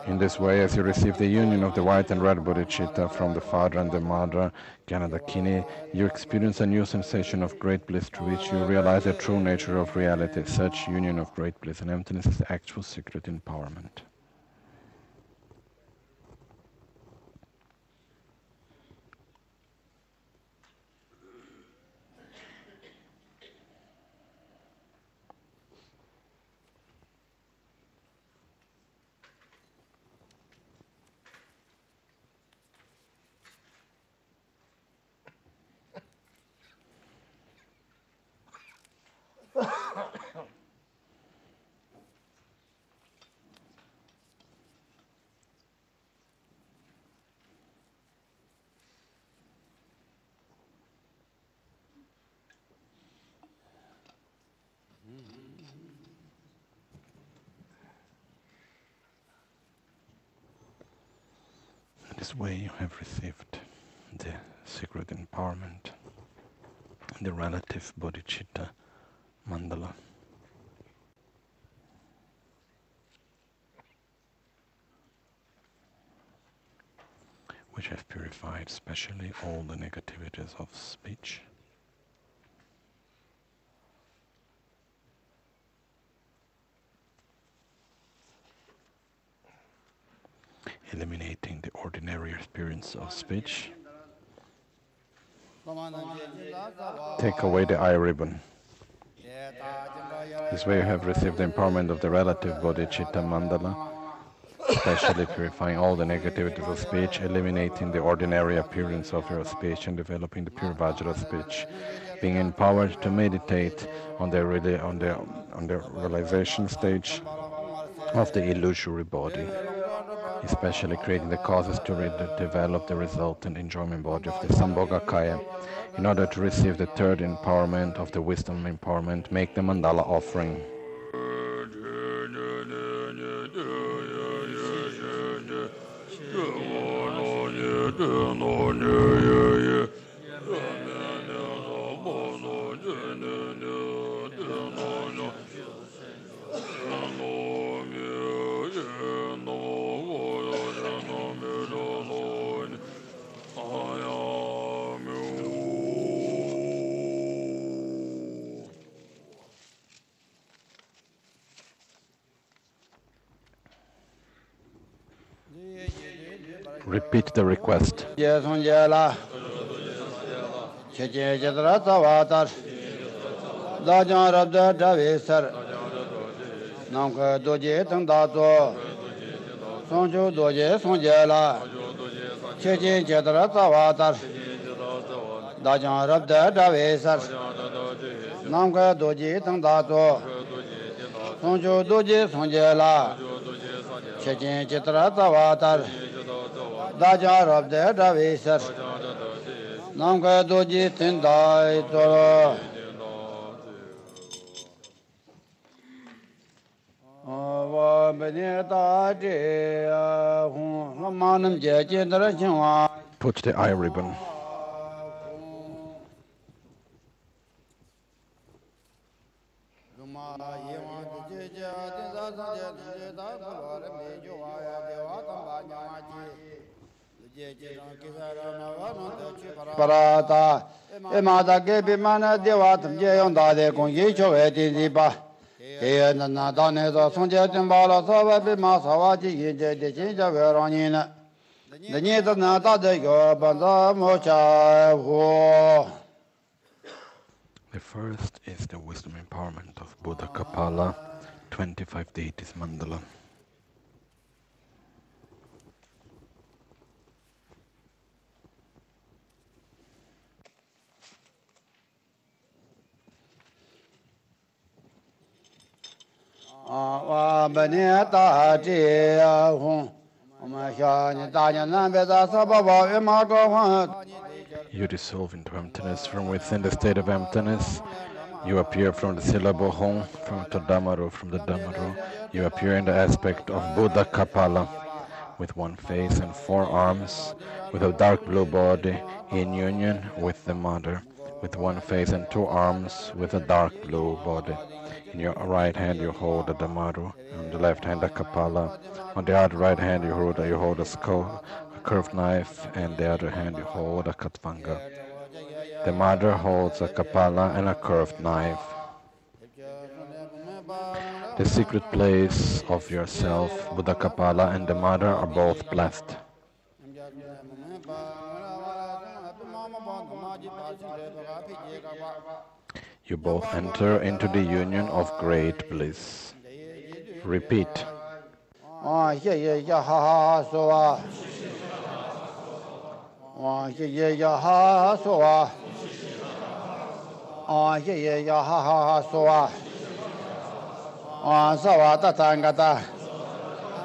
In this way, as you receive the union of the white and red bodhicitta from the father and the mother, Jñanadakini, you experience a new sensation of great bliss through which you realize the true nature of reality. Such union of great bliss and emptiness is the actual secret empowerment. This way you have received the secret empowerment, the relative bodhicitta mandala, which have purified especially all the negativities of speech, eliminating the ordinary appearance of speech. Take away the eye ribbon. This way you have received the empowerment of the relative bodhicitta mandala, especially purifying all the negativities of speech, eliminating the ordinary appearance of your speech and developing the pure Vajra speech, being empowered to meditate on the realization stage of the illusory body, especially creating the causes to develop the resultant enjoyment body of the Sambhogakaya. In order to receive the third empowerment of the wisdom empowerment, make the mandala offering. Repeat the request. Put the eye ribbon. Parata emada ke bimana devatam je yonda de kong ye chowe ti di ba ke na da ne do song je tin ba la so ba bima sa wa ji ye je de chin ja ve ro ni na de ni da na da de go ban da mo cha ho. The first is the wisdom empowerment of Buddhakapāla, 25 deities mandala. You dissolve into emptiness from within the state of emptiness. You appear from the syllable home, from Tadamaru, from the Dhammaru. You appear in the aspect of Buddhakapāla, with one face and 4 arms, with a dark blue body, in union with the mother, with one face and two arms with a dark blue body. In your right hand you hold a Dhammaru, on the left hand a Kapala, on the other right hand you hold a skull, a curved knife, and the other hand you hold a Katvanga. The mother holds a Kapala and a curved knife. The secret place of yourself, Buddhakapāla, and the mother are both blessed. You both enter into the union of great bliss. Repeat.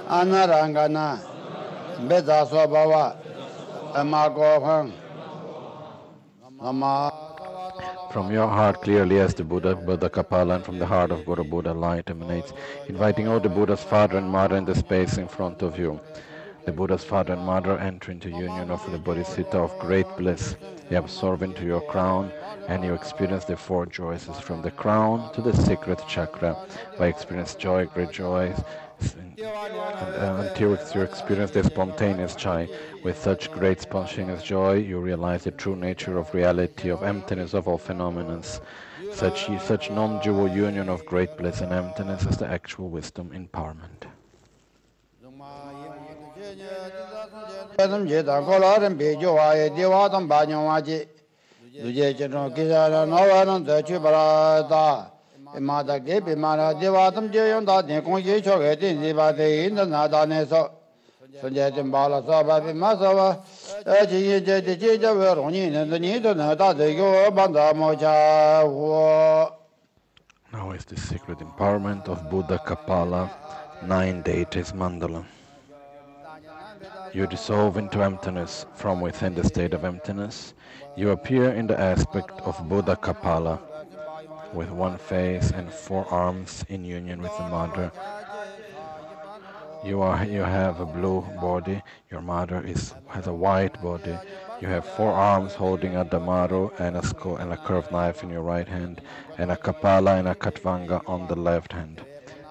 Anarangana Beda Swabhava Amagoham From your heart clearly as the Buddha, Buddhakapāla, and from the heart of Guru Buddha, light emanates, inviting all the Buddha's father and mother in the space in front of you. The Buddha's father and mother enter into union of the Bodhisattva of great bliss. They absorb into your crown, and you experience the four joys from the crown to the secret chakra. By experience joy, great joy, until you experience the spontaneous joy. With such great spontaneous joy, you realize the true nature of reality, of emptiness of all phenomena. Such non-dual union of great bliss and emptiness is the actual wisdom empowerment. Now is the secret empowerment of Buddhakapāla, 9 deities mandala. You dissolve into emptiness from within the state of emptiness. You appear in the aspect of Buddhakapāla, with one face and 4 arms in union with the mother. You have a blue body. Your mother has a white body. You have 4 arms holding a Dhammaru and a skull and a curved knife in your right hand, and a Kapala and a Katvanga on the left hand.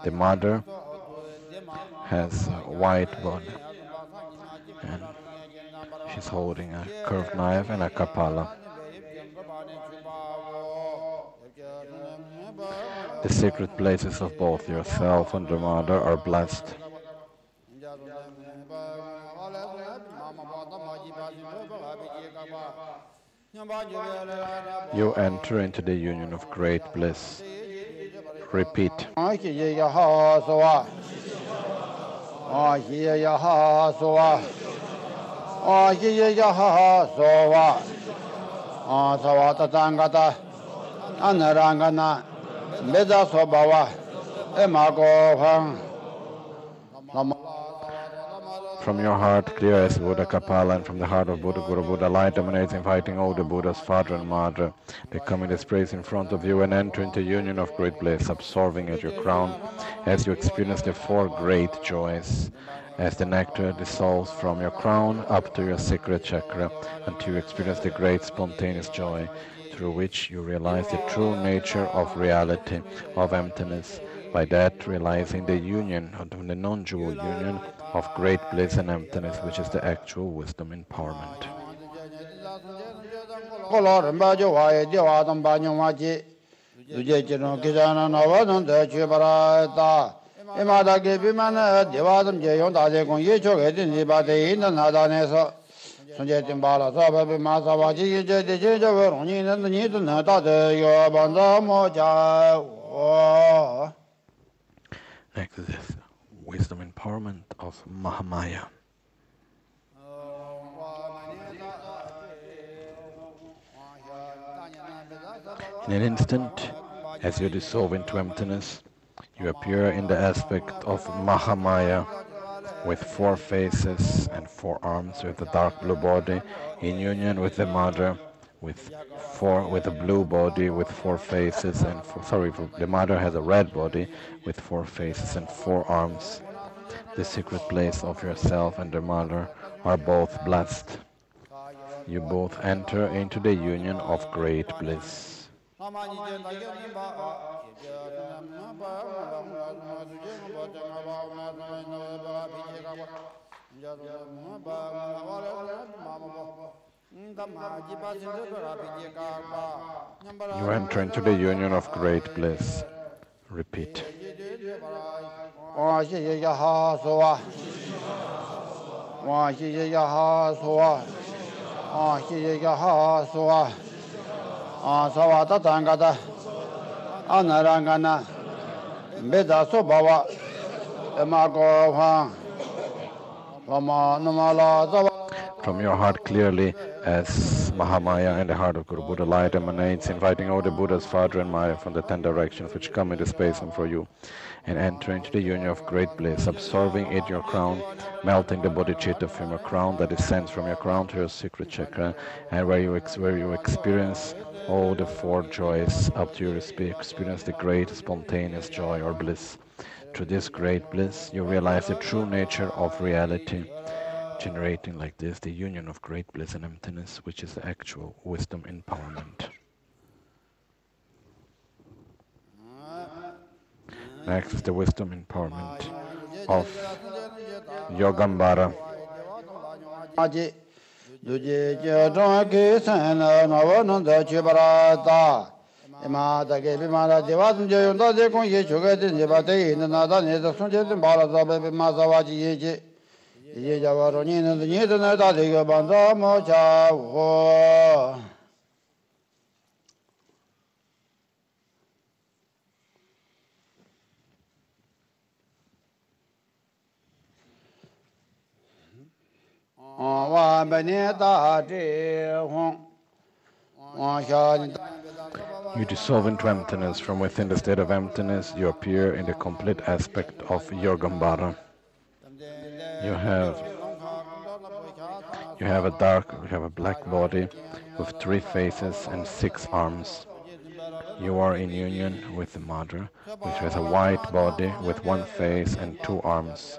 The mother has a white body, and she's holding a curved knife and a Kapala. The secret places of both yourself and the mother are blessed. You enter into the union of great bliss. Repeat. From your heart, clear as Buddhakapāla, and from the heart of Buddha, Guru Buddha, light emanates, inviting all the Buddha's father and mother. They come in this place in front of you and enter into union of great bliss, absorbing at your crown as you experience the 4 great joys, as the nectar dissolves from your crown up to your sacred chakra, until you experience the great spontaneous joy, through which you realize the true nature of reality, of emptiness. By that, realizing the union, or the non-dual union, of great bliss and emptiness, which is the actual wisdom empowerment. Next is this wisdom empowerment of Mahāmāyā. In an instant, as you dissolve into emptiness, you appear in the aspect of Mahāmāyā, with 4 faces and 4 arms, with a dark blue body, in union with the mother, with a blue body with 4 faces and the mother has a red body with 4 faces and 4 arms. The secret place of yourself and the mother are both blessed. you both enter into the union of great bliss. You enter into the union of great bliss. Repeat. From your heart clearly, as Mahāmāyā and the heart of Guru Buddha light emanates, inviting all the Buddhas, Father and Maya from the 10 directions which come into space and for you, and enter into the union of great bliss, absorbing in your crown, melting the bodhicitta from your crown that descends from your crown to your secret chakra, and where you experience all the 4 joys up to your experience the great spontaneous joy or bliss. Through this great bliss, you realize the true nature of reality, generating like this the union of great bliss and emptiness, which is the actual wisdom empowerment. Next is the wisdom empowerment of Yogāmbhara. You dissolve into emptiness. From within the state of emptiness, you appear in the complete aspect of Yogāmbhara. You have a black body with 3 faces and 6 arms. You are in union with the mother, which has a white body with 1 face and 2 arms.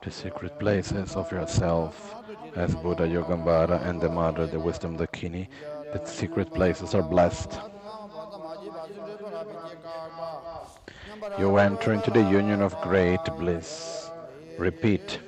The secret places of yourself as Buddha Yogāmbhara and the mother, the wisdom Dakini, the secret places are blessed. You enter into the union of great bliss. Repeat.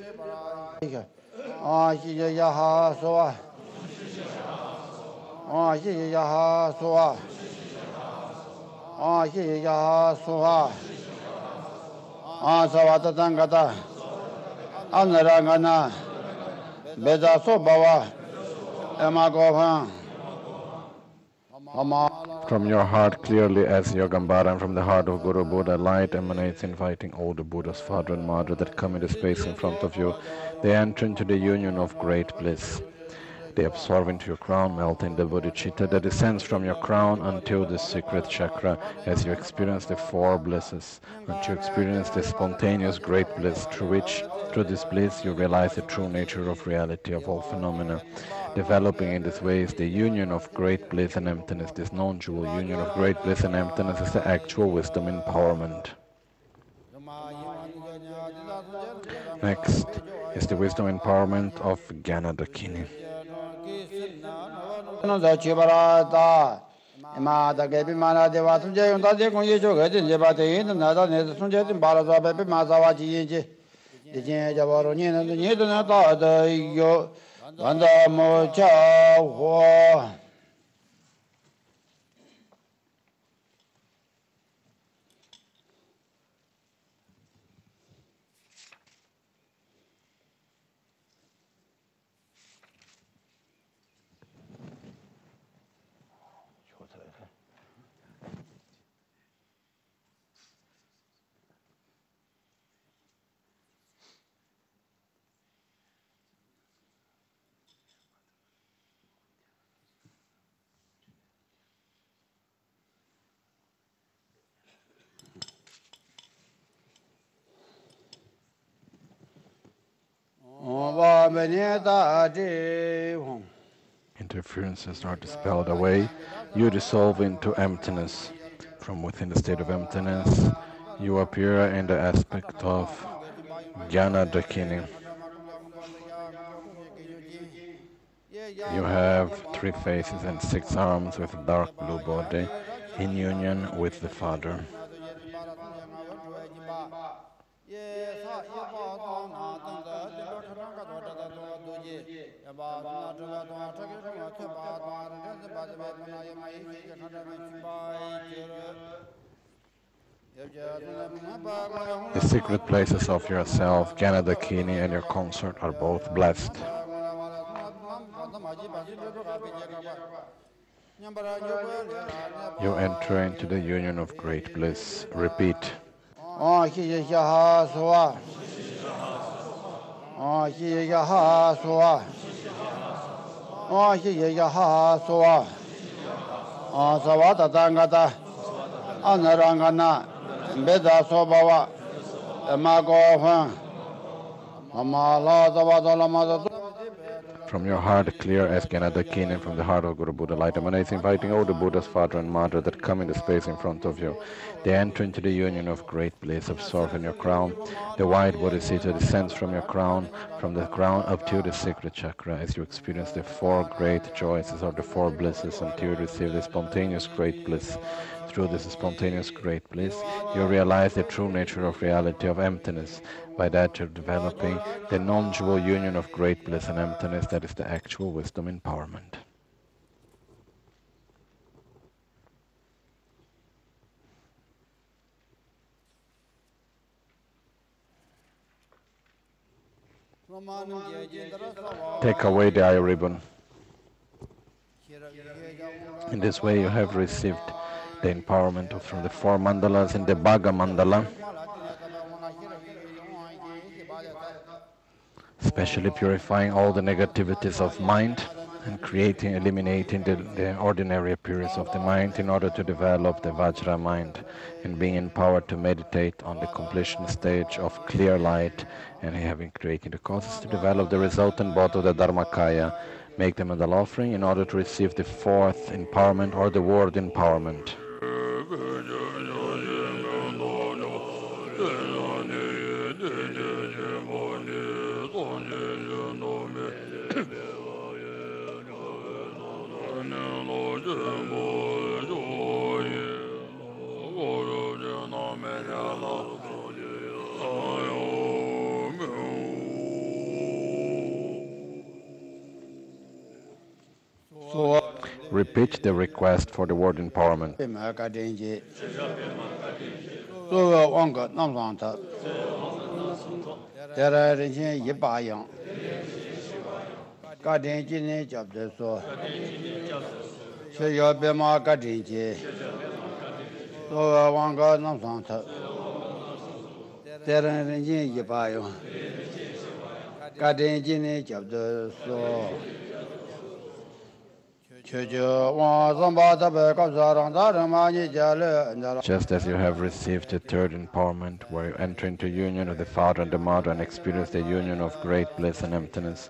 From your heart clearly as Yogāmbhara, and from the heart of Guru Buddha, light emanates, inviting all the Buddhas, Father and Mother, that come into space in front of you. They enter into the union of great bliss. They absorb into your crown, melting the bodhicitta that descends from your crown until the secret chakra, as you experience the 4 blisses, until you experience the spontaneous great bliss, through this bliss you realize the true nature of reality of all phenomena. Developing in this way is the union of great bliss and emptiness. This non-dual union of great bliss and emptiness is the actual wisdom empowerment. Next is the wisdom empowerment of Jñanadakini. Interferences are dispelled away. You dissolve into emptiness. From within the state of emptiness, you appear in the aspect of Jñanadakini. You have 3 faces and 6 arms with a dark blue body in union with the Father. The secret places of yourself, Jñanadakini, and your consort are both blessed. You enter into the union of great bliss. Repeat. From your heart clear as Jñanadakini, and from the heart of Guru Buddha light emanates, inviting all the Buddhas, Father and Mother that come in the space in front of you. They enter into the union of great bliss, absorb in your crown. The white Bodhisattva descends from your crown, from the crown up to the sacred chakra, as you experience the 4 great joys, or the 4 blisses, until you receive the spontaneous great bliss. Through this spontaneous great bliss, you realize the true nature of reality of emptiness. By that you're developing the non-dual union of great bliss and emptiness, that is the actual wisdom empowerment. Take away the eye ribbon. In this way you have received the empowerment from the 4 mandalas in the Bhaga mandala, especially purifying all the negativities of mind and eliminating the ordinary appearance of the mind in order to develop the Vajra mind and being empowered to meditate on the completion stage of clear light and creating the causes to develop the resultant body of the Dharmakaya, make them an offering in order to receive the 4th empowerment or the word empowerment. Repeat the request for the word empowerment. Just as you have received the 3rd empowerment, where you enter into union with the Father and the Mother and experience the union of great bliss and emptiness,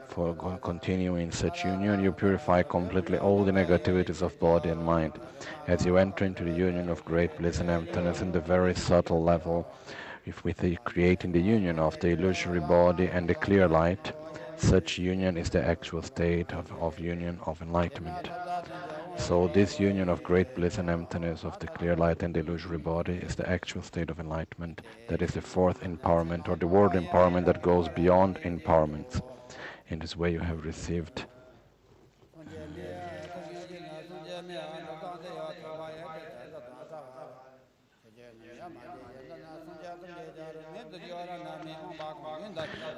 for continuing such union, you purify completely all the negativities of body and mind. As you enter into the union of great bliss and emptiness in the very subtle level, creating the union of the illusory body and the clear light, such union is the actual state of union of enlightenment. So this union of great bliss and emptiness of the clear light and the illusory body is the actual state of enlightenment. That is the 4th empowerment, or the word empowerment that goes beyond empowerments. In this way you have received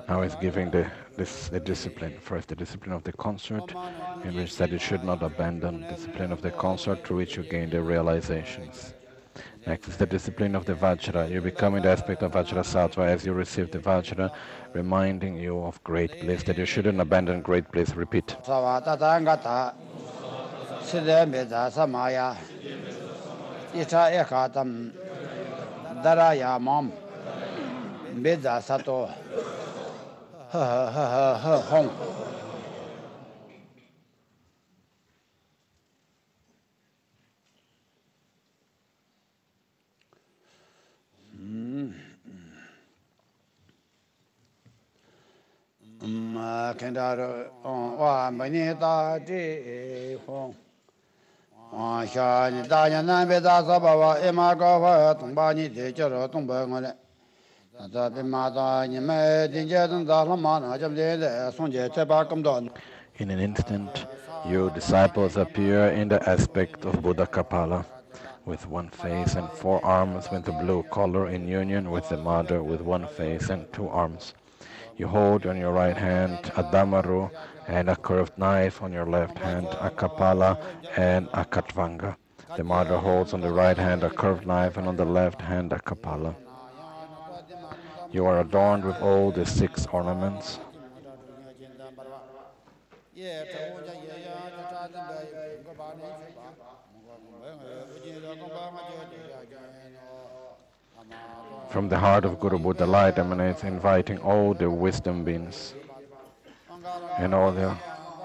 Now he's giving the discipline. First, the discipline of the consort, in which that you should not abandon the discipline of the consort through which you gain the realizations. Next is the discipline of the Vajra. You become in the aspect of Vajra Sattva as you receive the Vajra, reminding you of great bliss, that you shouldn't abandon great bliss. Repeat. Kendaro wa Manita de Hong. Shan Dayan Beda Sabawa Emagava Tumbani de Jero Tumbangole. The Bimata Yime Dinjan Dalamana Jamde Sonja Tebakam Don. In an instant, you disciples appear in the aspect of Buddhakapāla, with one face and 4 arms, with the blue collar in union with the mother with one face and 2 arms. You hold on your right hand a damaru and a curved knife, on your left hand a kapala and a katvanga. The mother holds on the right hand a curved knife and on the left hand a kapala. You are adorned with all the 6 ornaments. From the heart of Guru Buddha, light emanates, inviting all the wisdom beings and all the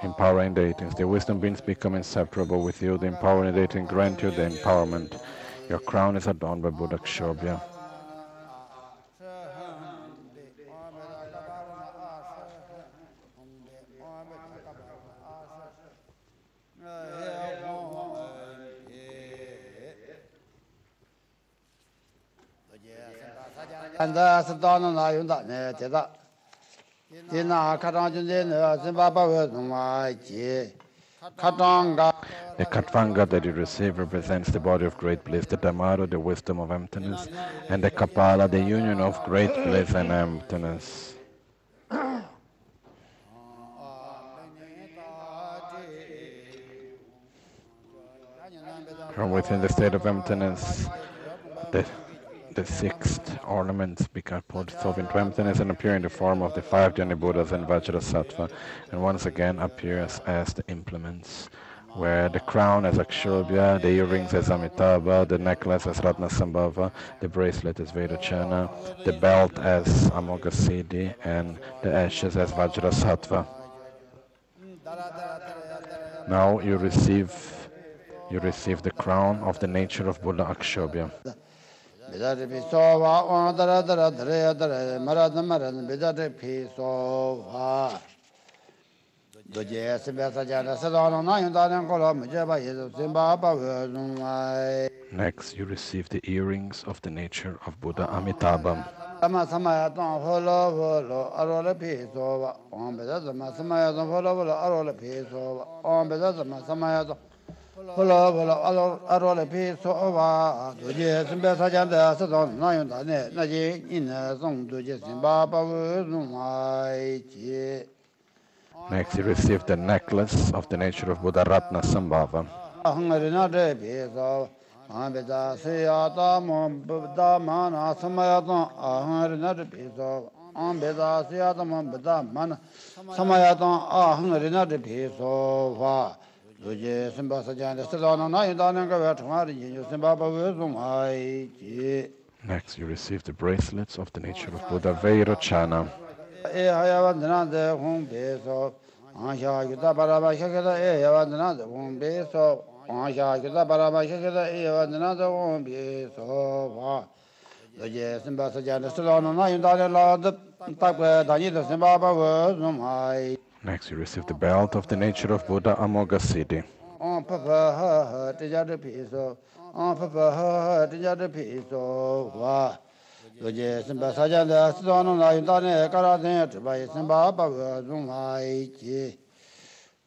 empowering deities. The wisdom beings become inseparable with you. The empowering deities grant you the empowerment. Your crown is adorned by Buddhakshobhya. And the Sadhana Nayunda Netida. Dina Katanjin, Zimbabwe, Katanga. The Katvanga that you receive represents the body of great bliss, the Dhammaru, the wisdom of emptiness, and the Kapala, the union of great bliss and emptiness. From within the state of emptiness, the 6th ornaments become dissolved into emptiness and appear in the form of the 5 Jnana Buddhas and Vajrasattva, and once again appears as the implements, where the crown as Akshobhya, the earrings as Amitabha, the necklace as Ratnasambhava, the bracelet as Vedachana, the belt as Amoghasiddhi, and the ashes as Vajrasattva. Now you receive the crown of the nature of Buddha Akshobhya. Bidari Pisova, on the Maradaman, Bidari Pisova. The Jes Besajana Sadana, Nayan Kolam, Java is Zimbabwe. Next, you receive the earrings of the nature of Buddha Amitabha. Samayaton, Holo, Arola Pisova, on Bedazama, Samayaton, Holo, Arola Pisova, on Bedazama, Samayaton. Arola Pisova, the Jes Besajana Sadana, Nayan, Naji, in a song to Zimbabwe. Next, you receive the necklace of the nature of Buddha Ratnasambhava. Next, you receive the bracelets of the nature of Buddha Vairocana. Next, you receive the belt of the nature of Buddha Amoghasiddhi.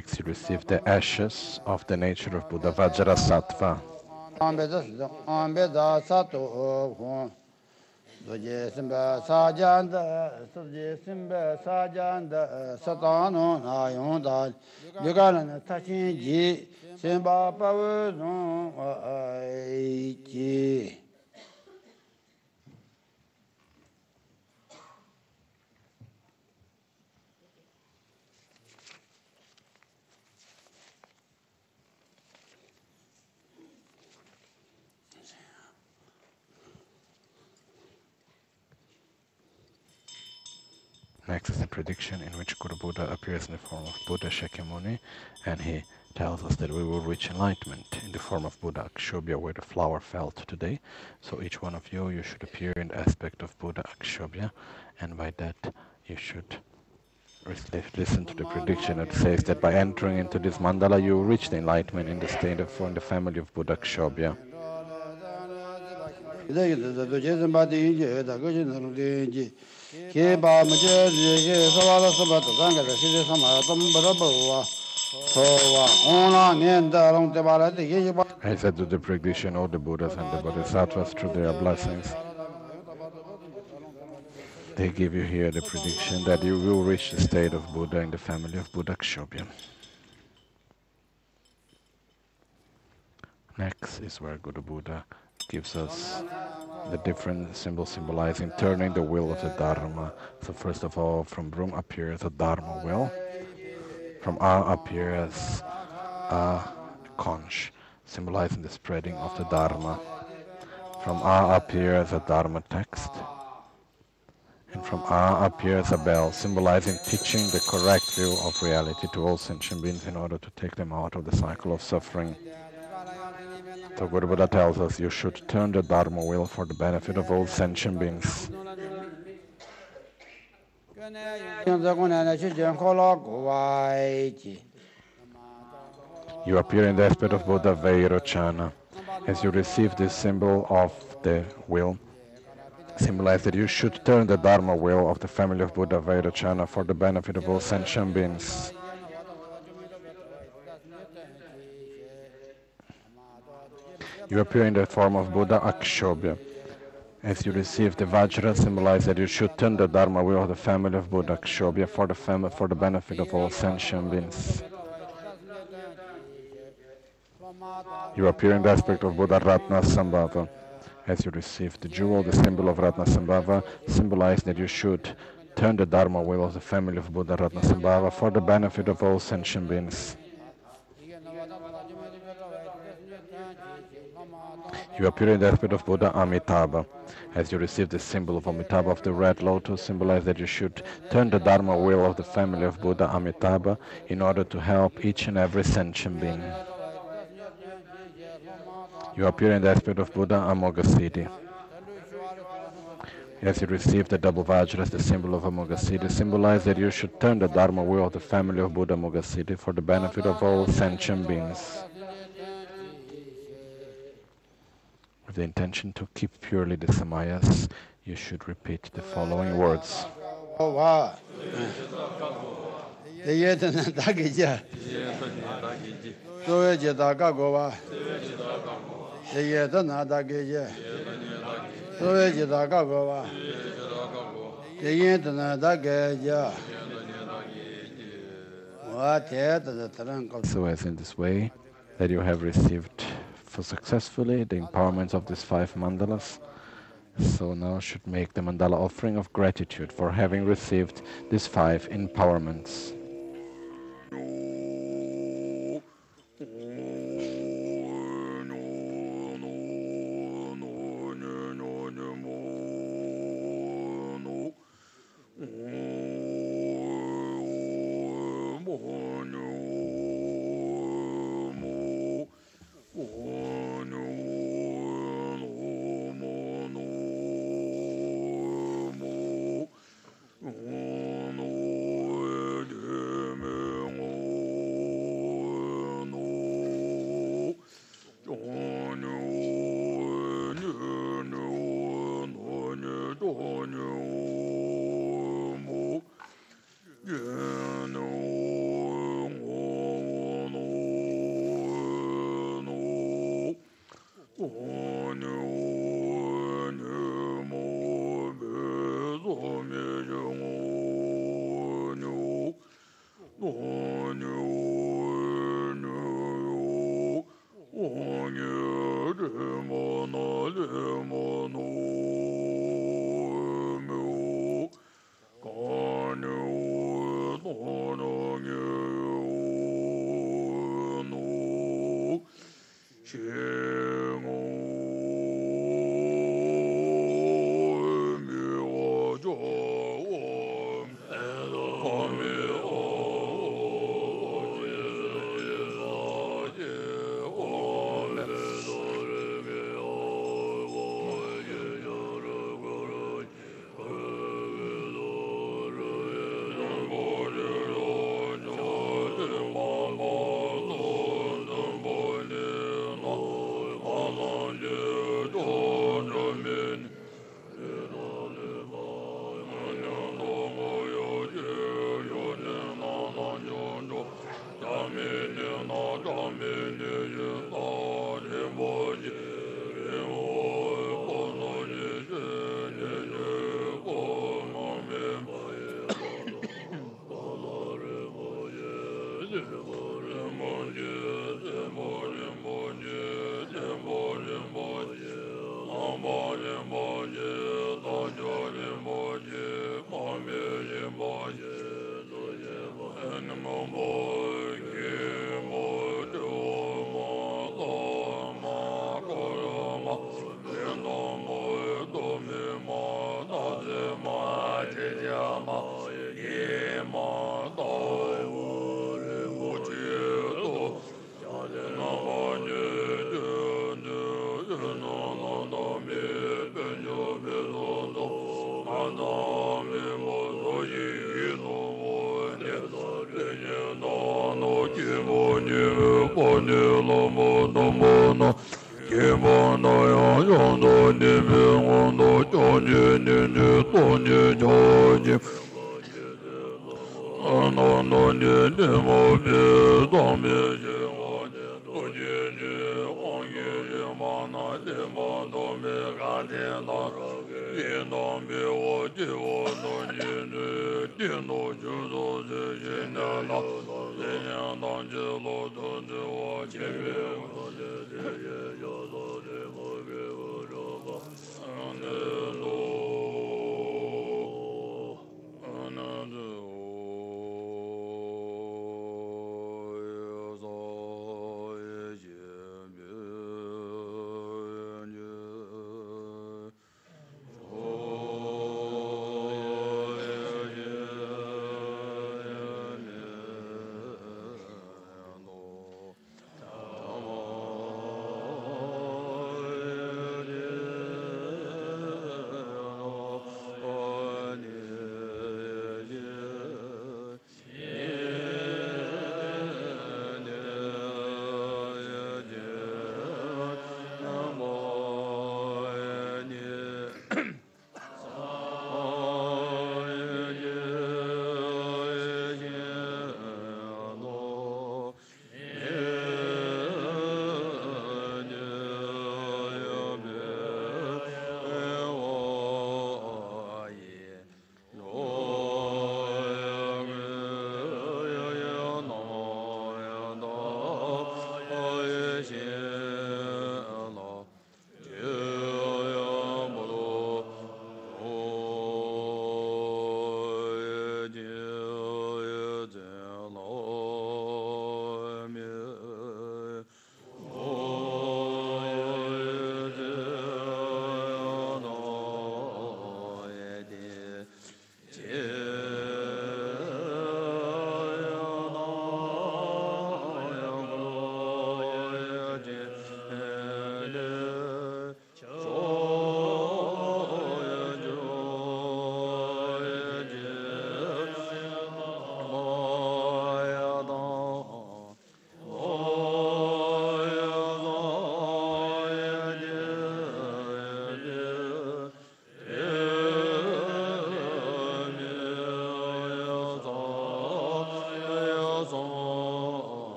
Next, you receive the ashes of the nature of Buddha Vajrasattva. Next is the prediction in which Guru Buddha appears in the form of Buddha Shakyamuni, and he tells us that we will reach enlightenment in the form of Buddha Akshobhya, where the flower fell today. So each one of you should appear in the aspect of Buddha Akshobhya, and by that you should Listen to the prediction. It says that by entering into this mandala, you will reach the enlightenment in the state of in the family of Buddhakapāla. I said to the prediction, all the Buddhas and the Bodhisattvas through their blessings, they give you here the prediction that you will reach the state of Buddha in the family of Buddhakapāla. Next is where Guru Buddha gives us the different symbols symbolizing turning the wheel of the Dharma. So first of all, from Brahm appears a Dharma wheel. From A appears a conch, symbolizing the spreading of the Dharma. From A appears a Dharma text. And from A appears a bell, symbolizing teaching the correct view of reality to all sentient beings in order to take them out of the cycle of suffering. So Guru Buddha tells us you should turn the Dharma wheel for the benefit of all sentient beings. You appear in the aspect of Buddha Vairocana. As you receive this symbol of the wheel, symbolize that you should turn the Dharma wheel of the family of Buddha Vairocana for the benefit of all sentient beings. You appear in the form of Buddha Akshobhya. As you receive the Vajra, symbolize that you should turn the Dharma wheel of the family of Buddha Akshobhya for the benefit of all sentient beings. You appear in the aspect of Buddha Ratna Sambhava. As you receive the jewel, the symbol of Ratna Sambhava, symbolize that you should turn the Dharma wheel of the family of Buddha Ratna Sambhava for the benefit of all sentient beings. You appear in the aspect of Buddha Amitabha. As you receive the symbol of Amitabha of the red lotus, symbolize that you should turn the Dharma wheel of the family of Buddha Amitabha in order to help each and every sentient being. You appear in the aspect of Buddha Amoghasiddhi. As you receive the double Vajras, the symbol of Amoghasiddhi, symbolize that you should turn the Dharma wheel of the family of Buddha Amoghasiddhi for the benefit of all sentient beings. With the intention to keep purely the samayas, you should repeat the following words. So as in this way that you have received successfully the empowerments of these 5 mandalas, so now should make the mandala offering of gratitude for having received these 5 empowerments.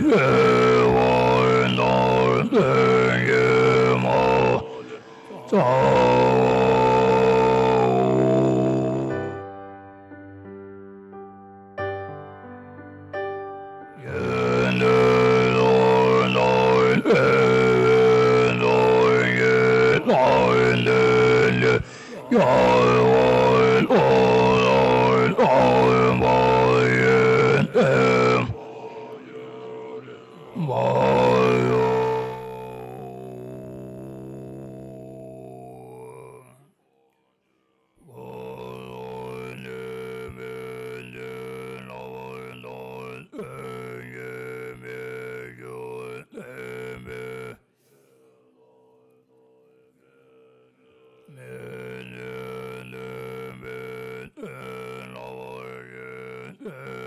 Yeah. le